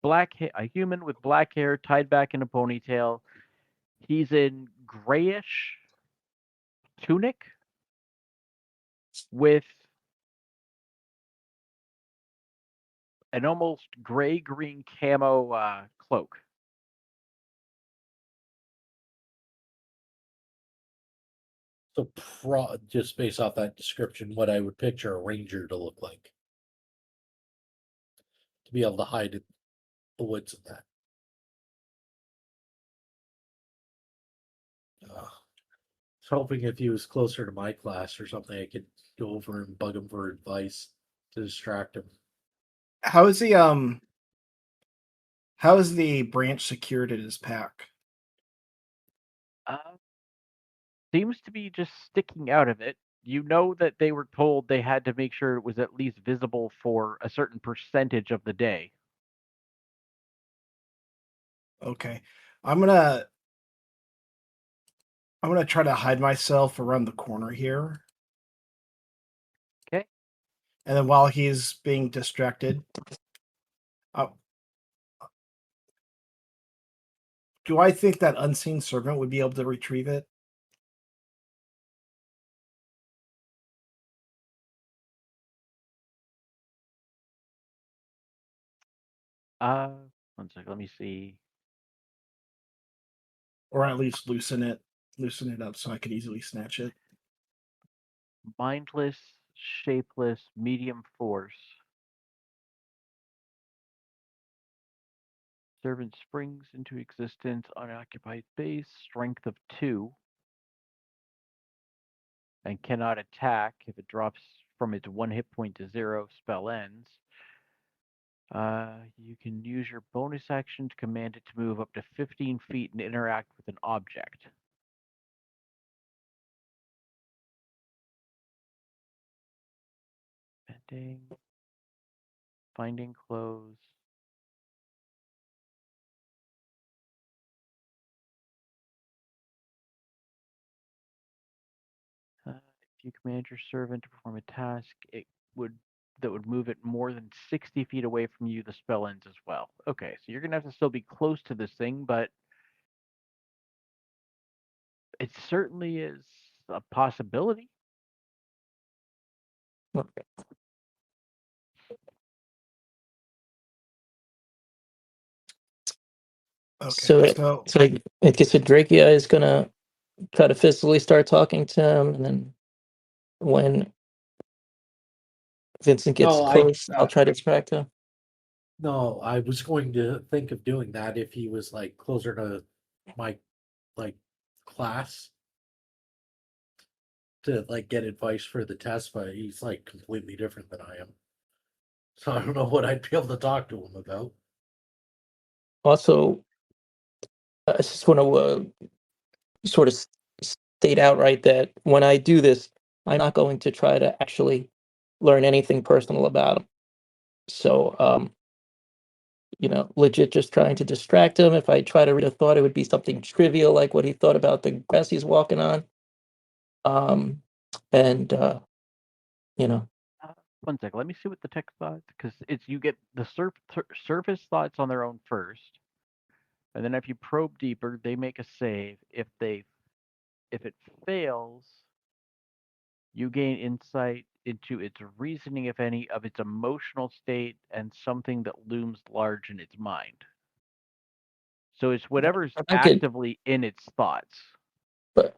S1: a human with black hair tied back in a ponytail. He's in grayish tunic with an almost gray-green camo cloak.
S4: So just based off that description, what I would picture a ranger to look like. To be able to hide in the woods and that. I was hoping if he was closer to my class or something, I could go over and bug him for advice to distract him.
S6: How is the branch secured in his pack?
S1: Seems to be just sticking out of it. You know that they were told they had to make sure it was at least visible for a certain percentage of the day.
S6: Okay. I'm gonna try to hide myself around the corner here.
S1: Okay.
S6: And then while he's being distracted, do I think that unseen servant would be able to retrieve it?
S1: One sec, let me see.
S6: Or at least loosen it up so I could easily snatch it.
S1: Mindless, shapeless, medium force. Servant springs into existence, unoccupied base, strength of 2, and cannot attack. If it drops from its 1 hit point to 0, spell ends. You can use your bonus action to command it to move up to 15 feet and interact with an object. Bending, finding clothes. If you command your servant to perform a task, it would that would move it more than 60 feet away from you, the spell ends as well. Okay, so you're going to have to still be close to this thing, but it certainly is a possibility.
S7: Okay.
S6: Okay,
S7: So I guess Drakia is gonna try to physically start talking to him, and then when Vincent gets
S4: No,
S7: close, I'll try to distract him.
S4: No, I was going to think of doing that if he was like closer to my like class to like get advice for the test, but he's like completely different than I am. So I don't know what I'd be able to talk to him about.
S7: Also, I just want to sort of state outright that when I do this, I'm not going to try to actually learn anything personal about him. So, legit just trying to distract him. If I try to read a thought, it would be something trivial like what he thought about the grass he's walking on. Um, and you know,
S1: One second, let me see what the text thoughts, because it's you get the surface thoughts on their own first, and then if you probe deeper, they make a save. If it fails, you gain insight into its reasoning, if any, of its emotional state and something that looms large in its mind. So it's whatever's
S7: I could,
S1: actively in its thoughts.
S7: but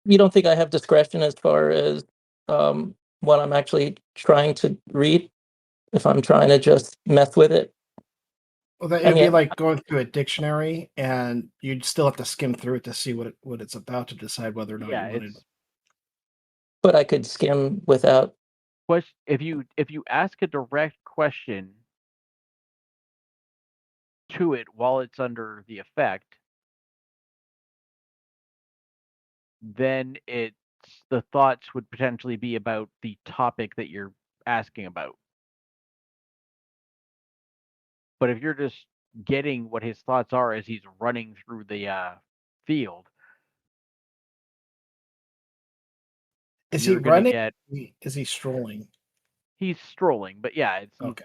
S7: you don't think I have discretion as far as what I'm actually trying to read if I'm trying to just mess with it?
S6: Well, that
S7: I
S6: it'd be
S7: mean,
S6: like going through a dictionary, and you'd still have to skim through it to see what it's about to decide whether or not
S1: Yeah,
S6: you wanted.
S1: it's
S7: but I could skim without.
S1: if you ask a direct question to it while it's under the effect, then the thoughts would potentially be about the topic that you're asking about. But if you're just getting what his thoughts are as he's running through the field,
S6: Is he
S1: you're gonna
S6: running?
S1: get
S6: Is he strolling?
S1: he's strolling. But yeah, he's
S6: Okay.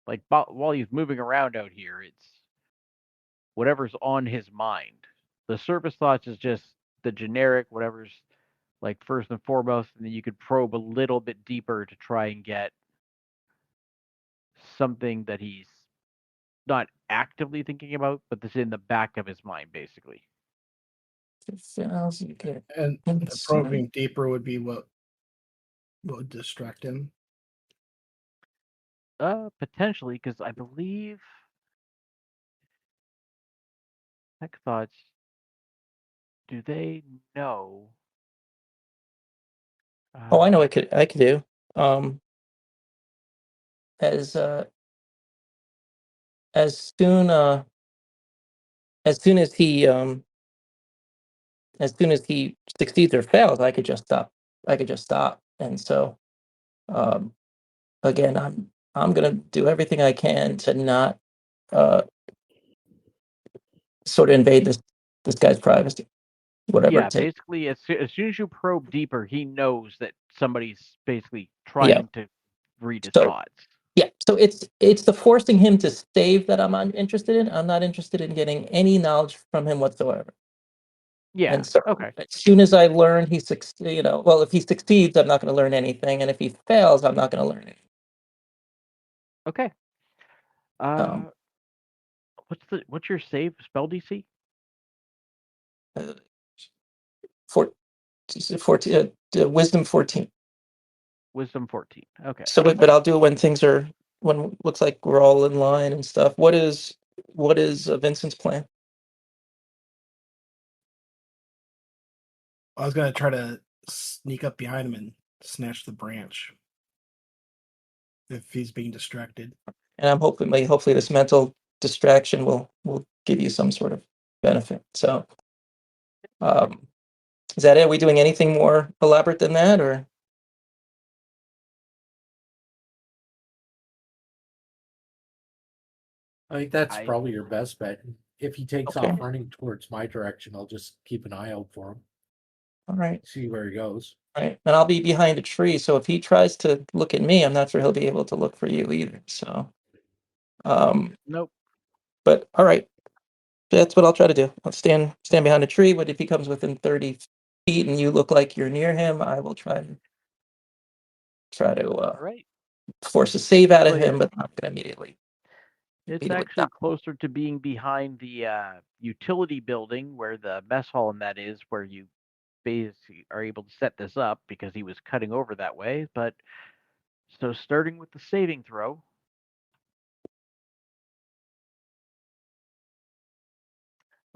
S1: like while he's moving around out here, it's whatever's on his mind. The surface thoughts is just the generic whatever's like first and foremost, and then you could probe a little bit deeper to try and get something that he's not actively thinking about, but that's in the back of his mind, basically.
S7: Okay.
S6: And the probing deeper would be what would distract him.
S1: Potentially, because I believe tech thoughts. Do they know?
S7: Oh, I know. I could do. Um, as as soon uh as soon as he as soon as he succeeds or fails, I could just stop. I could just stop. And so, um, again, I'm gonna do everything I can to not uh sort of invade this guy's privacy, whatever
S1: Yeah,
S7: it takes.
S1: basically, as soon as you probe deeper, he knows that somebody's basically
S7: Yeah.
S1: trying to read his
S7: So
S1: thoughts.
S7: yeah. So it's the forcing him to save that I'm interested in. I'm not interested in getting any knowledge from him whatsoever.
S1: Yeah.
S7: And so
S1: Okay.
S7: as soon as I learn well, if he succeeds, I'm not going to learn anything, and if he fails, I'm not going to learn anything.
S1: Okay.
S7: Um,
S1: What's your save spell DC?
S7: uh, 14, wisdom 14.
S1: Wisdom 14. Okay.
S7: So, but I'll do it when it looks like we're all in line and stuff. What is Vincent's plan?
S6: I was gonna try to sneak up behind him and snatch the branch if he's being distracted.
S7: And I'm hopefully this mental distraction will give you some sort of benefit. So, is that it? Are we doing anything more elaborate than that, or?
S4: I think that's
S1: I
S4: probably your best bet. If he takes
S7: Okay.
S4: off running towards my direction, I'll just keep an eye out for him,
S7: All right.
S4: see where he goes.
S7: Right, and I'll be behind a tree, so if he tries to look at me, I'm not sure he'll be able to look for you either. So,
S1: Nope.
S7: but all right, that's what I'll try to do. I'll stand behind a tree, but if he comes within 30 feet and you look like you're near him, I will try to
S1: All right.
S7: force a save out of
S1: Well, yeah.
S7: him, but I'm not going to immediately.
S1: It's
S7: beat him with
S1: actually
S7: that.
S1: closer to being behind the utility building where the mess hall and that is, where you basically are able to set this up because he was cutting over that way. But so starting with the saving throw.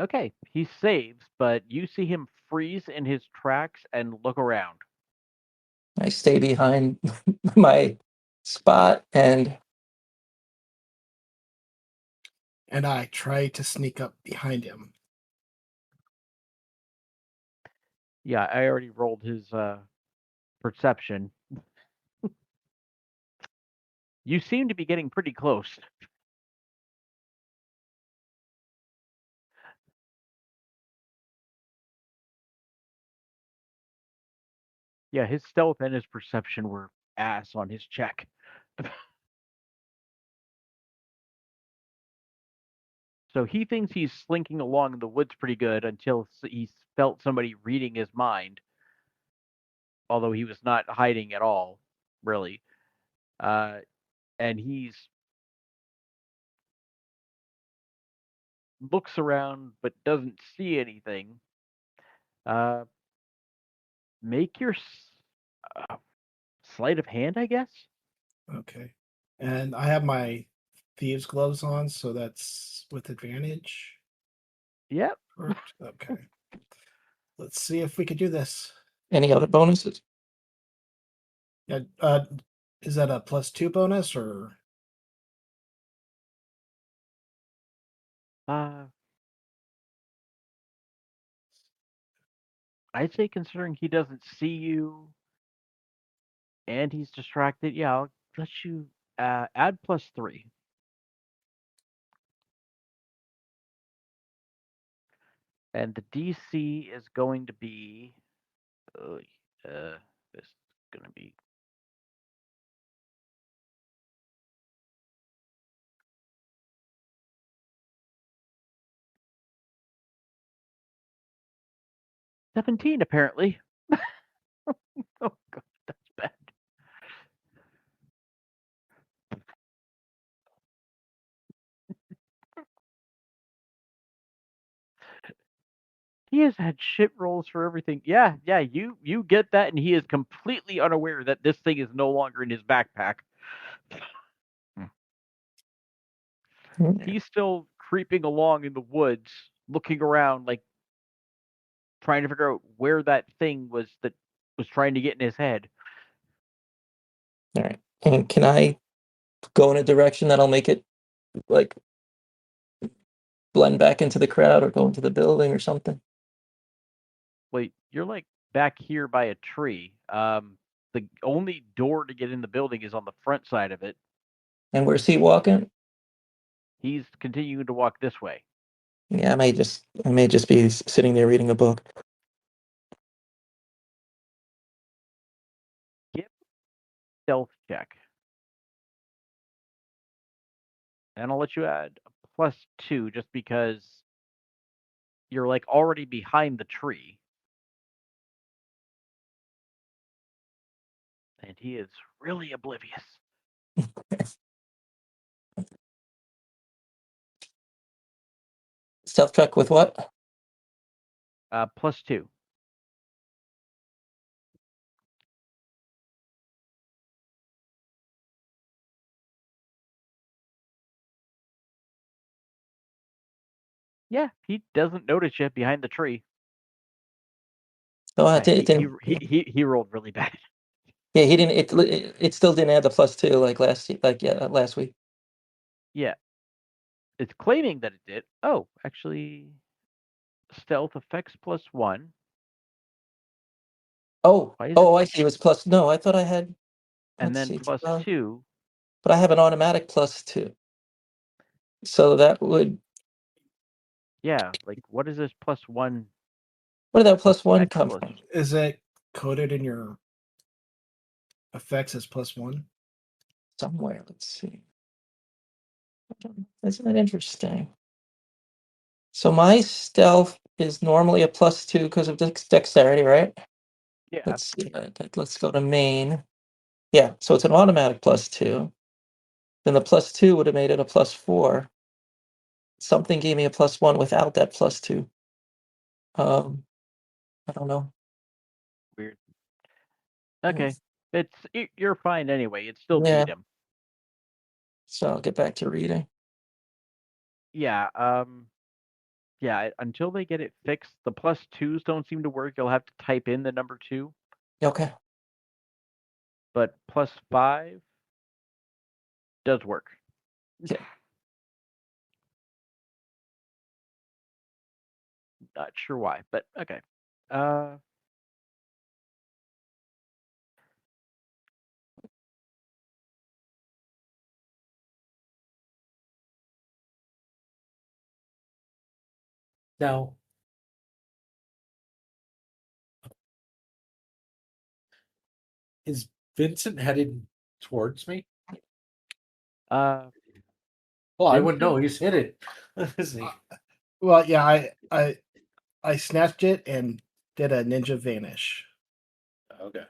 S1: Okay, he saves, but you see him freeze in his tracks and look around.
S7: I stay behind my spot and
S6: I try to sneak up behind him.
S1: Yeah, I already rolled his perception. You seem to be getting pretty close. Yeah, his stealth and his perception were ass on his check. So he thinks he's slinking along in the woods pretty good until he felt somebody reading his mind. Although he was not hiding at all, really. And he's looks around but doesn't see anything. Make your sleight of hand, I guess.
S6: Okay. And I have my thieves' gloves on, so that's with advantage.
S1: Yep.
S6: Correct. Okay. Let's see if we can do this.
S7: any other bonuses.
S6: Yeah. Is that a +2 bonus or?
S1: I'd say considering he doesn't see you and he's distracted, yeah, I'll let you add +3. And the DC is going to be this is going to be 17 apparently. Oh god, that's bad. He has had shit rolls for everything. Yeah, you get that, and he is completely unaware that this thing is no longer in his backpack. He's still creeping along in the woods, looking around, like trying to figure out where that thing was that was trying to get in his head.
S7: All right, and can I go in a direction that'll make it like blend back into the crowd or go into the building or something?
S1: Wait, you're like back here by a tree. The only door to get in the building is on the front side of it.
S7: And where's he walking?
S1: He's continuing to walk this way.
S7: Yeah, I may just be sitting there reading a book.
S1: Give stealth check. And I'll let you add a +2 just because you're like already behind the tree. And he is really oblivious.
S7: Stealth check with what?
S1: +2. Yeah, he doesn't notice you behind the tree.
S7: Oh,
S1: Yeah,
S7: it didn't.
S1: he rolled really bad.
S7: Yeah, he didn't. It still didn't add the +2 like last week.
S1: Yeah. It's claiming that it did. Oh, actually, stealth effects +1.
S7: Oh,
S1: Why is
S7: I see. It was plus. No, I thought I had.
S1: and
S7: Let's
S1: then
S7: see.
S1: +2.
S7: But I have an automatic +2. So that would.
S1: Yeah, like what is this +1?
S7: Where did that +1
S1: X
S7: come
S1: plus?
S7: from?
S6: Is it coded in your effects as +1?
S7: Somewhere, let's see. Isn't that interesting? So my stealth is normally a +2 because of dexterity, right?
S1: Yeah.
S7: Let's see. Let's go to main. Yeah, so it's an automatic +2. Then the +2 would have made it a +4. Something gave me a +1 without that +2. I don't know.
S1: Weird. Okay. You're fine anyway. It still
S7: Yeah.
S1: beat him.
S7: So I'll get back to reading.
S1: Yeah. Yeah. Until they get it fixed, the +2s don't seem to work. You'll have to type in the number 2.
S7: Okay.
S1: But +5 does work.
S7: Okay.
S1: Not sure why, but okay.
S4: Now, is Vincent headed towards me?
S1: Uh,
S4: Well, I wouldn't know.
S1: Vincent?
S4: He's hidden. Isn't he?
S6: Well, yeah, I snatched it and did a ninja vanish.
S4: Okay.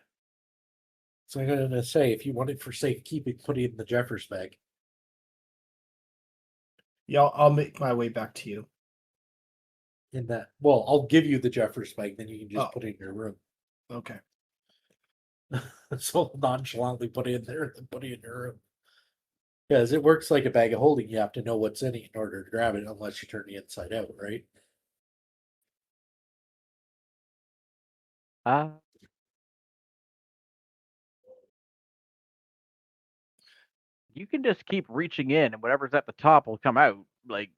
S4: So I'm gonna say, if you want it for safekeeping, put it in the Jeffers bag.
S6: Yeah, I'll make my way back to you.
S4: In that, well, I'll give you the Jeffers bag, then you can just
S6: Oh.
S4: put it in your room.
S6: Okay.
S4: So nonchalantly put it in there and then put it in your room. Because it works like a bag of holding. You have to know what's in it in order to grab it, unless you turn the inside out, right?
S1: You can just keep reaching in, and whatever's at the top will come out, like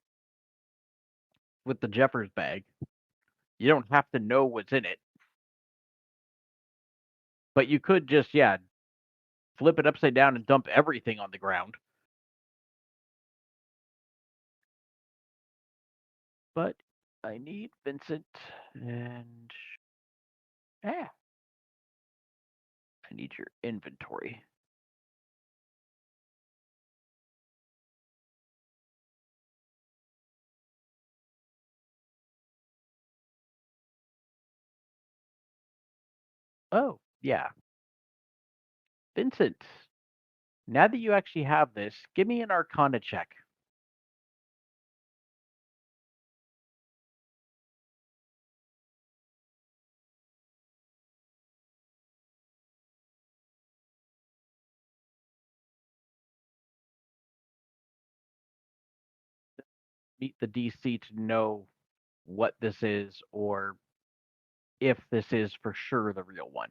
S1: with the Jeffers bag. You don't have to know what's in it. But you could just, yeah, flip it upside down and dump everything on the ground. But I need Vincent, and I need your inventory. Oh, yeah. Vincent, now that you actually have this, give me an Arcana check. Meet the DC to know what this is or if this is for sure the real one.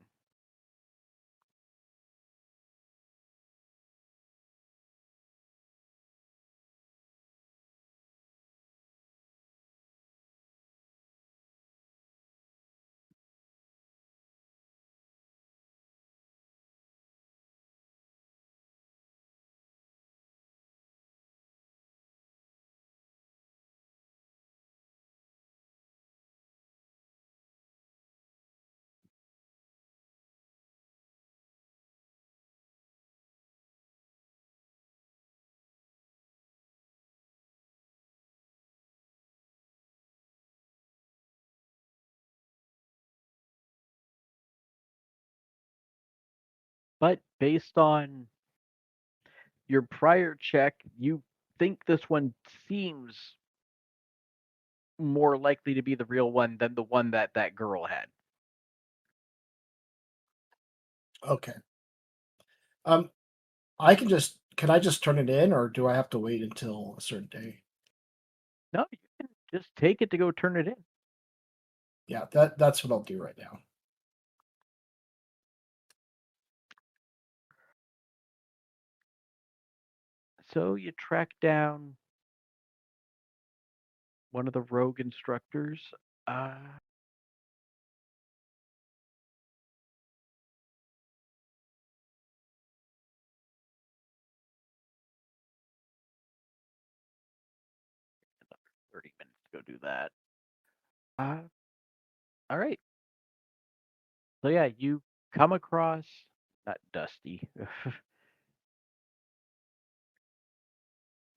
S1: But based on your prior check, you think this one seems more likely to be the real one than the one that that girl had.
S6: Okay. Can I just turn it in, or do I have to wait until a certain day?
S1: No, you can just take it to go turn it in.
S6: Yeah, that's what I'll do right now.
S1: So you track down one of the rogue instructors. Another 30 minutes to go do that. All right. So yeah, you come across not Dusty.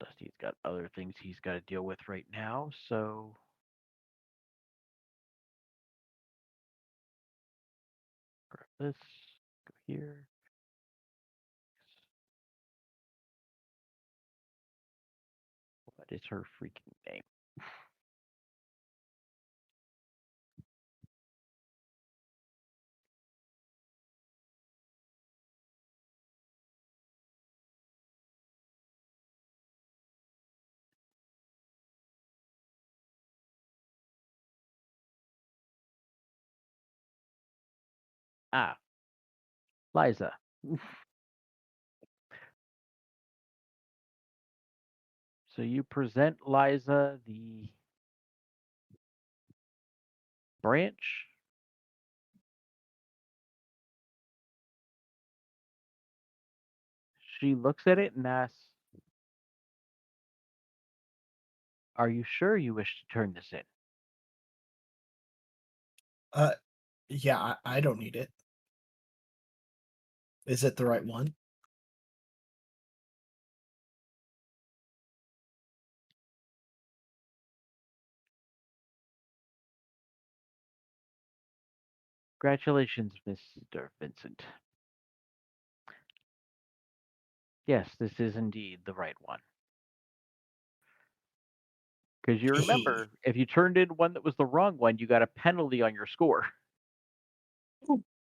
S1: Dusty's got other things he's got to deal with right now, so grab this, go here. What is her freaking name? Ah, Liza. So you present Liza the branch. She looks at it and asks, "Are you sure you wish to turn this in?"
S6: Yeah, I don't need it. Is it the right one?
S1: Congratulations, Mr. Vincent. Yes, this is indeed the right one. Because you remember, if you turned in one that was the wrong one, you got a penalty on your score.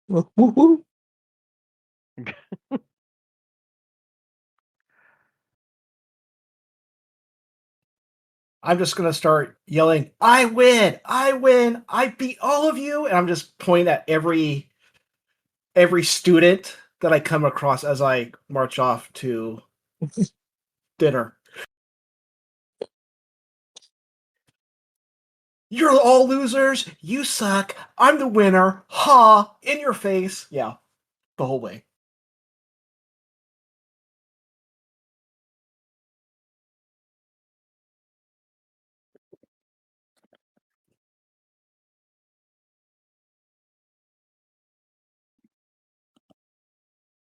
S7: Woo-hoo.
S6: I'm just gonna start yelling, "I win! I win! I beat all of you!" And I'm just pointing at every student that I come across as I march off to dinner. You're all losers. You suck. I'm the winner. Ha! In your face. Yeah, the whole way.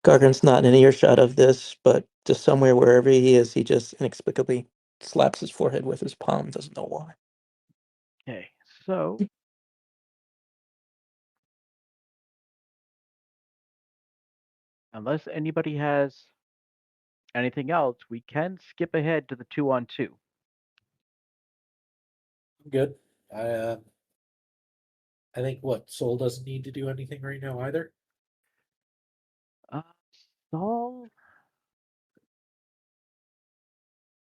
S7: Gargan's not in earshot of this, but just somewhere wherever he is, he just inexplicably slaps his forehead with his palm. Doesn't know why.
S1: Okay, so unless anybody has anything else, we can skip ahead to the 2-on-2.
S4: I'm good. I think what Soul doesn't need to do anything right now either.
S1: Saul.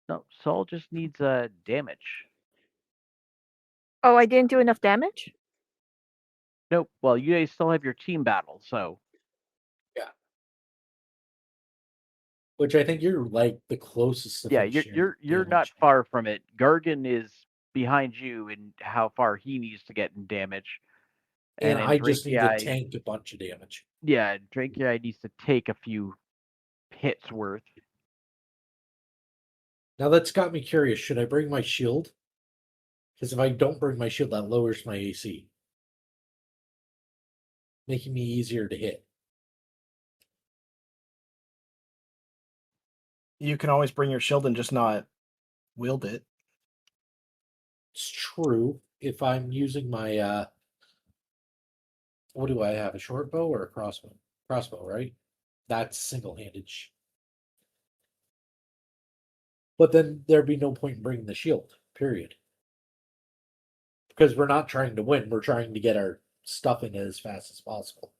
S1: No, Saul just needs damage.
S3: Oh, I didn't do enough damage?
S1: Nope. Well, you guys still have your team battle, so
S4: Which I think you're like the closest to
S1: yeah,
S4: finishing
S1: you're not
S4: damage.
S1: far from it. Gargan is behind you in how far he needs to get in damage,
S4: And
S1: then
S4: I just need to
S1: Drakei,
S4: tank a bunch of damage.
S1: yeah, Drakei needs to take a few hits worth.
S4: Now that's got me curious. Should I bring my shield? Because if I don't bring my shield, that lowers my AC, making me easier to hit.
S6: You can always bring your shield and just not wield it.
S4: It's true. If I'm using my what do I have? A short bow or a crossbow? Crossbow, right? That's single-handed. But then there'd be no point in bringing the shield. Period. Because we're not trying to win. We're trying to get our stuff in as fast as possible.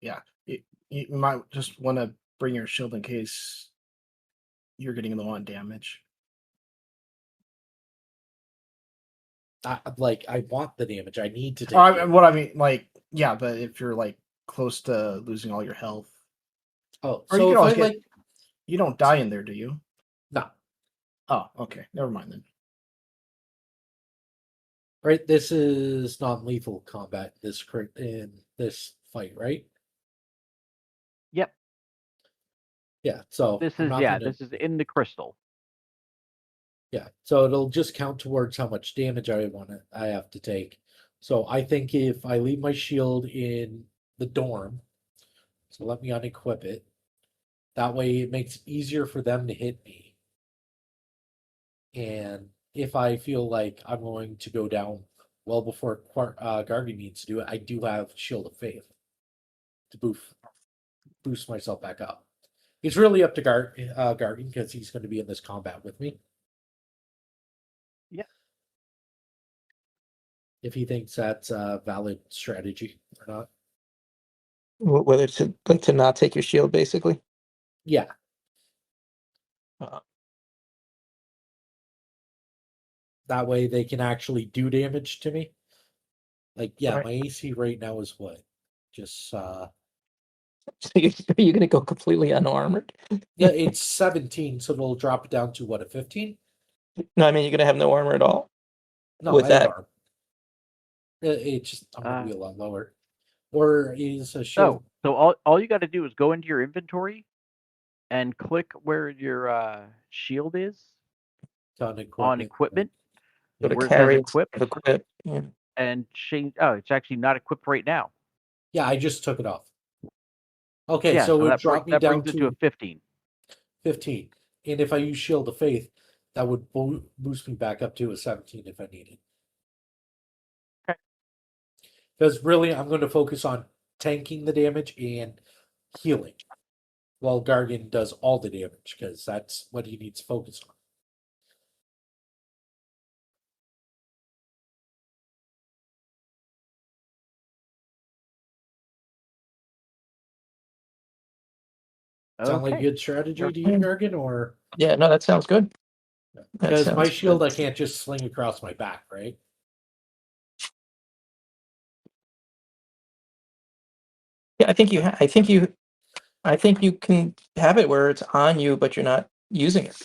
S6: Yeah, you might just want to bring your shield in case you're getting low on damage.
S4: I want the damage. I need to take
S6: Or what I mean, like, yeah, but if you're like close to losing all your health,
S4: Oh,
S6: or you
S4: so
S6: can
S4: if
S6: always
S4: I
S6: get, you don't die in there, do you?
S4: no,
S6: Oh, okay, never mind then.
S4: right? This is non-lethal combat. In this fight, right?
S1: Yep.
S4: Yeah. So
S1: This
S4: I'm
S1: is
S4: not gonna.
S1: this is in the crystal.
S4: Yeah, so it'll just count towards how much damage I have to take. So I think if I leave my shield in the dorm, so let me unequip it. That way it makes it easier for them to hit me. And if I feel like I'm going to go down well before Gargi needs to do it, I do have Shield of Faith to boost myself back up. It's really up to Gargi because he's going to be in this combat with me.
S1: Yeah.
S4: If he thinks that's a valid strategy or not.
S7: Whether to not take your shield, basically.
S4: Yeah.
S7: Uh,
S4: That way they can actually do damage to me. Like, yeah,
S7: Right.
S4: my AC right now is what? Just
S7: So you're going to go completely unarmored?
S4: yeah, it's 17, so it'll drop it down to what, a 15?
S7: No, I mean you're going to have no armor at all.
S4: No,
S7: With
S4: I have
S7: that.
S4: arm. It's just I'm gonna be a
S1: Uh,
S4: lot lower. Or is a shield?
S1: So all you got to do is go into your inventory and click where your shield is
S4: On
S1: on
S4: equipment.
S1: equipment,
S7: Go to
S1: where it says
S7: carry,
S1: equipped,
S7: equip. Yeah.
S1: and change. Oh, it's actually not equipped right now.
S4: Yeah, I just took it off. Okay,
S1: Yeah,
S4: so
S1: so
S4: it
S1: that
S4: dropped me
S1: that
S4: down
S1: brings it to a
S4: to
S1: 15.
S4: 15. And if I use Shield of Faith, that would boost me back up to a 17 if I needed.
S1: Okay.
S4: Because really, I'm going to focus on tanking the damage and healing, while Gargan does all the damage because that's what he needs to focus on. Sound like
S1: Okay.
S4: good strategy to you, Gargan, or
S7: Yeah, no, that sounds good. That
S4: because my
S7: sounds
S4: shield
S7: good.
S4: I can't just sling across my back, right?
S7: Yeah, I think you can have it where it's on you, but you're not using it.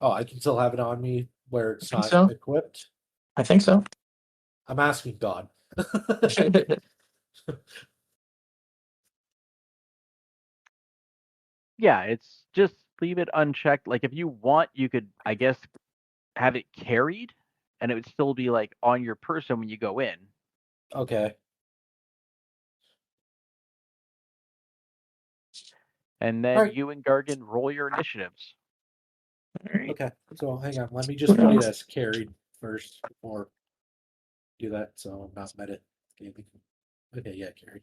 S4: Oh, I can still have it on me where
S7: I
S4: it's
S7: think
S4: not
S7: so.
S4: equipped.
S7: I think so.
S4: I'm asking God.
S1: Yeah, it's just leave it unchecked. Like if you want, you could, I guess, have it carried, and it would still be like on your person when you go in.
S4: Okay.
S1: And then
S4: Alright.
S1: you and Gargan roll your initiatives.
S7: All right.
S4: Okay. So hang on. Let me just put it as carried first before do that. So I'm not meta gaming. Okay, yeah, carried.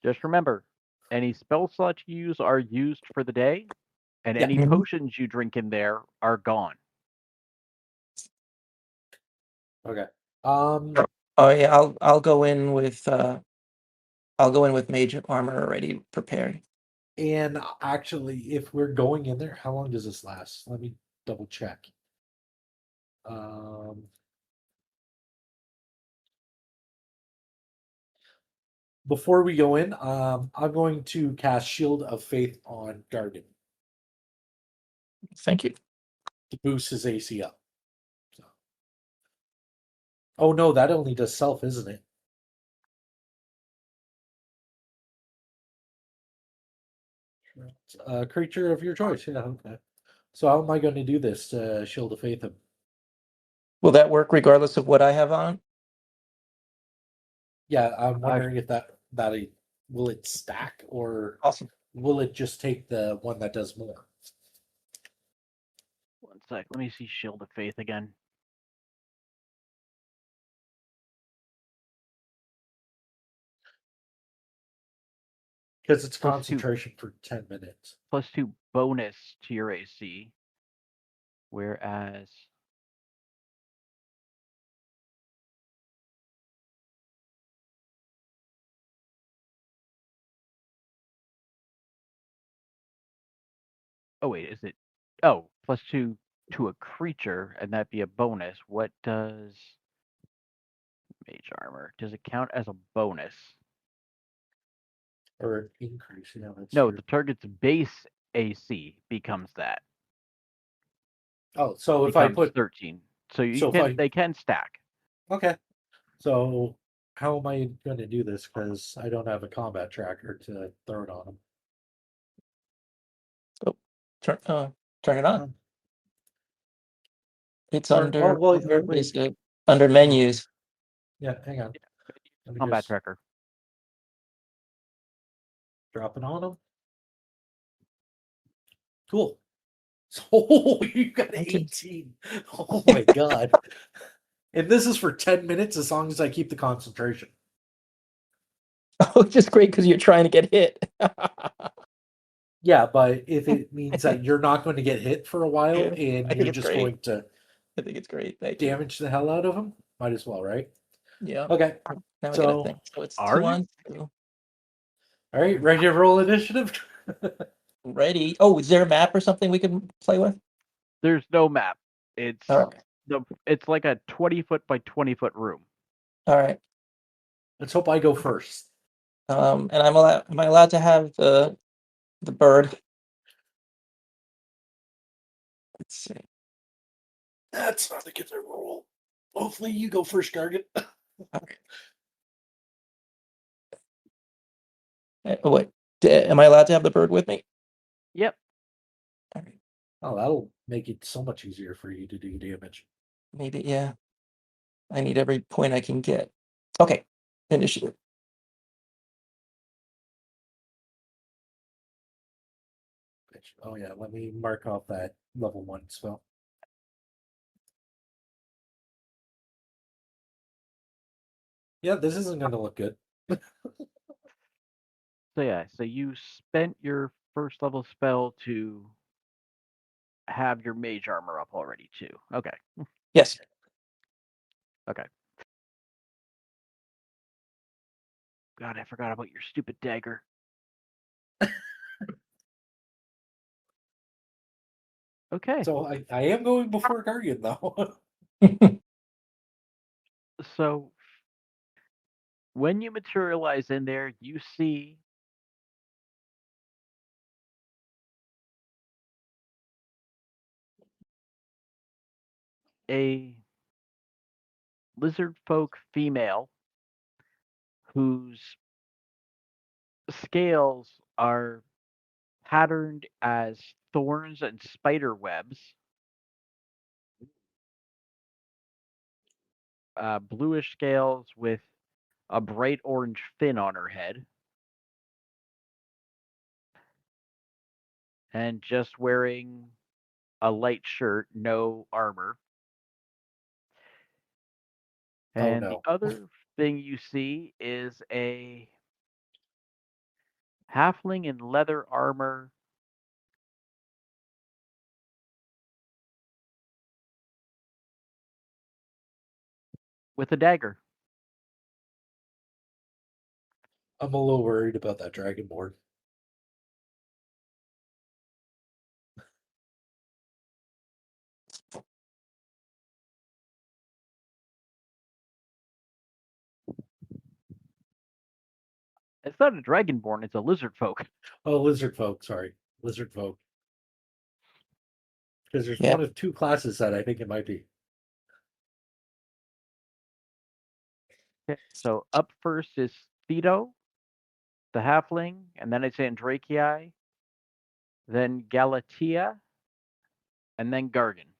S1: Just remember, any spell slots you use are used for the day, and
S4: Yeah.
S1: any
S7: Mhm.
S1: potions you drink in there are gone.
S4: Okay.
S7: Oh yeah, I'll go in with mage armor already prepared.
S4: And actually, if we're going in there, how long does this last? Let me double check. Before we go in, I'm going to cast Shield of Faith on Gargan
S7: Thank you.
S4: to boost his AC up. So. Oh no, that only does self, isn't it? Creature of your choice. Yeah, okay. So how am I going to do this? Shield of Faith him.
S7: Will that work regardless of what I have on?
S4: Yeah, I'm wondering if that will it stack or
S7: Awesome.
S4: will it just take the one that does more?
S1: One sec. Let me see Shield of Faith again.
S4: Because it's
S1: +2.
S4: concentration for 10 minutes.
S1: +2 bonus to your AC. Whereas oh wait, is it +2 to a creature, and that'd be a bonus. What does mage armor? Does it count as a bonus?
S4: Or an increase, yeah, that's
S1: No,
S4: true.
S1: the target's base AC becomes that.
S4: Oh, so if I put
S1: 13. So
S4: if
S1: they can stack.
S4: okay. So how am I going to do this? Because I don't have a combat tracker to throw it on them.
S7: Turn it on. It's
S4: Or-
S7: under
S4: oh, well,
S7: where
S4: wait.
S7: is it? Under menus.
S4: Yeah, hang on. Let me
S1: Combat
S4: just
S1: tracker.
S4: drop it on them. Cool. So you got
S7: Okay.
S4: 18. Oh my god. And this is for 10 minutes as long as I keep the concentration.
S7: Oh, it's just great because you're trying to get hit.
S4: Yeah, but if it means that you're not going to get hit for a while
S7: Yeah,
S4: and
S7: I think
S4: you're
S7: it's
S4: just
S7: great.
S4: going to
S7: I think it's great. Thank you.
S4: damage the hell out of them, might as well, right?
S7: Yeah.
S4: Okay.
S7: Now I got
S4: So-
S7: a thing. So it's
S1: Are
S7: 2
S1: you?
S7: on 2.
S4: All right, ready to roll initiative?
S7: Ready. Oh, is there a map or something we can play with?
S1: There's no map. It's
S7: All right.
S1: it's like a 20-foot by 20-foot room.
S7: All right.
S4: Let's hope I go first.
S7: And am I allowed to have the bird? Let's see.
S4: That's not a good roll. Hopefully you go first, Gargan.
S7: Okay. Oh, wait. Am I allowed to have the bird with me?
S1: Yep.
S7: All right.
S4: Oh, that'll make it so much easier for you to do damage.
S7: Maybe, yeah. I need every point I can get. Okay. Initiative.
S4: Oh yeah, let me mark off that level 1 spell. Yeah, this isn't going to look good.
S1: So yeah, so you spent your first level spell to have your mage armor up already too. Okay.
S7: Yes.
S1: Okay. God, I forgot about your stupid dagger. Okay.
S4: So I am going before Gargan though.
S1: So when you materialize in there, you see a lizard folk female whose scales are patterned as thorns and spider webs, bluish scales with a bright orange fin on her head, and just wearing a light shirt, no armor. And
S4: no.
S1: the other thing you see is a halfling in leather armor with a dagger.
S4: I'm a little worried about that dragonborn.
S1: It's not a dragonborn, it's a lizard folk.
S4: Oh, lizard folk, sorry. Lizard folk. Because there's
S7: Yeah.
S4: one of 2 classes that I think it might be.
S1: Okay, so up first is Theto, the halfling, and then it's Andrakei, then Galatea, and then Gargan.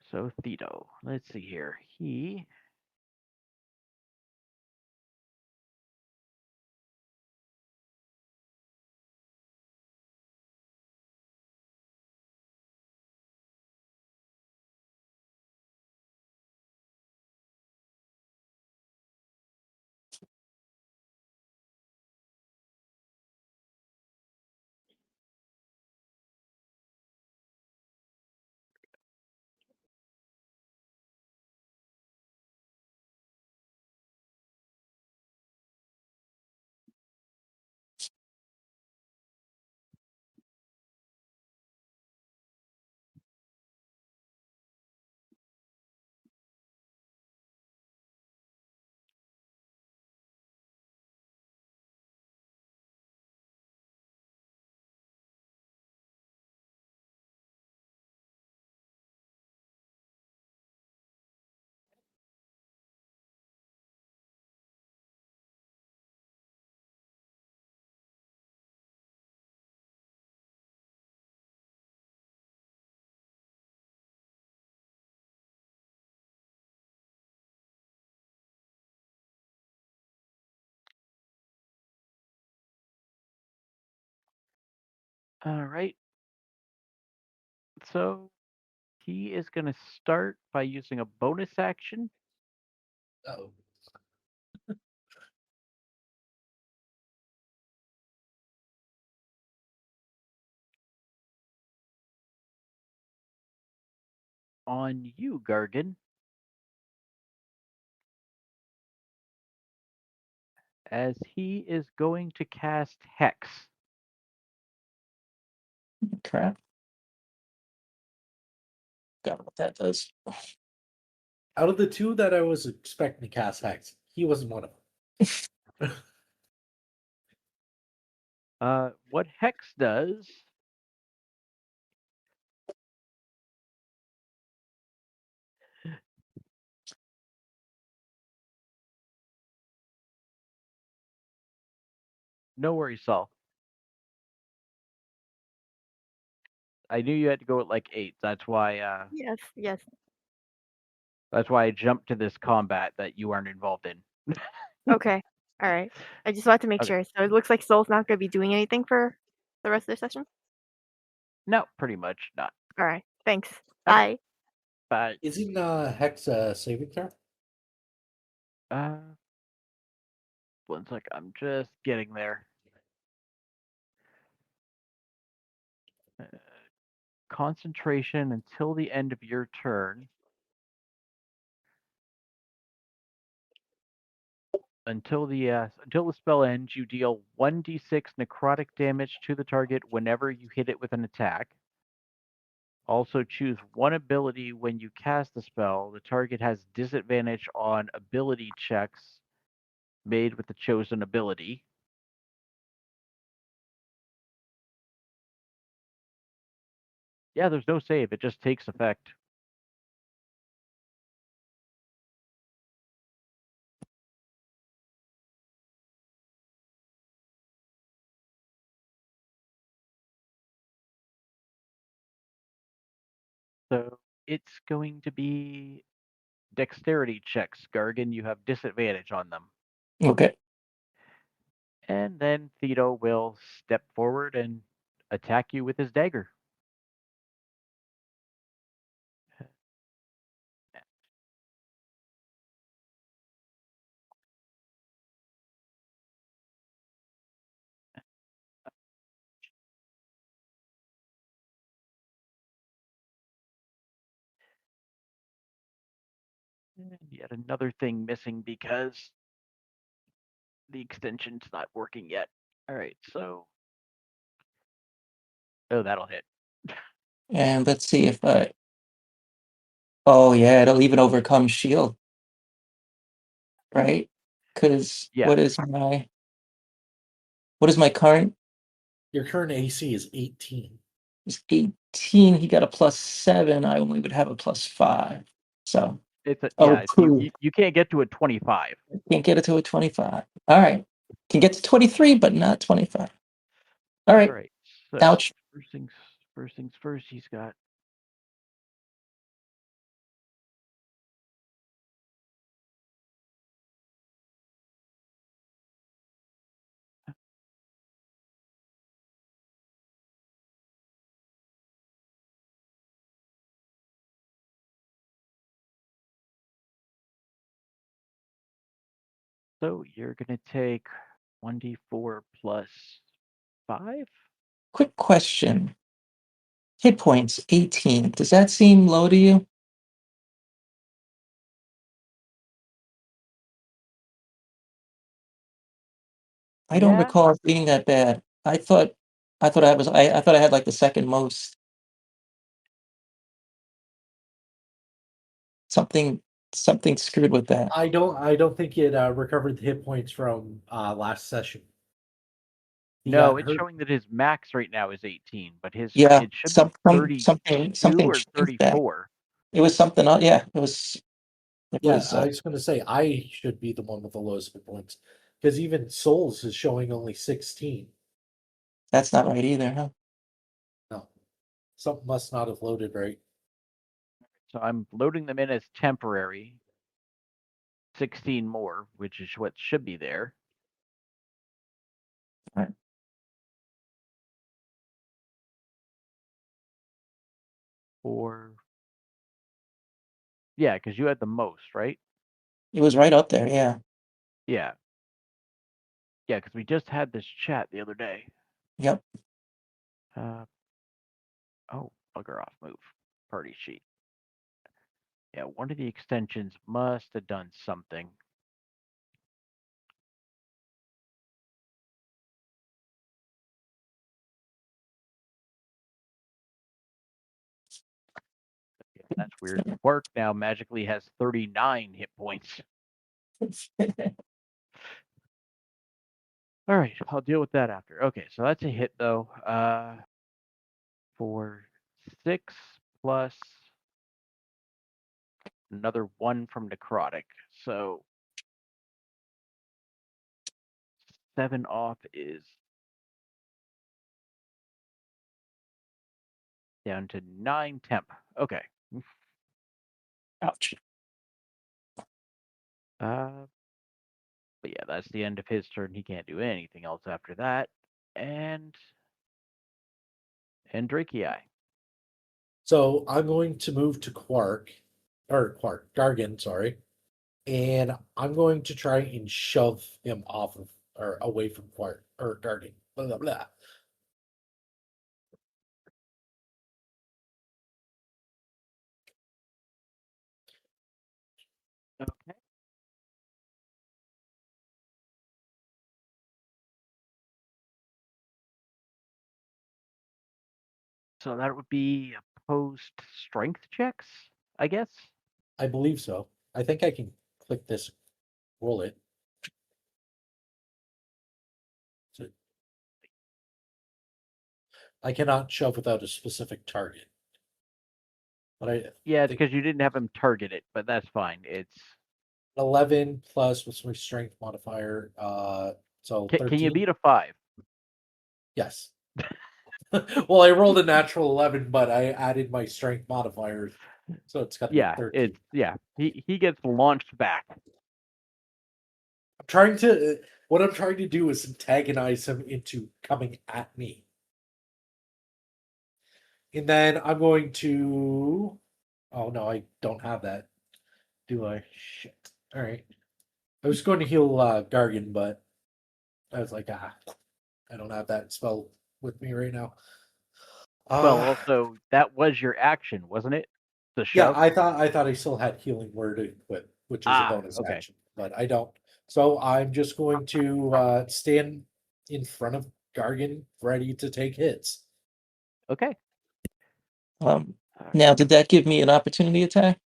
S1: So Theto, let's see here. He All right. So he is going to start by using a bonus action.
S4: Oh.
S1: On you, Gargan, as he is going to cast Hex.
S7: Crap. Got what that does.
S4: Out of the two that I was expecting to cast Hex, he wasn't one of them.
S1: What Hex does no worries, Saul. I knew you had to go at like 8. That's why
S3: Yes, yes.
S1: that's why I jumped to this combat that you aren't involved in.
S3: Okay. All right. I just wanted to make
S1: Okay.
S3: sure. So it looks like Soul's not going to be doing anything for the rest of the session.
S1: No, pretty much not.
S3: All right. Thanks.
S1: Okay.
S3: Bye.
S1: But
S4: Isn't Hex a saving throw?
S1: one sec, I'm just getting there. Concentration until the end of your turn. Until the spell ends, you deal 1d6 necrotic damage to the target whenever you hit it with an attack. Also choose one ability when you cast the spell. The target has disadvantage on ability checks made with the chosen ability. Yeah, there's no save. It just takes effect. So it's going to be dexterity checks. Gargan, you have disadvantage on them.
S7: Okay.
S1: And then Thedo will step forward and attack you with his dagger. And yet another thing missing because the extension's not working yet. All right, so. Oh, that'll hit.
S7: And let's see if I. Oh yeah, it'll even overcome shield, right? Because
S1: Yeah.
S7: what is my current?
S4: Your current AC is 18.
S7: It's 18. He got a +7. I only would have a +5. So
S1: You can't get to a 25.
S7: Can't get it to a 25. All right. Can get to 23, but not 25. All right.
S1: All right. So
S7: Ouch.
S1: first things first, he's got. So you're gonna take 1d4 plus 5.
S7: Quick question. Hit points 18. Does that seem low to you? I don't
S1: Yeah.
S7: recall it being that bad. I thought I thought I had like the second most. Something screwed with that.
S4: I don't think it recovered the hit points from last session. He
S1: No,
S4: got
S1: it's
S4: hurt.
S1: showing that his max right now is 18, but it should be
S7: Something
S1: 32 or
S7: changed that.
S1: 34.
S7: It was something else. Yeah, it was.
S4: Yeah, I was going to say I should be the one with the lowest hit points because even Souls is showing only 16.
S7: That's not right either, huh?
S4: No, something must not have loaded right.
S1: So I'm loading them in as temporary. 16 more, which is what should be there.
S7: Right.
S1: for. Yeah, because you had the most, right?
S7: It was right up there. Yeah.
S1: Yeah. Yeah, because we just had this chat the other day.
S7: Yep.
S1: Oh, bugger off, move. Party sheet. Yeah, one of the extensions must have done something. Yeah, that's weird. Kwark now magically has 39 hit points. All right, I'll deal with that after. Okay, so that's a hit though. For 6 plus another 1 from necrotic. So 7 off is down to 9 temp. Okay.
S7: Ouch.
S1: But yeah, that's the end of his turn. He can't do anything else after that. And Drakei.
S4: So I'm going to move to Gargan, sorry, and I'm going to try and shove him off of or away from Kwark or Gargan. Blah blah blah.
S1: Okay. So that would be opposed strength checks, I guess.
S4: I believe so. I think I can click this, roll it. So I cannot shove without a specific target. But
S1: Yeah, it's
S4: think
S1: because you didn't have him target it, but that's fine. It's
S4: 11 plus what's my strength modifier? So
S1: can
S4: 13.
S1: you beat a 5?
S4: Yes. Well, I rolled a natural 11, but I added my strength modifiers, so it's got to be
S1: Yeah,
S4: 13.
S1: he gets launched back.
S4: What I'm trying to do is antagonize him into coming at me. And then I'm going to. Oh no, I don't have that. Do I? Shit. All right. I was going to heal Gargan, but I was like, I don't have that spell with me right now.
S1: Well, also that was your action, wasn't it? The
S4: Yeah,
S1: shove.
S4: I thought I still had healing word equipped, which is a bonus
S1: Okay.
S4: action, but I don't. So I'm just going to stand in front of Gargan, ready to take hits.
S1: Okay.
S7: Now, did that give me an opportunity attack?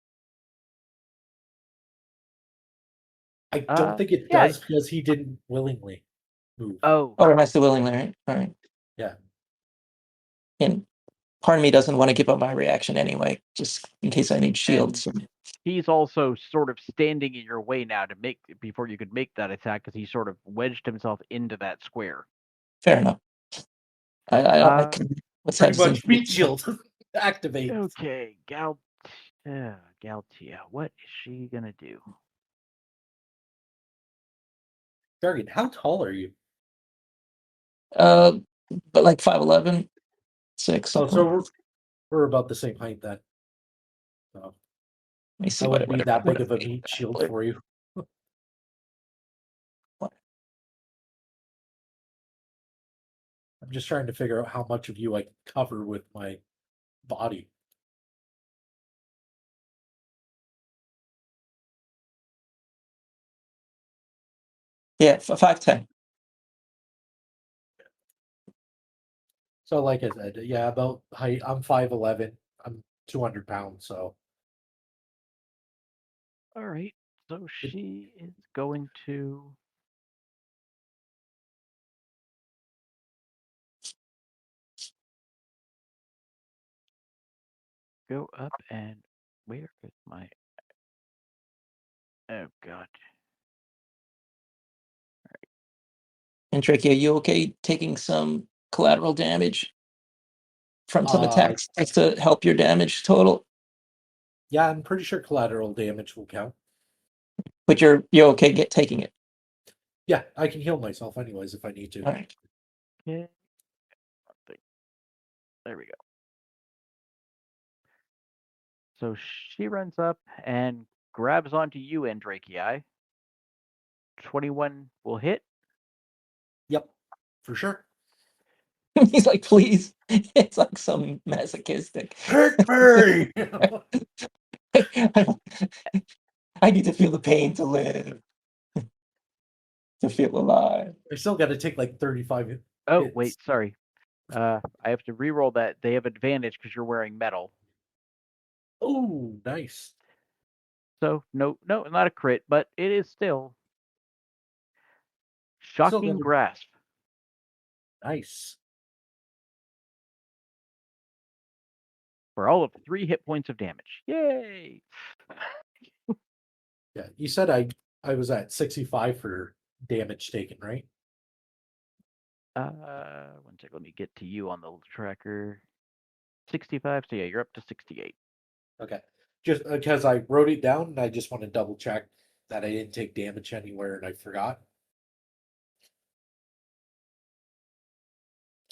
S4: I don't think it
S1: yeah.
S4: does because he didn't willingly move.
S1: Oh,
S7: Oh, it has to willingly, right? All right.
S4: Yeah.
S7: And part of me doesn't want to give up my reaction anyway, just in case I need shields.
S1: he's also sort of standing in your way now before you could make that attack because he sort of wedged himself into that square.
S7: Fair enough. I can, let's have
S4: Pretty much
S7: some.
S4: meat shield activate.
S1: Okay, Galtia, what is she gonna do?
S4: Gargan, how tall are you?
S7: But like 5'11", 6.
S4: Oh, so we're about the same height then. So
S7: Let me see
S4: I
S7: what
S4: wouldn't need that big of a
S7: what-
S4: meat shield for you. I'm just trying to figure out how much of you I can cover with my body.
S7: Yeah, 5'10".
S4: So, like I said, yeah, about height. I'm 5'11". I'm 200 pounds. So,
S1: All right, so she is going to go up and where is my? Oh God.
S7: And Tricky, are you okay taking some collateral damage from some attacks just to help your damage total?
S4: yeah, I'm pretty sure collateral damage will count.
S7: But you're okay taking it.
S4: Yeah, I can heal myself anyways if I need to.
S7: All right.
S1: Yeah. There we go. So she runs up and grabs onto you, Andrakii. 21 will hit.
S4: Yep, for sure.
S7: He's like, please. It's like some masochistic.
S4: Hit me!
S7: I need to feel the pain to live, to feel alive.
S4: I still got to take like 35
S1: Oh,
S4: hits.
S1: wait, sorry. I have to re-roll that. They have advantage because you're wearing metal.
S4: Oh, nice.
S1: So no, not a crit, but it is still shocking
S4: gonna-
S1: grasp.
S4: Nice.
S1: For all of 3 hit points of damage. Yay!
S4: Yeah, you said I was at 65 for damage taken, right?
S1: One second, let me get to you on the tracker. 65, so yeah, you're up to 68.
S4: Okay. Just because I wrote it down and I just want to double check that I didn't take damage anywhere and I forgot.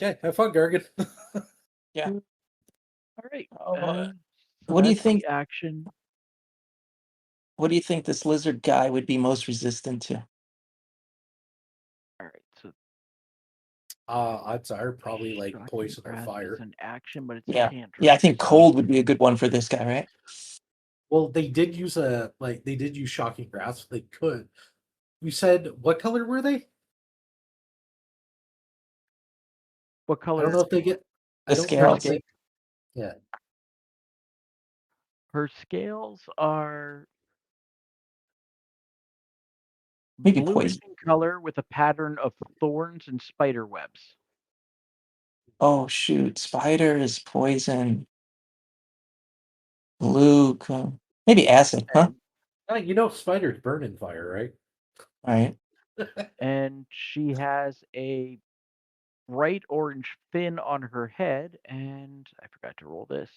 S4: Okay, have fun, Gargan.
S7: Yeah.
S1: All right.
S7: Oh,
S1: So
S7: what do you
S1: that's
S7: think?
S1: the action?
S7: What do you think this lizard guy would be most resistant to?
S1: All right, so
S4: Odds are probably like
S1: shocking
S4: poison or
S1: grasp
S4: fire.
S1: is an action, but it's
S7: Yeah.
S1: a cantrip.
S7: Yeah, I think
S1: so-
S7: cold would be a good one for this guy, right?
S4: Well, they did use shocking grasp. They could. You said what color were they?
S1: What
S4: I
S1: color?
S4: don't know if they get. I
S7: The
S4: don't know if
S7: scales.
S4: they. Yeah.
S1: Her scales are
S7: Maybe
S1: bluish
S7: poison.
S1: in color with a pattern of thorns and spider webs.
S7: Oh shoot, spiders, poison, blue, maybe acid, huh?
S4: Spiders burn in fire, right?
S7: All right.
S1: And she has a bright orange fin on her head, and I forgot to roll this.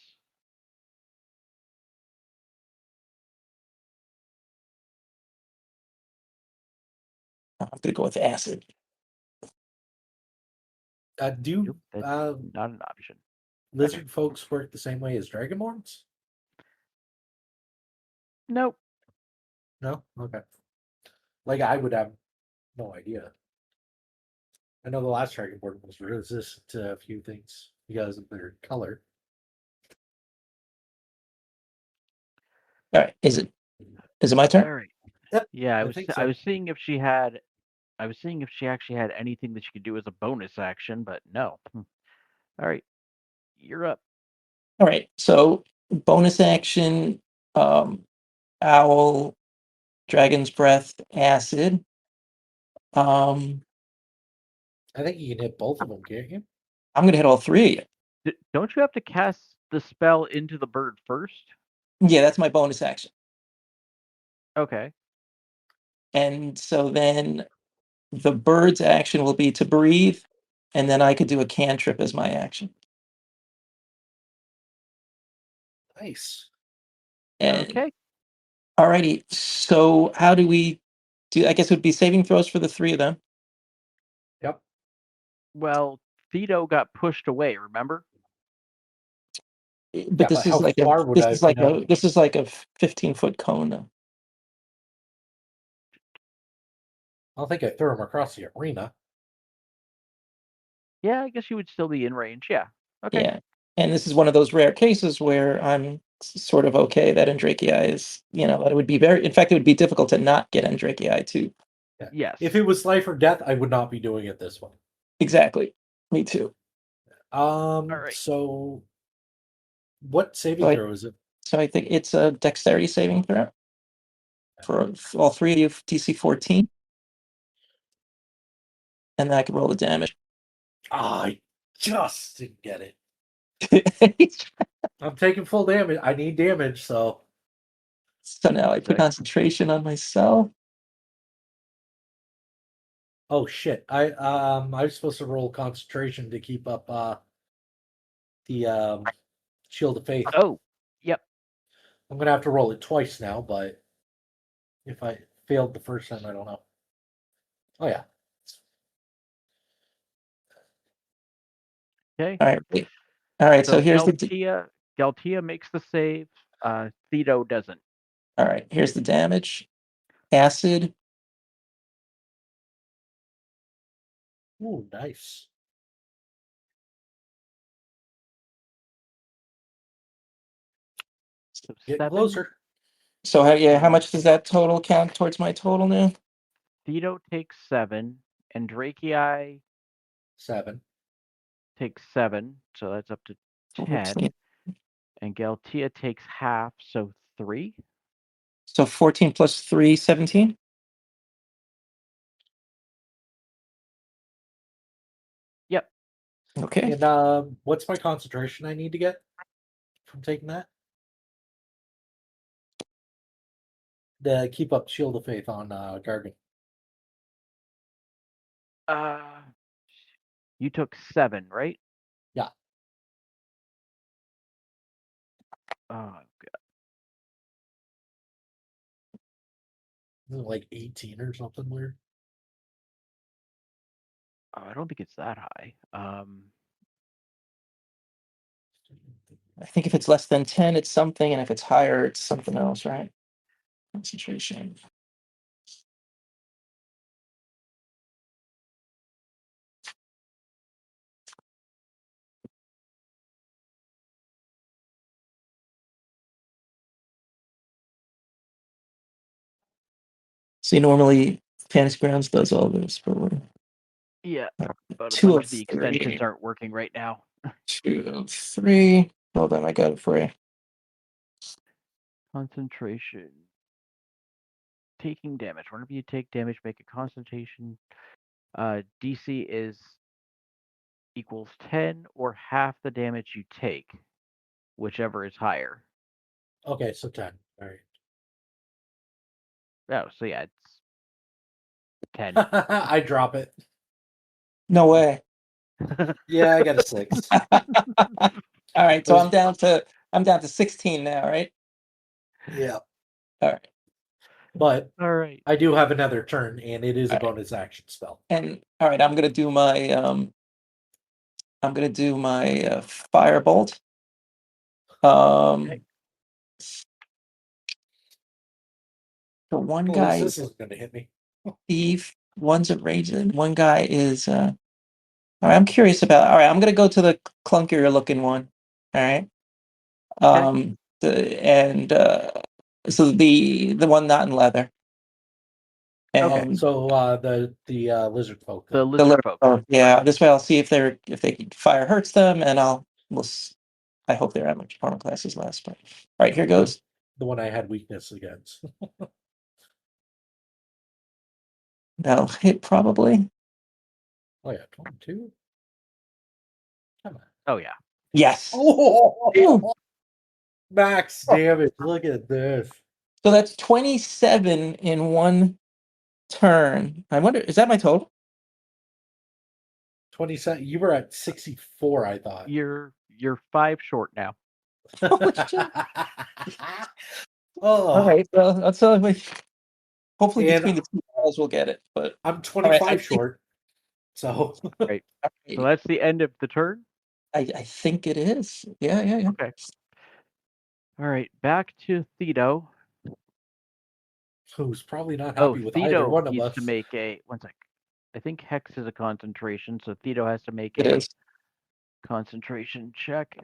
S7: I'm gonna go with acid.
S4: Do
S1: Nope, that's not an option.
S4: lizard folks work the same way as dragonborns?
S1: Nope.
S4: No? Okay. Like, I would have no idea. I know the last dragonborn was resistant to a few things because of their color.
S7: All right. Is it my
S1: All
S7: turn?
S1: right.
S4: Yep,
S1: Yeah,
S4: I think so.
S1: I was seeing if she had. I was seeing if she actually had anything that she could do as a bonus action, but no. All right, you're up.
S7: All right. So bonus action, owl, dragon's breath, acid.
S4: I think you can hit both of them, can't you?
S7: I'm gonna hit all 3 of you.
S1: Don't you have to cast the spell into the bird first?
S7: Yeah, that's my bonus action.
S1: Okay.
S7: And so then the bird's action will be to breathe, and then I could do a cantrip as my action.
S4: Nice.
S7: And
S1: Okay.
S7: alrighty. So how do we do? I guess it would be saving throws for the 3 of them.
S4: Yep.
S1: Well, Fido got pushed away. Remember?
S7: But
S4: Yeah,
S7: this
S4: but
S7: is
S4: how
S7: like
S4: far would I?
S7: this is like a 15-foot cone.
S4: I don't think I threw him across the arena.
S1: Yeah, I guess you would still be in range. Yeah. Okay.
S7: Yeah. And this is one of those rare cases where I'm sort of okay that Andrakii is, that it would be in fact, it would be difficult to not get Andrakii too.
S4: Yeah.
S1: Yes.
S4: If it was life or death, I would not be doing it this way.
S7: Exactly. Me too.
S1: right.
S4: So what saving
S7: So
S4: throw is it?
S7: So I think it's a dexterity saving throw for all 3 of you, DC 14. And then I can roll the damage.
S4: I just didn't get it. I'm taking full damage. I need damage, so
S7: So now I put concentration on myself.
S4: oh shit. I was supposed to roll concentration to keep up the shield of faith.
S1: Oh, yep.
S4: I'm gonna have to roll it twice now, but if I failed the first time, I don't know. Oh yeah.
S1: Okay.
S7: All right. So here's
S1: Galtia makes the save. Thedo doesn't.
S7: All right, here's the damage. Acid.
S4: Ooh, nice.
S1: So
S4: Get
S1: 7.
S4: closer.
S7: So how much does that total count towards my total now?
S1: Thedo takes 7, and Drakei
S4: 7.
S1: takes 7, so that's up to 10.
S7: 14.
S1: And Galtia takes half, so 3.
S7: So 14 plus 3, 17?
S1: Yep.
S7: Okay.
S4: And what's my concentration I need to get from taking that? To keep up Shield of Faith on Gargan.
S1: You took 7, right?
S4: Yeah.
S1: Oh,
S4: Isn't it like 18 or something weird?
S1: I don't think it's that high.
S7: I think if it's less than 10, it's something, and if it's higher, it's something else, right? Concentration. See, normally Fantasy Grounds does all this, but we're
S1: yeah, but a
S7: 2
S1: bunch
S7: of
S1: of the
S7: 3.
S1: extensions aren't working right now.
S7: 2 of 3. Hold on, I got it for you.
S1: Concentration. Taking damage. Whenever you take damage, make a concentration. DC is equals 10 or half the damage you take, whichever is higher.
S4: Okay, so 10. All right.
S1: Oh, so yeah, it's 10.
S4: I drop it.
S7: No way.
S4: Yeah, I got a 6.
S7: All right, so
S4: Those-
S7: I'm down to 16 now, right?
S4: Yeah.
S7: All right.
S4: But
S1: All right.
S4: I do have another turn, and it is a
S7: All right.
S4: bonus action spell.
S7: And all right, I'm gonna do my firebolt.
S1: Okay.
S7: The one
S4: Well, at
S7: guy
S4: least
S7: is
S4: this isn't going to hit me.
S7: thief, one's a raging, one guy is all right, I'm curious about all right, I'm gonna go to the clunkier looking one. All right. So the one not in leather. And
S1: Okay.
S4: So the lizard folk.
S1: The
S4: Then.
S7: the
S1: lizard
S7: little
S1: folk.
S7: folk, yeah. This way I'll see if fire hurts them, and I hope their armor class is less. But all right, here goes.
S4: The one I had weakness against.
S7: That'll hit probably.
S4: Oh yeah, 22. Come on.
S1: Oh yeah.
S7: Yes.
S4: Oh, max damage. Look at this.
S7: So that's 27 in one turn. I wonder, is that my total?
S4: 27. You were at 64, I thought.
S1: You're 5 short now.
S7: Holy shit.
S4: Oh,
S7: All right. Well, that's hopefully
S4: And-
S7: between the two balls we'll get it. But
S4: I'm 25
S7: All right,
S4: short. So
S1: Right. So that's the end of the turn.
S7: I think it is. Yeah.
S1: Okay. All right. Back to Thedo.
S4: who's probably not happy with either
S1: Thedo
S4: one of
S1: needs
S4: us.
S1: to make a 1 sec. I think Hex is a concentration, so Thedo has to make
S7: It
S1: a
S7: is.
S1: concentration check.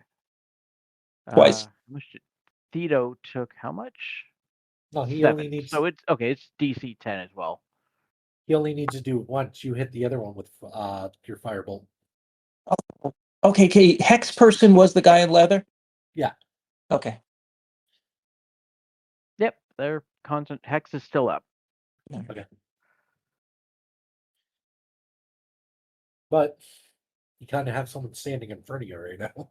S7: Twice.
S1: How much Thedo took how much?
S4: No, he
S1: 7.
S4: only needs.
S1: So it's okay. It's DC 10 as well.
S4: He only needs to do it once. You hit the other one with your firebolt.
S7: Okay. Hex person was the guy in leather?
S4: Yeah.
S7: Okay.
S1: Yep. Their Hex is still up.
S4: Okay. But you kind of have someone standing in front of you right now.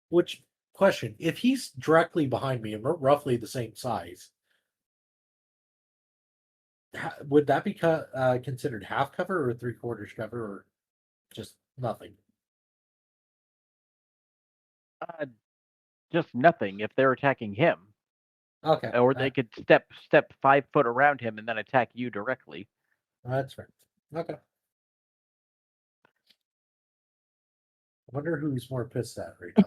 S4: Which question? If he's directly behind me and we're roughly the same size, would that be considered half cover or 3/4 cover or just nothing?
S1: Just nothing if they're attacking him.
S4: Okay.
S1: Or they could step 5 foot around him and then attack you directly.
S4: That's right. Okay. Wonder who's more pissed at right now.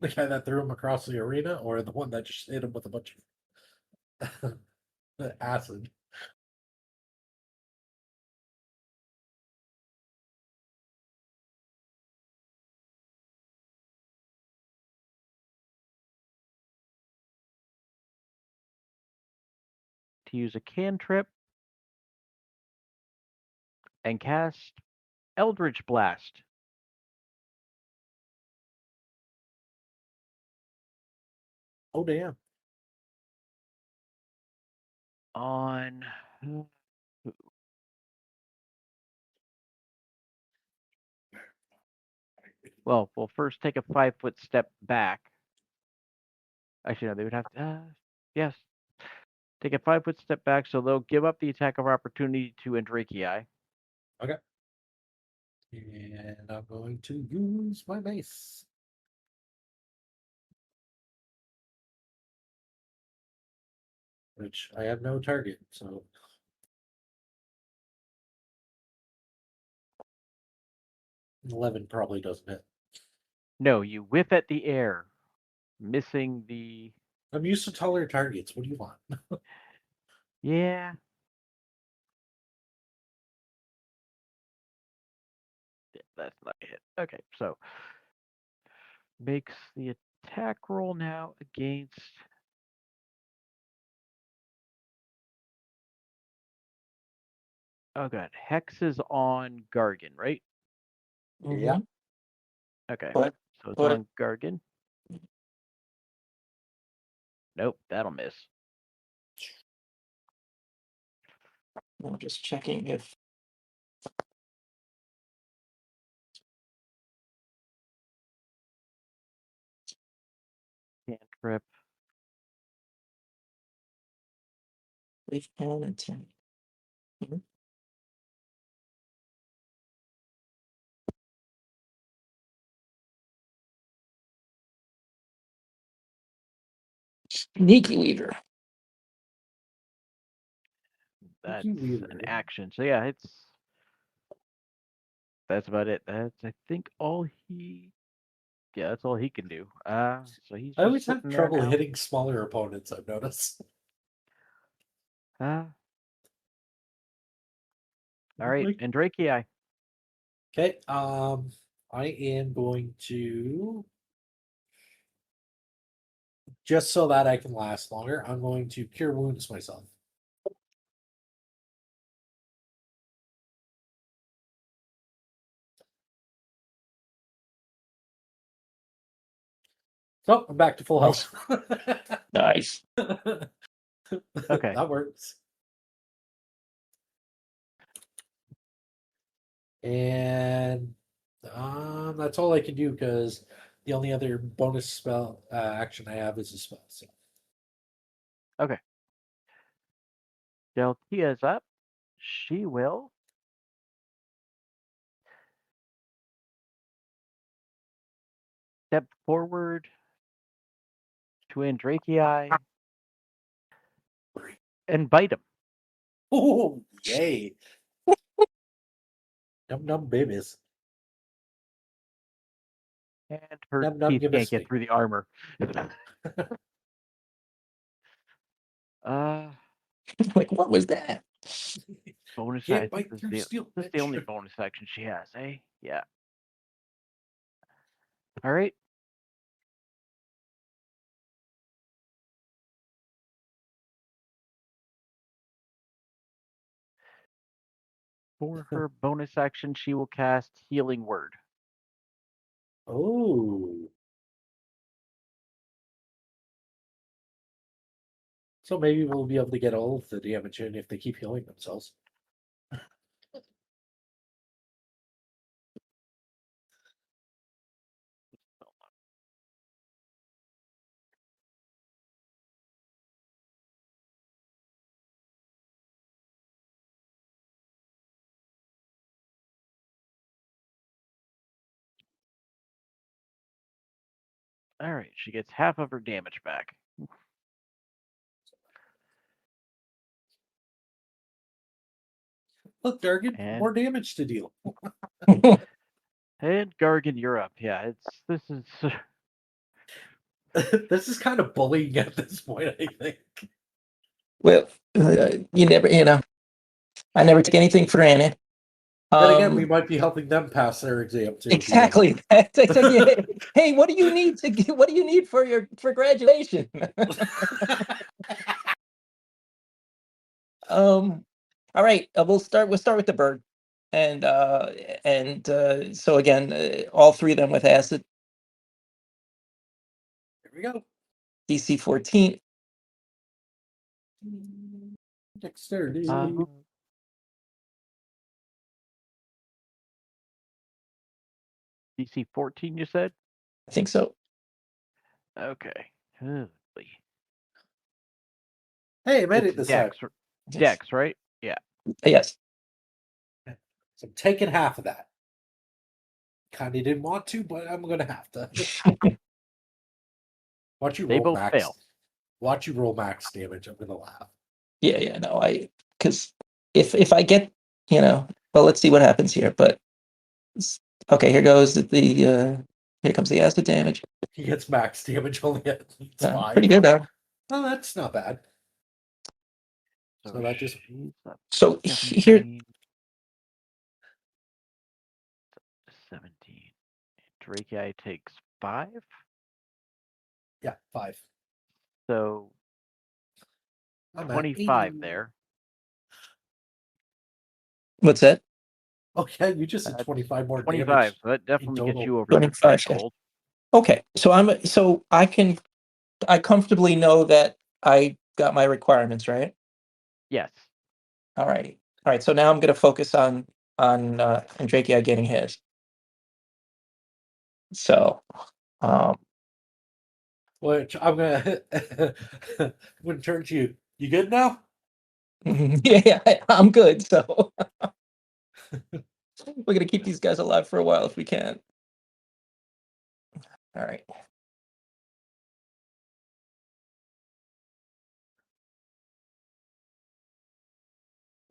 S4: The guy that threw him across the arena, or the one that just hit him with a bunch of acid?
S1: To use a cantrip and cast Eldritch Blast.
S4: Oh damn!
S1: On well, we'll first take a 5-foot step back. Actually, no, they would have to. Yes, take a 5-foot step back, so they'll give up the attack of opportunity to Andrakii.
S4: Okay. And I'm going to use my mace. Which I have no target, so 11 probably doesn't hit.
S1: No, you whip at the air, missing the.
S4: I'm used to taller targets. What do you want?
S1: Yeah. That's not a hit. Okay, so makes the attack roll now against. Oh god, Hex is on Gargan, right?
S4: Yeah.
S1: Okay,
S7: What?
S1: so it's
S7: What?
S1: on Gargan. Nope, that'll miss.
S7: I'm just checking if
S1: Cantrip.
S7: we can attempt. Mhm. Sneaky Weaver.
S1: That's
S4: Weaver.
S1: an action. So yeah, that's about it. That's I think all he. Yeah, that's all he can do. So he's
S4: I
S1: just
S4: always have
S1: sitting there
S4: trouble
S1: now.
S4: hitting smaller opponents, I've noticed.
S1: All right, Andrakii.
S4: Okay, I am going to, just so that I can last longer, I'm going to cure wounds myself. So I'm back to full health.
S7: Nice.
S1: Okay.
S4: That works. And that's all I can do because the only other bonus spell action I have is a spell. So.
S1: Okay. Deltia's up. She will step forward to Andrakii and bite him.
S4: Oh, yay. Num num babies.
S1: And her
S4: Num num
S1: teeth
S4: give
S1: can't
S4: us
S1: get
S4: me.
S1: through the armor.
S7: Like, what was that?
S1: Bonus
S4: Can't
S1: action.
S4: bite
S1: This
S4: through
S1: is
S4: steel.
S1: the only bonus action she has, eh? Yeah. All right. For her bonus action, she will cast Healing Word.
S4: Oh. So maybe we'll be able to get all of the damage in if they keep healing themselves.
S1: All right. She gets half of her damage back.
S4: Look, Gargan,
S1: And-
S4: more damage to deal.
S1: And Gargan, you're up. Yeah, this is
S4: This is kind of bullying at this point, I think.
S7: Well, you never, I never take anything for granted.
S4: Then again, we might be helping them pass their exam too.
S7: Exactly. That's exactly. Hey, what do you need what do you need for graduation? All right, we'll start with the bird. And so again, all three of them with acid.
S4: Here we go.
S7: DC 14.
S4: Dexterity.
S1: DC 14, you said?
S7: I think so.
S1: Okay. Holy.
S4: Hey, I made it
S1: It's
S4: this time.
S1: Dex, right? Yeah.
S7: Yes.
S4: So I'm taking half of that. Kind of didn't want to, but I'm going to have to. Watch you
S1: They
S4: roll
S1: both
S4: max.
S1: fail.
S4: Watch you roll max damage. I'm going to laugh.
S7: Yeah, no, because if I get, well, let's see what happens here. But okay, here goes here comes the acid damage.
S4: He gets max damage only at 5.
S7: Pretty good now.
S4: Oh, that's not bad. So that just
S1: she's up
S7: So
S1: to
S7: here,
S1: 17. 17. Drake takes 5.
S4: yeah, 5.
S1: So
S4: I'm at
S1: 25
S4: 80.
S1: there.
S7: what's that?
S4: Oh yeah, you just said
S1: That's
S4: 25 more
S1: 25.
S4: damage.
S1: So that definitely gets
S4: total.
S1: you over your
S7: 25, yeah.
S1: threshold.
S7: Okay, so I comfortably know that I got my requirements, right?
S1: Yes.
S7: All right. So now I'm going to focus on Andrekia getting his. So,
S4: Which I'm gonna I'm gonna turn to you. You good now?
S7: yeah, I'm good. So we're gonna keep these guys alive for a while if we can. All right.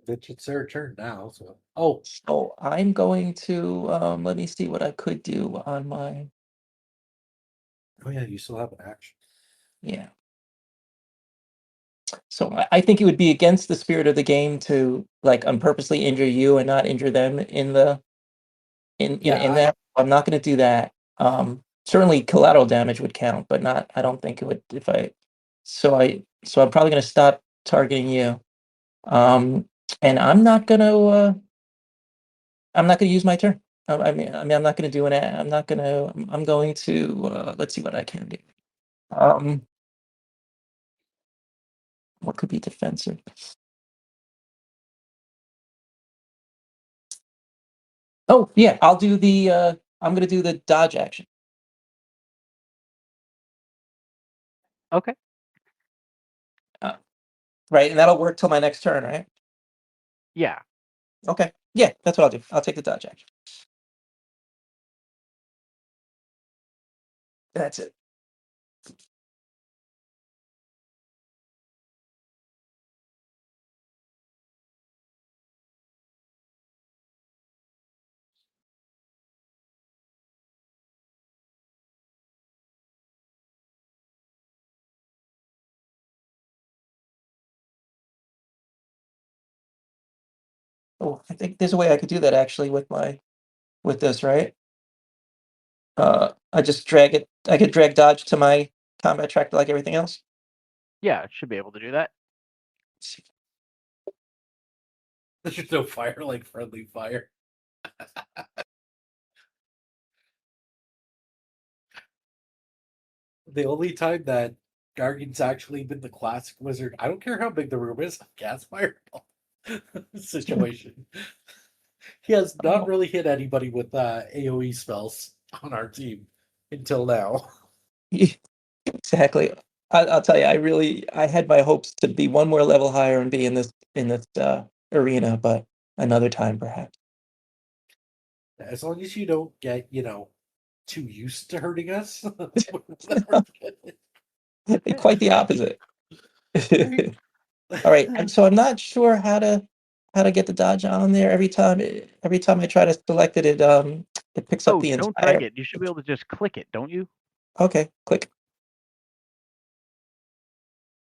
S4: It's their turn now. So
S7: So I'm going to let me see what I could do on my
S4: yeah, you still have an action.
S7: yeah. So I think it would be against the spirit of the game to like unpurposely injure you and not injure them in that. I'm not going to do that. Certainly collateral damage would count, but not. I don't think it would if I. So I'm probably going to stop targeting you. And I'm not going to. I'm not going to use my turn. I mean, I'm not going to do an. I'm not going to. I'm going to. Let's see what I can do. What could be defensive? Oh yeah, I'll do the. I'm going to do the dodge action.
S1: Okay.
S7: Right, and that'll work till my next turn, right?
S1: Yeah.
S7: Okay. Yeah, that's what I'll do. I'll take the dodge action. That's it. Oh, I think there's a way I could do that actually with this, right? I just drag it. I could drag dodge to my combat track like everything else.
S1: Yeah, it should be able to do that.
S4: There's just no fire like friendly fire. The only time that Gargan's actually been the classic wizard, I don't care how big the room is, gas fireball situation. He has not really hit anybody with AoE spells on our team until now.
S7: Exactly. I'll tell you, I had my hopes to be one more level higher and be in this arena, but another time perhaps.
S4: As long as you don't get, too used to hurting us.
S7: Quite the opposite. All right, so I'm not sure how to how to get the dodge on there. Every time I try to select it, it picks up
S1: Oh,
S7: the
S1: don't
S7: entire.
S1: drag it. You should be able to just click it, don't you?
S7: Okay, click.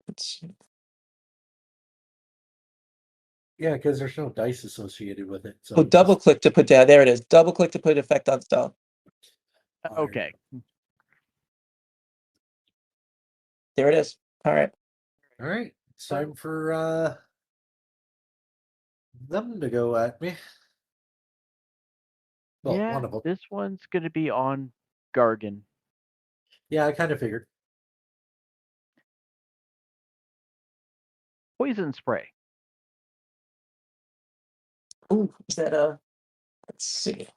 S7: Let's see.
S4: Yeah, because there's no dice associated with it. So
S7: Oh, double click to put down. There it is. Double click to put effect on stone.
S1: Okay.
S7: There it is. All right.
S4: All right. It's time for them to go at me. Well,
S1: Yeah,
S4: one of them.
S1: this one's going to be on Gargan.
S4: Yeah, I kind of figured.
S1: Poison spray.
S7: Ooh, is that let's see.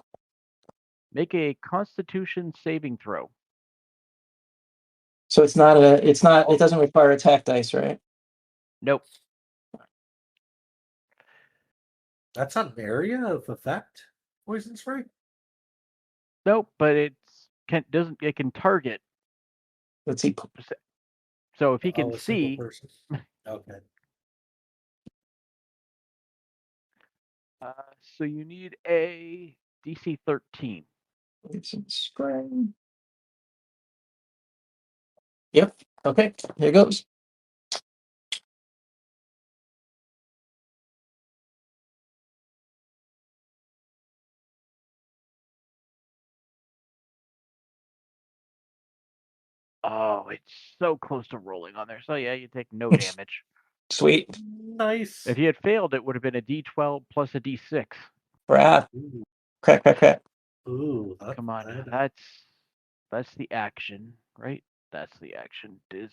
S1: Make a Constitution saving throw.
S7: So it doesn't require attack dice, right?
S1: Nope.
S4: That's not an area of effect. Poison spray.
S1: Nope, but it can target.
S7: Let's see.
S1: So if he can
S4: A single
S1: see,
S4: person. Okay.
S1: so you need a DC 13.
S7: Some spray. Yep. Okay. Here goes.
S1: Oh, it's so close to rolling on there. So yeah, you take no damage.
S7: Sweet.
S4: Nice.
S1: If you had failed, it would have been a D12 plus a D6.
S7: Brad.
S4: Ooh.
S7: Crack.
S4: Ooh,
S1: Come on, that's the action, right? That's the action.
S4: The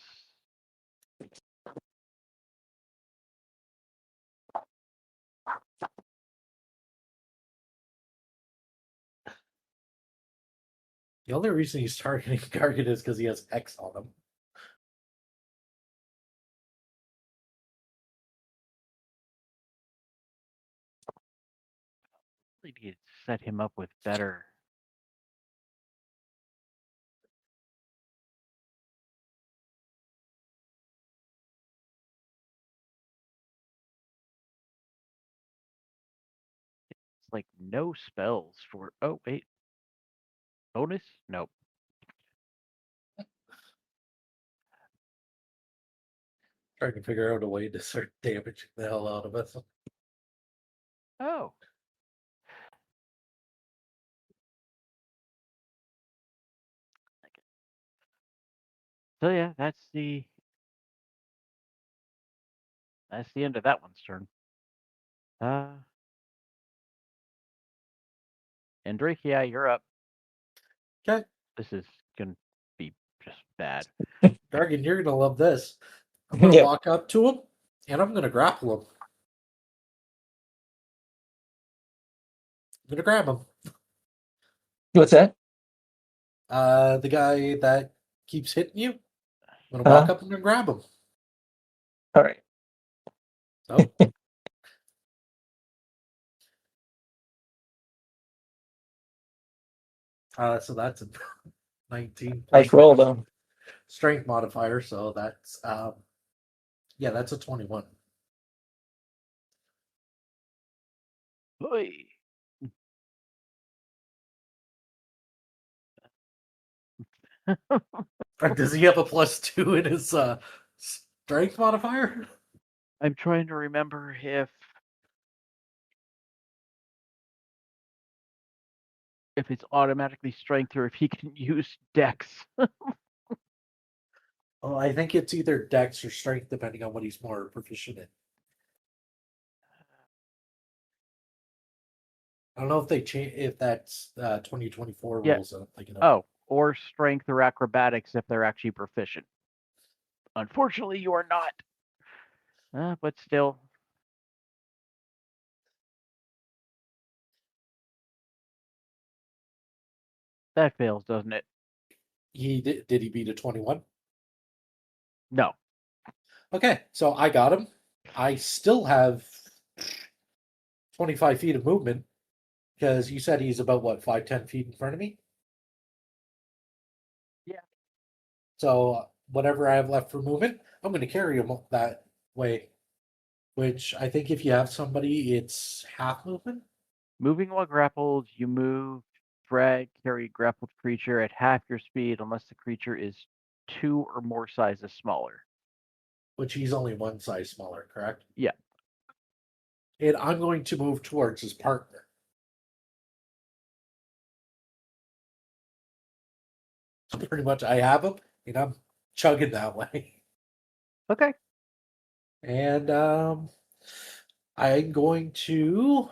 S4: only reason he's targeting Gargan is because he has X on him.
S1: We need to set him up with better. It's like no spells for. Oh wait, bonus? Nope.
S4: Trying to figure out a way to start damaging the hell out of us.
S1: Oh. So yeah, that's the end of that one's turn. And Drake, yeah, you're up.
S4: Okay.
S1: This is gonna be just bad.
S4: Gargan, you're gonna love this. I'm gonna
S7: Yep.
S4: walk up to him and I'm gonna grapple him. I'm gonna grab him.
S7: What's that?
S4: The guy that keeps hitting you. I'm gonna walk up and grab him.
S7: All right.
S4: So. So that's a 19 plus
S7: Nice roll though.
S4: strength modifier, so that's yeah, that's a 21.
S1: Oy.
S4: Does he have a +2 in his strength modifier?
S1: I'm trying to remember if it's automatically strength or if he can use dex.
S4: Oh, I think it's either dex or strength, depending on what he's more proficient in. I don't know if they change if that's 2024
S1: Yeah.
S4: rules. I'm thinking of.
S1: Oh, or strength or acrobatics if they're actually proficient. Unfortunately, you are not. But still. That fails, doesn't it?
S4: He did he beat a 21?
S1: No.
S4: Okay, so I got him. I still have 25 feet of movement because you said he's about what 5-10 feet in front of me.
S1: Yeah.
S4: So whatever I have left for movement, I'm going to carry him that way. which I think if you have somebody, it's half movement.
S1: Moving while grappled, you move, drag, carry grappled creature at half your speed unless the creature is 2 or more sizes smaller.
S4: Which he's only one size smaller, correct?
S1: Yeah.
S4: And I'm going to move towards his partner. So pretty much I have him, and I'm chugging that way.
S1: Okay.
S4: And I'm going to...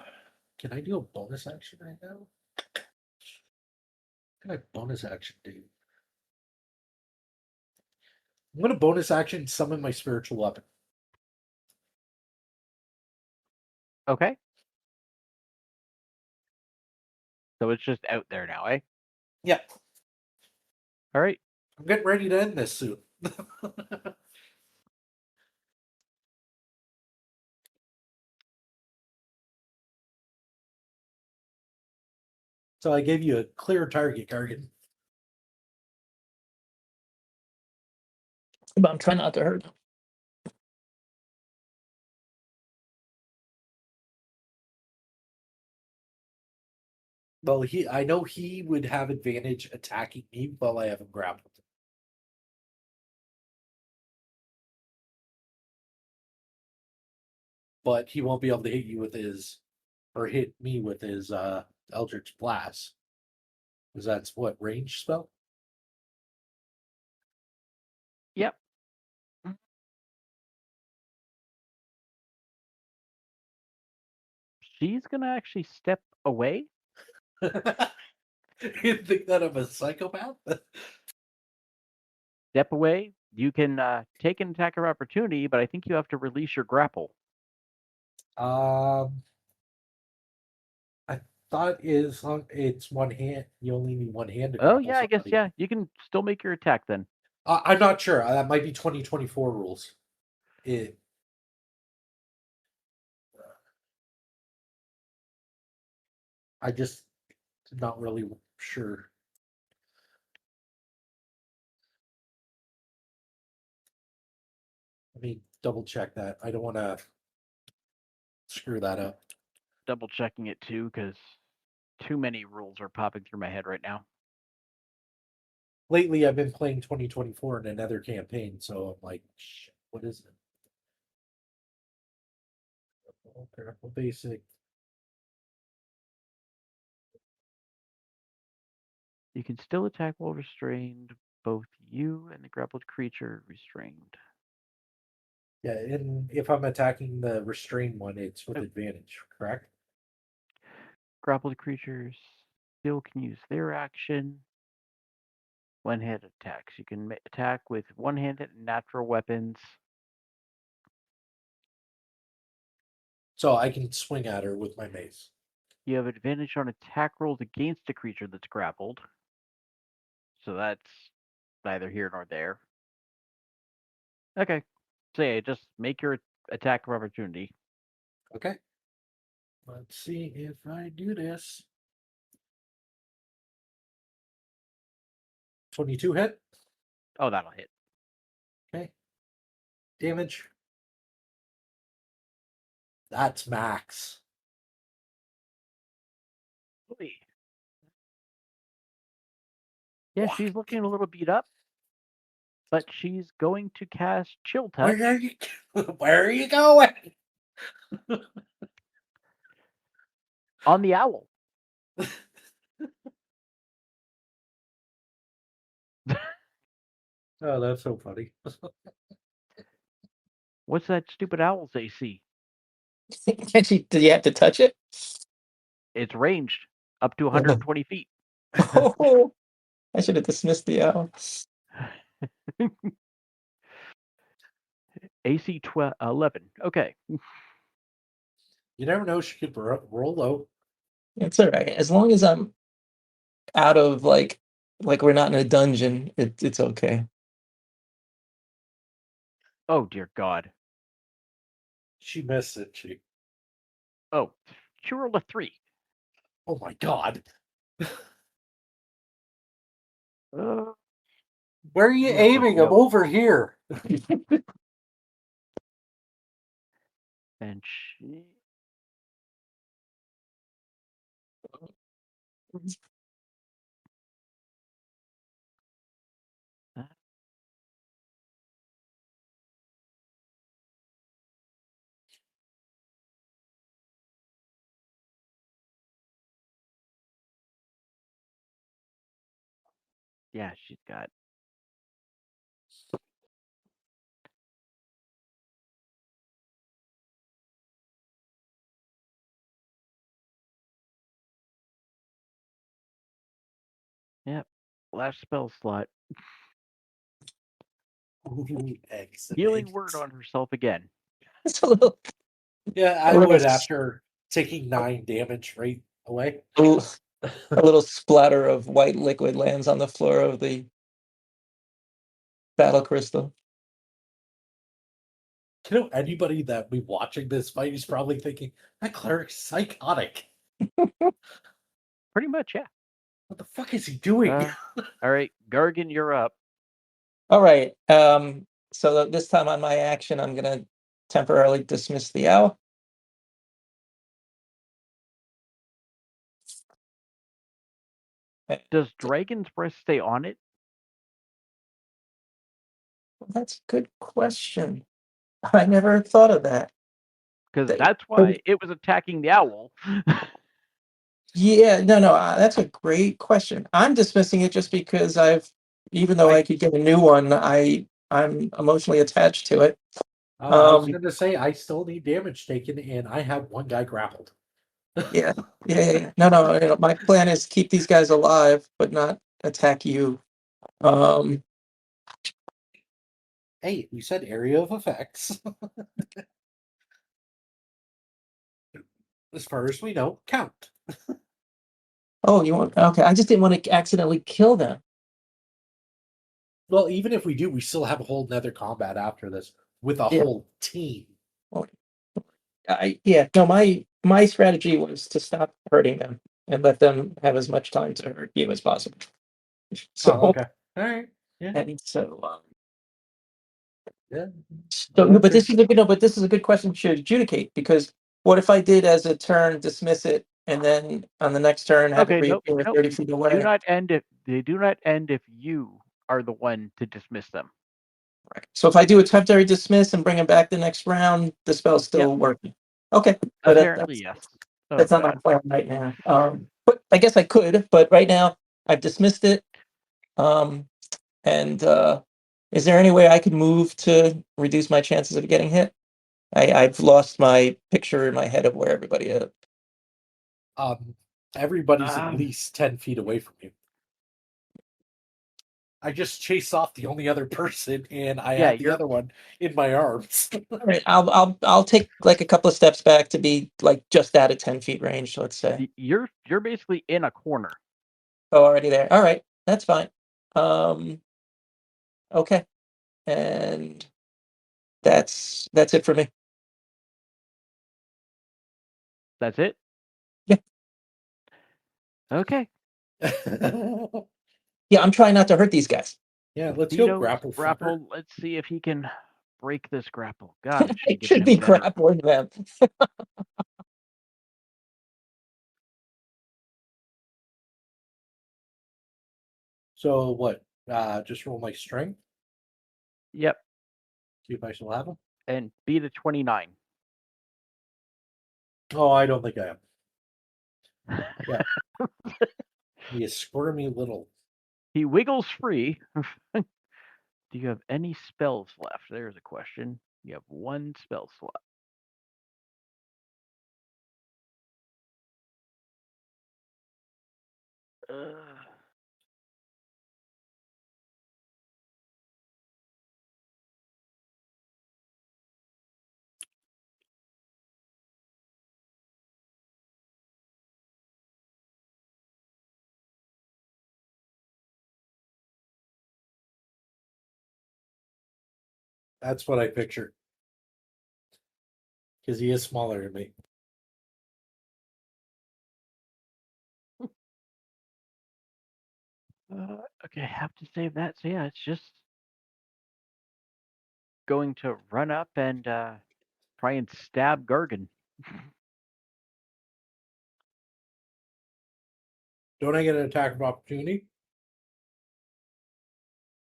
S4: Can I do a bonus action right now? What can I bonus action do? I'm going to bonus action summon my spiritual weapon.
S1: Okay. So it's just out there now, eh?
S4: Yeah.
S1: All right.
S4: I'm getting ready to end this soon. So I gave you a clear target, Gargan.
S7: But I'm trying not to hurt him.
S4: Well, I know he would have advantage attacking me while I have him grappled. But he won't be able to hit you with his, or hit me with his Eldritch Blast. Because that's what, range spell?
S1: Yep. She's going to actually step away.
S4: You think that I'm a psychopath?
S1: Step away. You can take an attack of opportunity, but I think you have to release your grapple.
S4: I thought it's one hand. You only need one hand to
S1: Oh,
S4: grapple
S1: yeah, I guess,
S4: somebody.
S1: yeah. You can still make your attack then.
S4: I'm not sure. That might be 2024 rules. I just not really sure. Let me double check that. I don't want to screw that up.
S1: Double checking it too, because too many rules are popping through my head right now.
S4: Lately, I've been playing 2024 in another campaign, so I'm like, shit, what is it? Careful basic.
S1: You can still attack while restrained, both you and the grappled creature restrained.
S4: Yeah, and if I'm attacking the restrained one, it's with
S1: Oh.
S4: advantage, correct?
S1: Grappled creatures still can use their action. One-handed attacks. You can attack with one-handed natural weapons.
S4: So I can swing at her with my mace.
S1: You have advantage on attack rolls against a creature that's grappled. So that's neither here nor there. Okay. So yeah, just make your attack of opportunity.
S4: Okay. Let's see if I do this. 22 hit.
S1: Oh, that'll hit.
S4: Okay. Damage. That's max.
S1: Oy. Yeah, she's looking a little beat up, but she's going to cast Chill Touch.
S4: Where are you going?
S1: On the owl.
S4: Oh, that's so funny.
S1: What's that stupid owl's AC?
S7: Do you have to touch it?
S1: It's ranged up to 120 feet.
S7: Oh, I should have dismissed the owl.
S1: AC 11. Okay.
S4: You never know. She could roll low.
S7: It's all right. As long as I'm out of like we're not in a dungeon, it's okay.
S1: Oh, dear God.
S4: She missed it.
S1: Oh, she rolled a 3.
S4: Oh my God. Where are you aiming? I'm over here.
S1: And she... Yeah, she's got... Yep. Last spell slot.
S4: Ooh, excellent.
S1: Healing word on herself again.
S7: It's a little,
S4: Yeah, I
S7: a little
S4: would
S7: s-
S4: after taking 9 damage right away.
S7: a little, a little splatter of white liquid lands on the floor of the battle crystal.
S4: You know, anybody that be watching this fight is probably thinking, that cleric's psychotic.
S1: Pretty much, yeah.
S4: What the fuck is he doing?
S1: All right, Gargan, you're up.
S7: All right. So this time on my action, I'm gonna temporarily dismiss the owl.
S1: Does Dragon's Breath stay on it?
S7: Well, that's a good question. I never thought of that.
S1: Because that's why it was attacking the owl.
S7: Yeah, no, that's a great question. I'm dismissing it just because even though I could get a new one, I'm emotionally attached to it.
S4: I was going to say, I still need damage taken, and I have one guy grappled.
S7: Yeah. No. My plan is keep these guys alive, but not attack you.
S4: Hey, we said area of effects. As far as we know, count.
S7: Oh, you want? Okay, I just didn't want to accidentally kill them.
S4: Well, even if we do, we still have a whole nether combat after this with a whole team.
S7: My strategy was to stop hurting them and let them have as much time to hurt you as possible. So,
S4: okay, all right, yeah,
S7: and so,
S4: yeah.
S7: So, no, but this is a good question to adjudicate, because what if I did as a turn dismiss it, and then on the next turn have it reappear 30 feet away?
S1: They do not end if you are the one to dismiss them.
S7: Right. So if I do a temporary dismiss and bring him back the next round, the spell's still working. Okay. But
S1: apparently, yes.
S7: That's not my plan right now. But I guess I could, but right now I've dismissed it. And is there any way I could move to reduce my chances of getting hit? I've lost my picture in my head of where everybody is.
S4: Everybody's at least 10 feet away from you. I just chased off the only other person, and I had the other one in my arms.
S7: All right, I'll take like a couple of steps back to be like just out of 10 feet range. Let's say
S1: you're basically in a corner.
S7: Oh, already there. All right, that's fine. Okay, and that's it for me.
S1: That's it?
S7: Yeah.
S1: Okay.
S7: Yeah, I'm trying not to hurt these guys.
S4: Yeah, let's go grapple.
S1: Let's see if he can break this grapple. God,
S7: I should be grappling them.
S4: So what? Just roll my strength?
S1: Yep.
S4: See if I still have them.
S1: And beat a 29.
S4: Oh, I don't think I am. Yeah. You squirmy little.
S1: He wiggles free. Do you have any spells left? There's a question. You have one spell slot.
S4: That's what I pictured. Because he is smaller than me.
S1: Okay, I have to save that. So yeah, it's just going to run up and try and stab Gargan.
S4: Don't I get an attack of opportunity?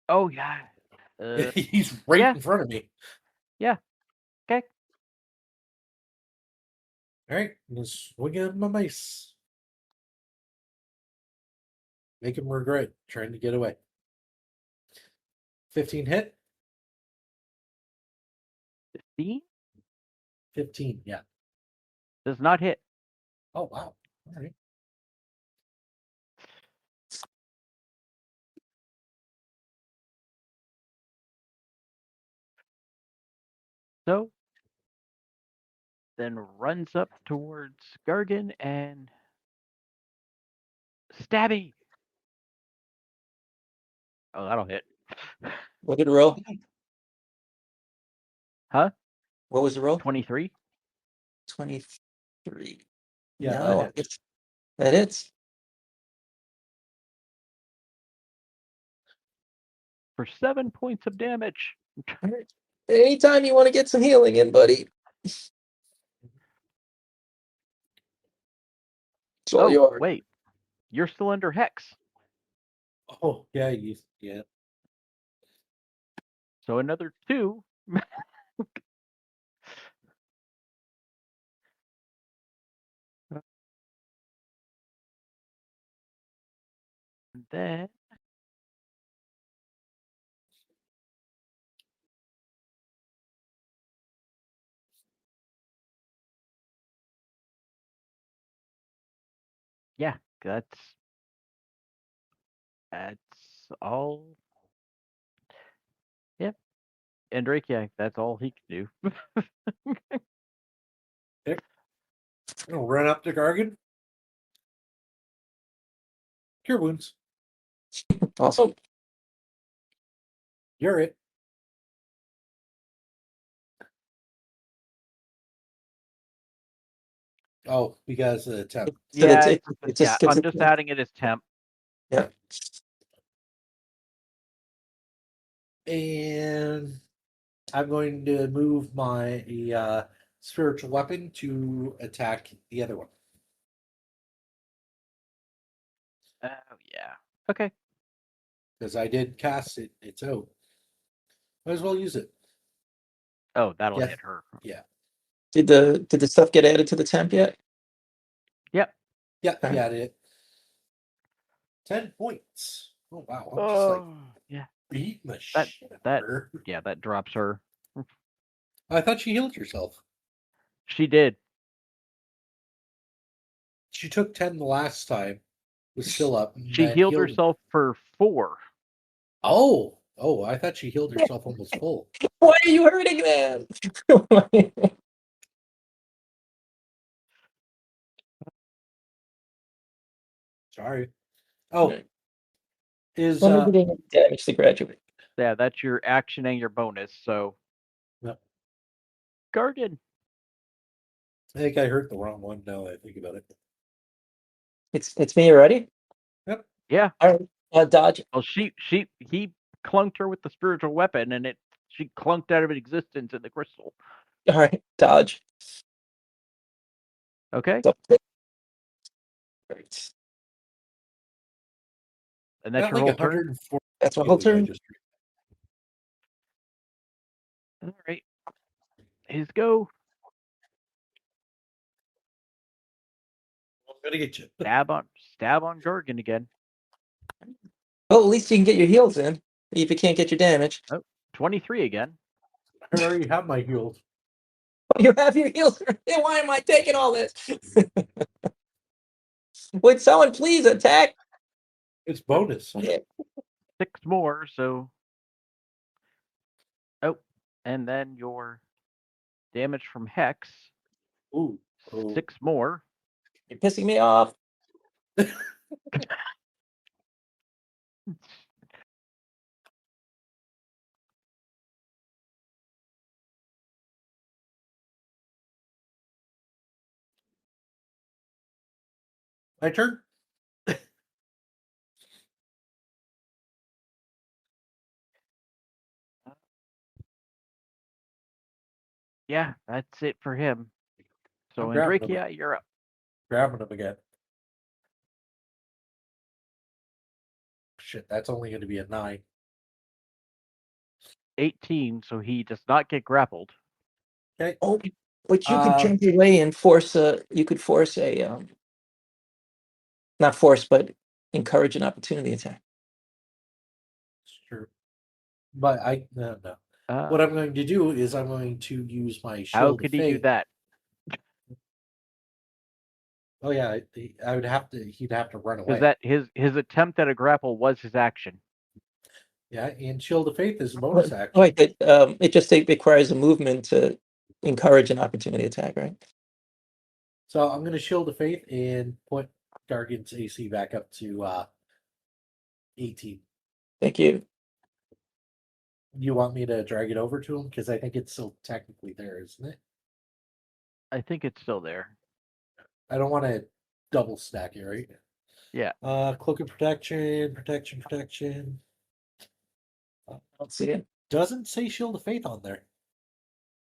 S1: Oh yeah.
S4: He's right
S1: yeah.
S4: in front of me.
S1: Yeah. Okay.
S4: All right, let's swing at my mace. Make him regret trying to get away. 15 hit.
S1: 15
S4: 15, yeah.
S1: does not hit.
S4: Oh wow. All right.
S1: So then runs up towards Gargan and stabby. Oh, that'll hit.
S7: What did it roll?
S1: Huh?
S7: What was the roll?
S1: 23.
S7: 23.
S4: Yeah,
S7: No,
S4: that hits.
S7: that hits.
S1: For 7 points of damage.
S7: All right. Anytime you want to get some healing in, buddy. It's all
S1: Oh,
S7: yours.
S1: wait. You're still under hex.
S4: Oh yeah, yeah.
S1: So another 2. And then yeah, that's all. Yep. And Drake, yeah, that's all he can do.
S4: I'm gonna run up to Gargan. Cure wounds.
S7: Awesome.
S4: You're it. Oh, because of the temp.
S7: So
S1: yeah,
S7: it's
S1: yeah.
S7: a
S1: I'm just adding it as temp.
S7: Yeah.
S4: And I'm going to move my spiritual weapon to attack the other one.
S1: Oh yeah. Okay.
S4: Because I did cast it. It's out. Might as well use it.
S1: Oh, that'll
S4: Yes.
S1: hit her.
S4: Yeah.
S7: Did the stuff get added to the temp yet?
S1: Yep.
S4: Yeah,
S7: All right.
S4: yeah, it. 10 points. Oh wow. I'm just like
S1: yeah.
S4: beating the
S1: That-
S4: shit out of
S1: that-
S4: her.
S1: Yeah, that drops her.
S4: I thought she healed herself.
S1: She did.
S4: She took 10 the last time. Was still up. and
S1: She
S4: then
S1: healed herself for 4.
S4: Oh, I thought she healed herself almost full.
S7: Why are you hurting them?
S4: Sorry. Oh,
S7: Right.
S4: is
S7: When are getting damage to graduate?
S1: Yeah, that's your action and your bonus. So,
S4: Yep.
S1: Gargan.
S4: I think I hurt the wrong one now that I think about it.
S7: It's me already?
S4: Yep.
S1: Yeah.
S7: All right. Dodge.
S1: Well, he clunked her with the spiritual weapon, and she clunked out of existence in the crystal.
S7: All right. Dodge.
S1: Okay.
S7: So, right.
S1: And that's
S4: Got
S1: your
S4: like
S1: whole turn.
S4: 140
S7: That's my whole
S4: healing, I
S7: turn.
S4: just-
S1: All right. His go.
S4: I'm gonna get you.
S1: Stab on Gargan again.
S7: Well, at least you can get your heals in, if you can't get your damage.
S1: 23 again.
S4: I already have my heals.
S7: You have your heals. Why am I taking all this? Would someone please attack?
S4: It's bonus.
S7: Yeah.
S1: 6 more, so. Oh, and then your damage from Hex.
S4: Ooh.
S1: 6 more.
S7: You're pissing me off.
S4: My turn.
S1: Yeah, that's it for him. So,
S4: I'm grabbing him.
S1: Andrakia, you're up.
S4: Grabbing him again. Shit, that's only going to be a 9.
S1: 18, so he does not get grappled.
S4: Okay.
S7: Oh, but you could jump away and force a. You could force a. Not force, but encourage an opportunity attack.
S4: Sure. But no. What I'm going to do is I'm going to use my
S1: How
S4: shield
S1: could
S4: of
S1: he do
S4: fate.
S1: that?
S4: Oh yeah, I would have to. He'd have to run away.
S1: Because that his attempt at a grapple was his action.
S4: Yeah, and shield of faith is a bonus action.
S7: Right, but it just requires a movement to encourage an opportunity attack, right?
S4: So I'm going to shield of faith and put Gargan's AC back up to 18.
S7: Thank you.
S4: You want me to drag it over to him? Because I think it's still technically there, isn't it?
S1: I think it's still there.
S4: I don't want to double stack it, right?
S1: Yeah.
S4: Cloak of protection.
S7: I don't see it.
S4: Doesn't say shield of faith on there.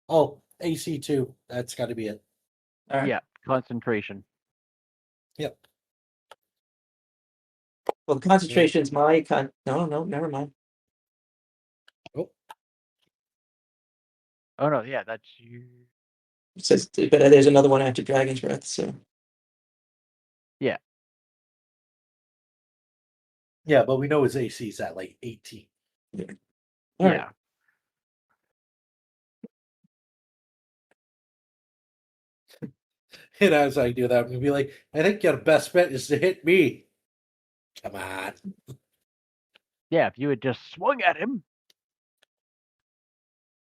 S4: Oh, AC 2. That's got to be it.
S7: All right.
S1: Yeah, concentration.
S4: Yep.
S7: Well, the concentration is my No, never mind.
S1: Oh no, yeah, that's you.
S7: It says, but there's another one after Dragon's Breath. So
S4: Yeah, but we know his AC is at like 18.
S7: All
S1: Yeah.
S7: right.
S4: And as I do that, I'm going to be like, I think your best bet is to hit me. Come on.
S1: Yeah, if you had just swung at him.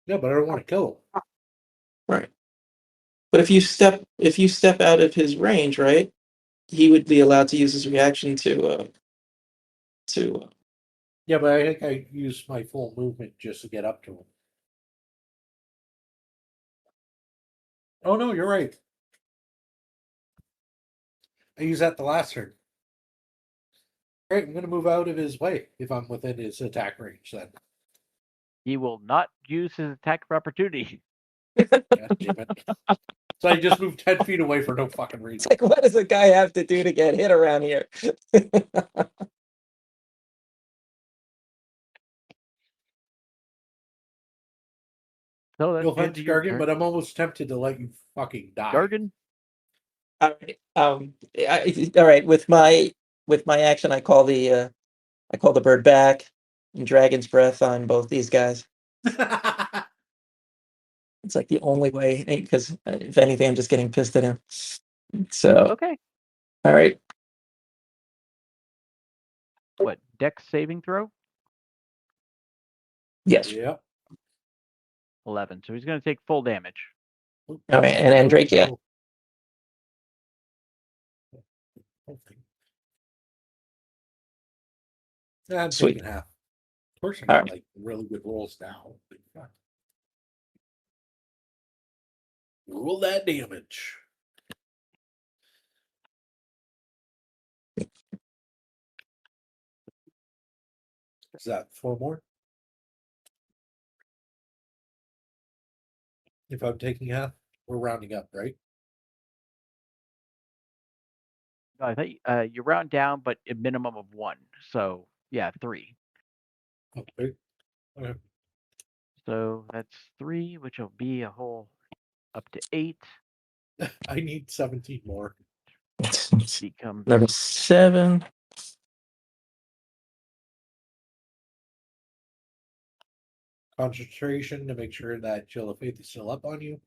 S4: Yeah, but I don't want to kill him.
S7: Right. But if you step out of his range, right, he would be allowed to use his reaction to.
S4: Yeah, but I think I use my full movement just to get up to him. Oh, no, you're right. I use that the last turn. All right, I'm going to move out of his way if I'm within his attack range then.
S1: He will not use his attack of opportunity.
S4: God damn it. So I just moved 10 feet away for no fucking
S7: It's
S4: reason.
S7: like, what does a guy have to do to get hit around here?
S1: So that's
S4: No
S1: the end
S4: offense,
S1: of your
S4: Gargan,
S1: turn.
S4: but I'm almost tempted to let you fucking die.
S1: Gargan,
S7: All right. All right. With my action, I call the bird back and Dragon's Breath on both these guys. It's like the only way, because if anything, I'm just getting pissed at him. So,
S1: okay.
S7: all right.
S1: What, Dex saving throw?
S7: Yes.
S4: Yep.
S1: 11. So he's going to take full damage.
S7: All right. And then Drake, yeah.
S4: I'm
S7: Sweet.
S4: taking half. Of course, I
S7: All
S4: got
S7: right.
S4: like really good rolls now. Roll that damage. Is that 4 more? If I'm taking half, we're rounding up, right?
S1: No, I think you round down, but a minimum of 1. So, yeah, 3.
S4: Okay. Okay.
S1: So that's 3, which will be a whole up to 8.
S4: I need 17 more.
S1: Becomes
S7: Number 7.
S4: Concentration to make sure that Chill of Faith is still up on you.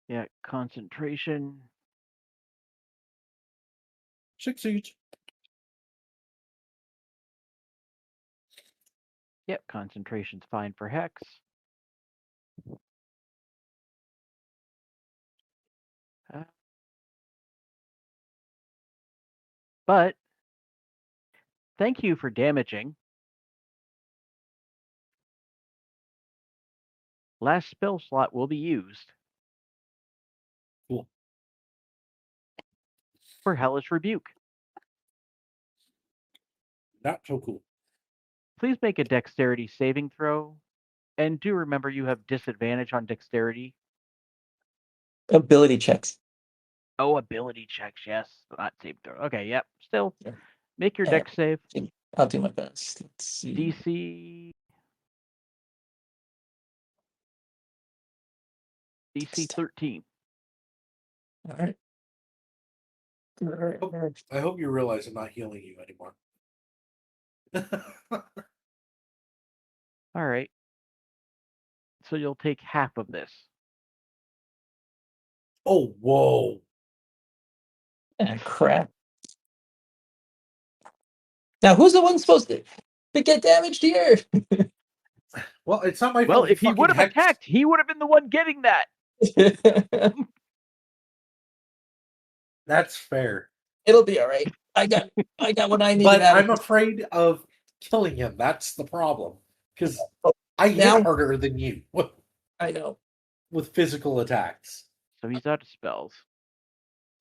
S1: yeah, concentration.
S4: Succeeds.
S1: Yep, concentration's fine for Hex. But thank you for damaging. Last spell slot will be used.
S4: Cool.
S1: For Hellish Rebuke.
S4: Not so cool.
S1: Please make a dexterity saving throw. And do remember you have disadvantage on dexterity.
S7: Ability checks.
S1: Oh, ability checks, yes. Not saving throw. Okay, yep. Still,
S7: Yeah.
S1: make your
S7: Yeah.
S1: dex save.
S7: I'll do my best. Let's see.
S1: DC 13.
S7: All right. All right.
S4: I hope you realize I'm not healing you anymore.
S1: All right. So you'll take half of this.
S4: Oh, whoa.
S7: Ah, crap. Now, who's the one supposed to get damaged here?
S4: Well, it's not my
S1: Well,
S4: fault.
S1: if he would have attacked, he would have been the one getting that.
S4: That's fair.
S7: It'll be all right. I got what I needed.
S4: But
S7: out of
S4: I'm afraid of killing him. That's the problem. Because
S7: Oh,
S4: I
S7: now-
S4: hit harder than you
S7: I know.
S4: with physical attacks.
S1: So he's out of spells.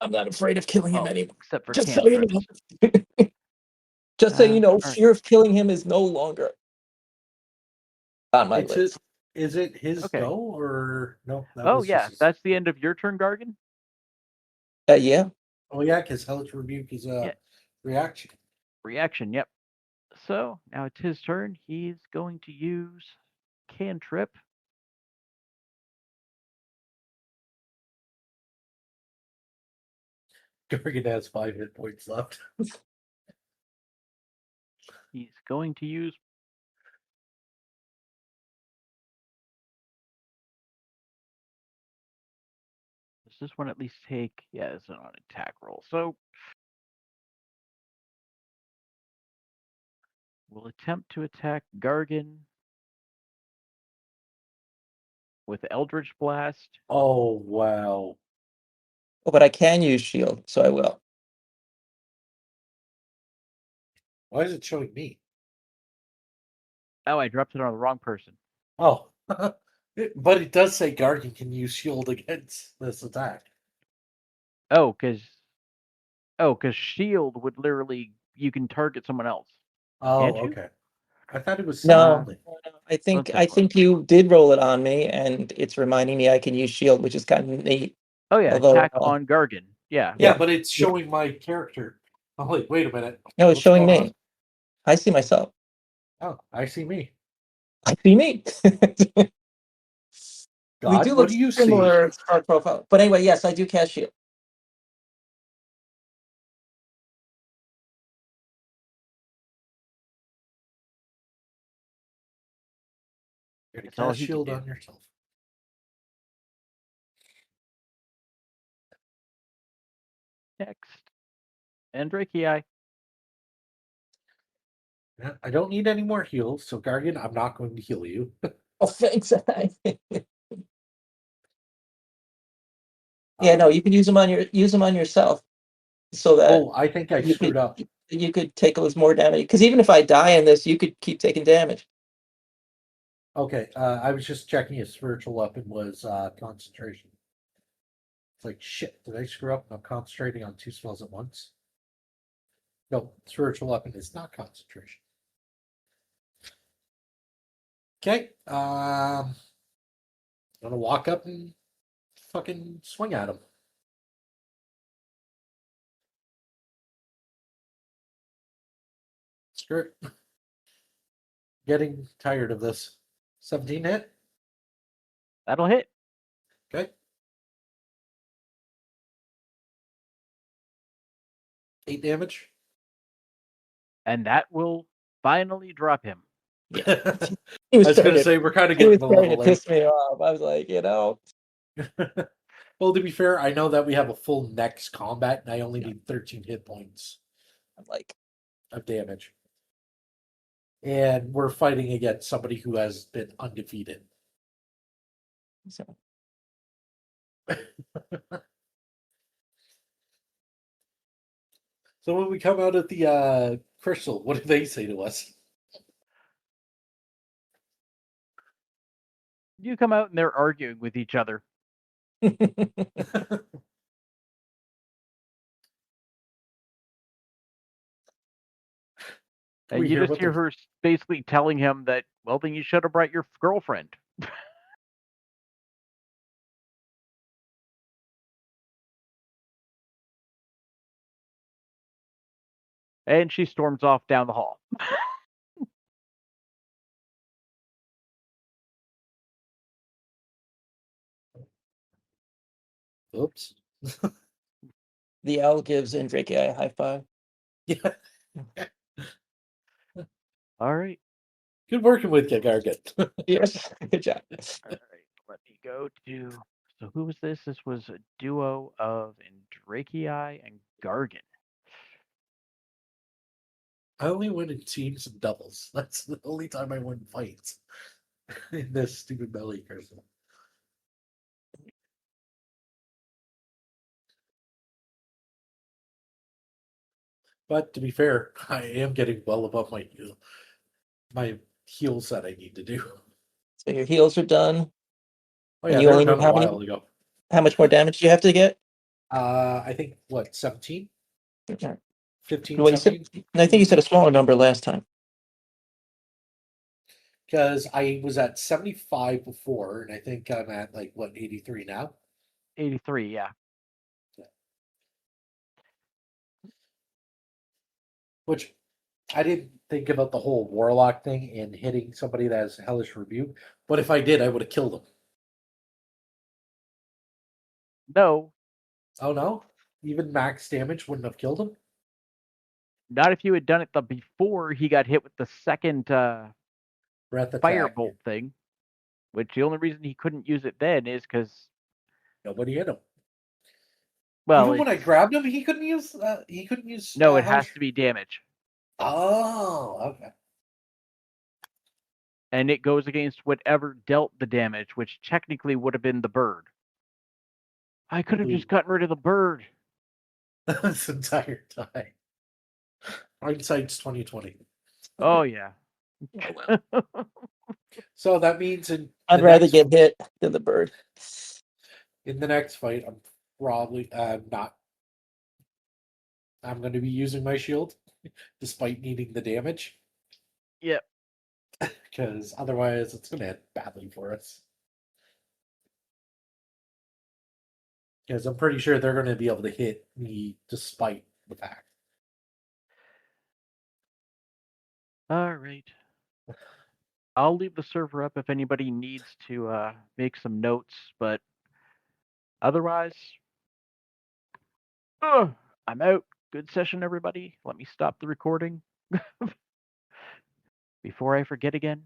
S7: I'm not afraid of killing him
S1: Oh,
S7: anymore.
S1: except for
S7: Just so you know.
S1: cantrips.
S7: Just so you know,
S1: all right.
S7: fear of killing him is no longer on my
S4: It's
S7: list.
S4: Is it his
S1: Okay.
S4: go or no? That
S1: Oh,
S4: was
S1: yeah.
S4: just his-
S1: That's the end of your turn, Gargan?
S7: Yeah.
S4: Oh yeah, because Hellish Rebuke is a
S1: Yeah.
S4: reaction.
S1: Reaction, yep. So now it's his turn. He's going to use cantrip.
S4: Gargan has 5 hit points left.
S1: He's going to use does this one at least take it's an attack roll. So we'll attempt to attack Gargan with Eldritch Blast.
S4: Oh wow.
S7: Oh, but I can use shield, so I will.
S4: Why is it showing me?
S1: Oh, I dropped it on the wrong person.
S4: Oh. But it does say Gargan can use shield against this attack.
S1: Oh, because shield would literally you can target someone else.
S4: Oh,
S1: Can't you?
S4: okay. I thought it was
S7: No,
S4: something.
S7: I think
S1: Let's take a look.
S7: you did roll it on me, and it's reminding me I can use shield, which is kind of neat.
S1: Oh yeah,
S7: Although,
S1: attack on Gargan. Yeah.
S4: Yeah, but it's showing my character. Oh wait a minute.
S7: No, it's
S4: What's
S7: showing
S4: going
S7: me.
S4: on?
S7: I see myself.
S4: Oh, I see me.
S7: I see me. We
S4: God,
S7: do
S4: what
S7: look
S4: do you
S7: similar as our profile. But anyway, yes, I do cast shield.
S4: You're gonna
S1: That's all
S4: cast
S1: he can
S4: shield
S1: do.
S4: on yourself.
S1: Next. Andrakii.
S4: Yeah, I don't need any more heals, so Gargan, I'm not going to heal you.
S7: Oh, thanks. Yeah, no, you can use them on yourself, so that
S4: Oh, I think I
S7: you
S4: screwed
S7: could
S4: up.
S7: you could take as more damage. Because even if I die in this, you could keep taking damage.
S4: Okay, I was just checking if spiritual weapon was concentration. It's like shit. Did I screw up? I'm concentrating on 2 spells at once. No, spiritual weapon is not concentration. Okay, I'm gonna walk up and fucking swing at him. Screw it. Getting tired of this. 17 hit.
S1: That'll hit.
S4: Okay. 8 damage.
S1: And that will finally drop him.
S7: He
S4: I
S7: was
S4: was
S7: starting
S4: gonna
S7: to,
S4: say we're kind of
S7: he was
S4: getting a
S7: starting to
S4: little late.
S7: piss me off. I was like,
S4: Well, to be fair, I know that we have a full next combat, and I only need 13 hit points
S7: I'm like,
S4: of damage. And we're fighting against somebody who has been undefeated.
S7: so.
S4: So when we come out at the crystal, what do they say to us?
S1: You come out and they're arguing with each other. And
S4: We
S1: you
S4: hear
S1: just
S4: what
S1: hear
S4: they're-
S1: her basically telling him that, well, then you should have brought your girlfriend. And she storms off down the hall.
S4: Oops.
S7: The owl gives Enrique a high five.
S4: Yeah.
S1: All right.
S4: Good working with you, Gargant.
S7: Yes, good job.
S1: All right. Let me go to. So who was this? This was a duo of Andrakii and Gargan.
S4: I only win in teams and doubles. That's the only time I win fights in this stupid belly crystal. But to be fair, I am getting well above my heals that I need to do.
S7: So your heals are done.
S4: Oh
S7: And
S4: yeah,
S7: you
S4: they were
S7: only
S4: done
S7: need
S4: a
S7: how many?
S4: while ago.
S7: How much more damage do you have to get?
S4: I think what 17,
S7: Okay.
S4: 15,
S7: Well, you said,
S4: 17?
S7: and I think you said a smaller number last time.
S4: Because I was at 75 before, and I think I'm at like what 83 now.
S1: 83, yeah.
S4: Which I didn't think about the whole warlock thing and hitting somebody that has hellish rebuke. But if I did, I would have killed him.
S1: No,
S4: Oh no, even max damage wouldn't have killed him.
S1: not if you had done it before he got hit with the second
S4: Breath attack.
S1: firebolt thing. Which the only reason he couldn't use it then is because,
S4: Nobody hit him.
S1: well,
S4: Even when I grabbed him, he couldn't use. He couldn't use.
S1: no, it has
S4: hellish-
S1: to be damage,
S4: Oh, okay.
S1: and it goes against whatever dealt the damage, which technically would have been the bird. I could have just gotten rid of the bird.
S4: This entire time. Hindsight's 2020.
S1: Oh yeah.
S7: Oh, well.
S4: So that means in
S7: I'd
S4: the
S7: rather
S4: next,
S7: get hit than the bird.
S4: in the next fight, I'm probably not. I'm going to be using my shield, despite needing the damage,
S1: Yep.
S4: because otherwise it's going to end badly for us. Because I'm pretty sure they're going to be able to hit me despite the fact.
S1: All right. I'll leave the server up if anybody needs to make some notes, but otherwise, I'm out. Good session, everybody. Let me stop the recording before I forget again.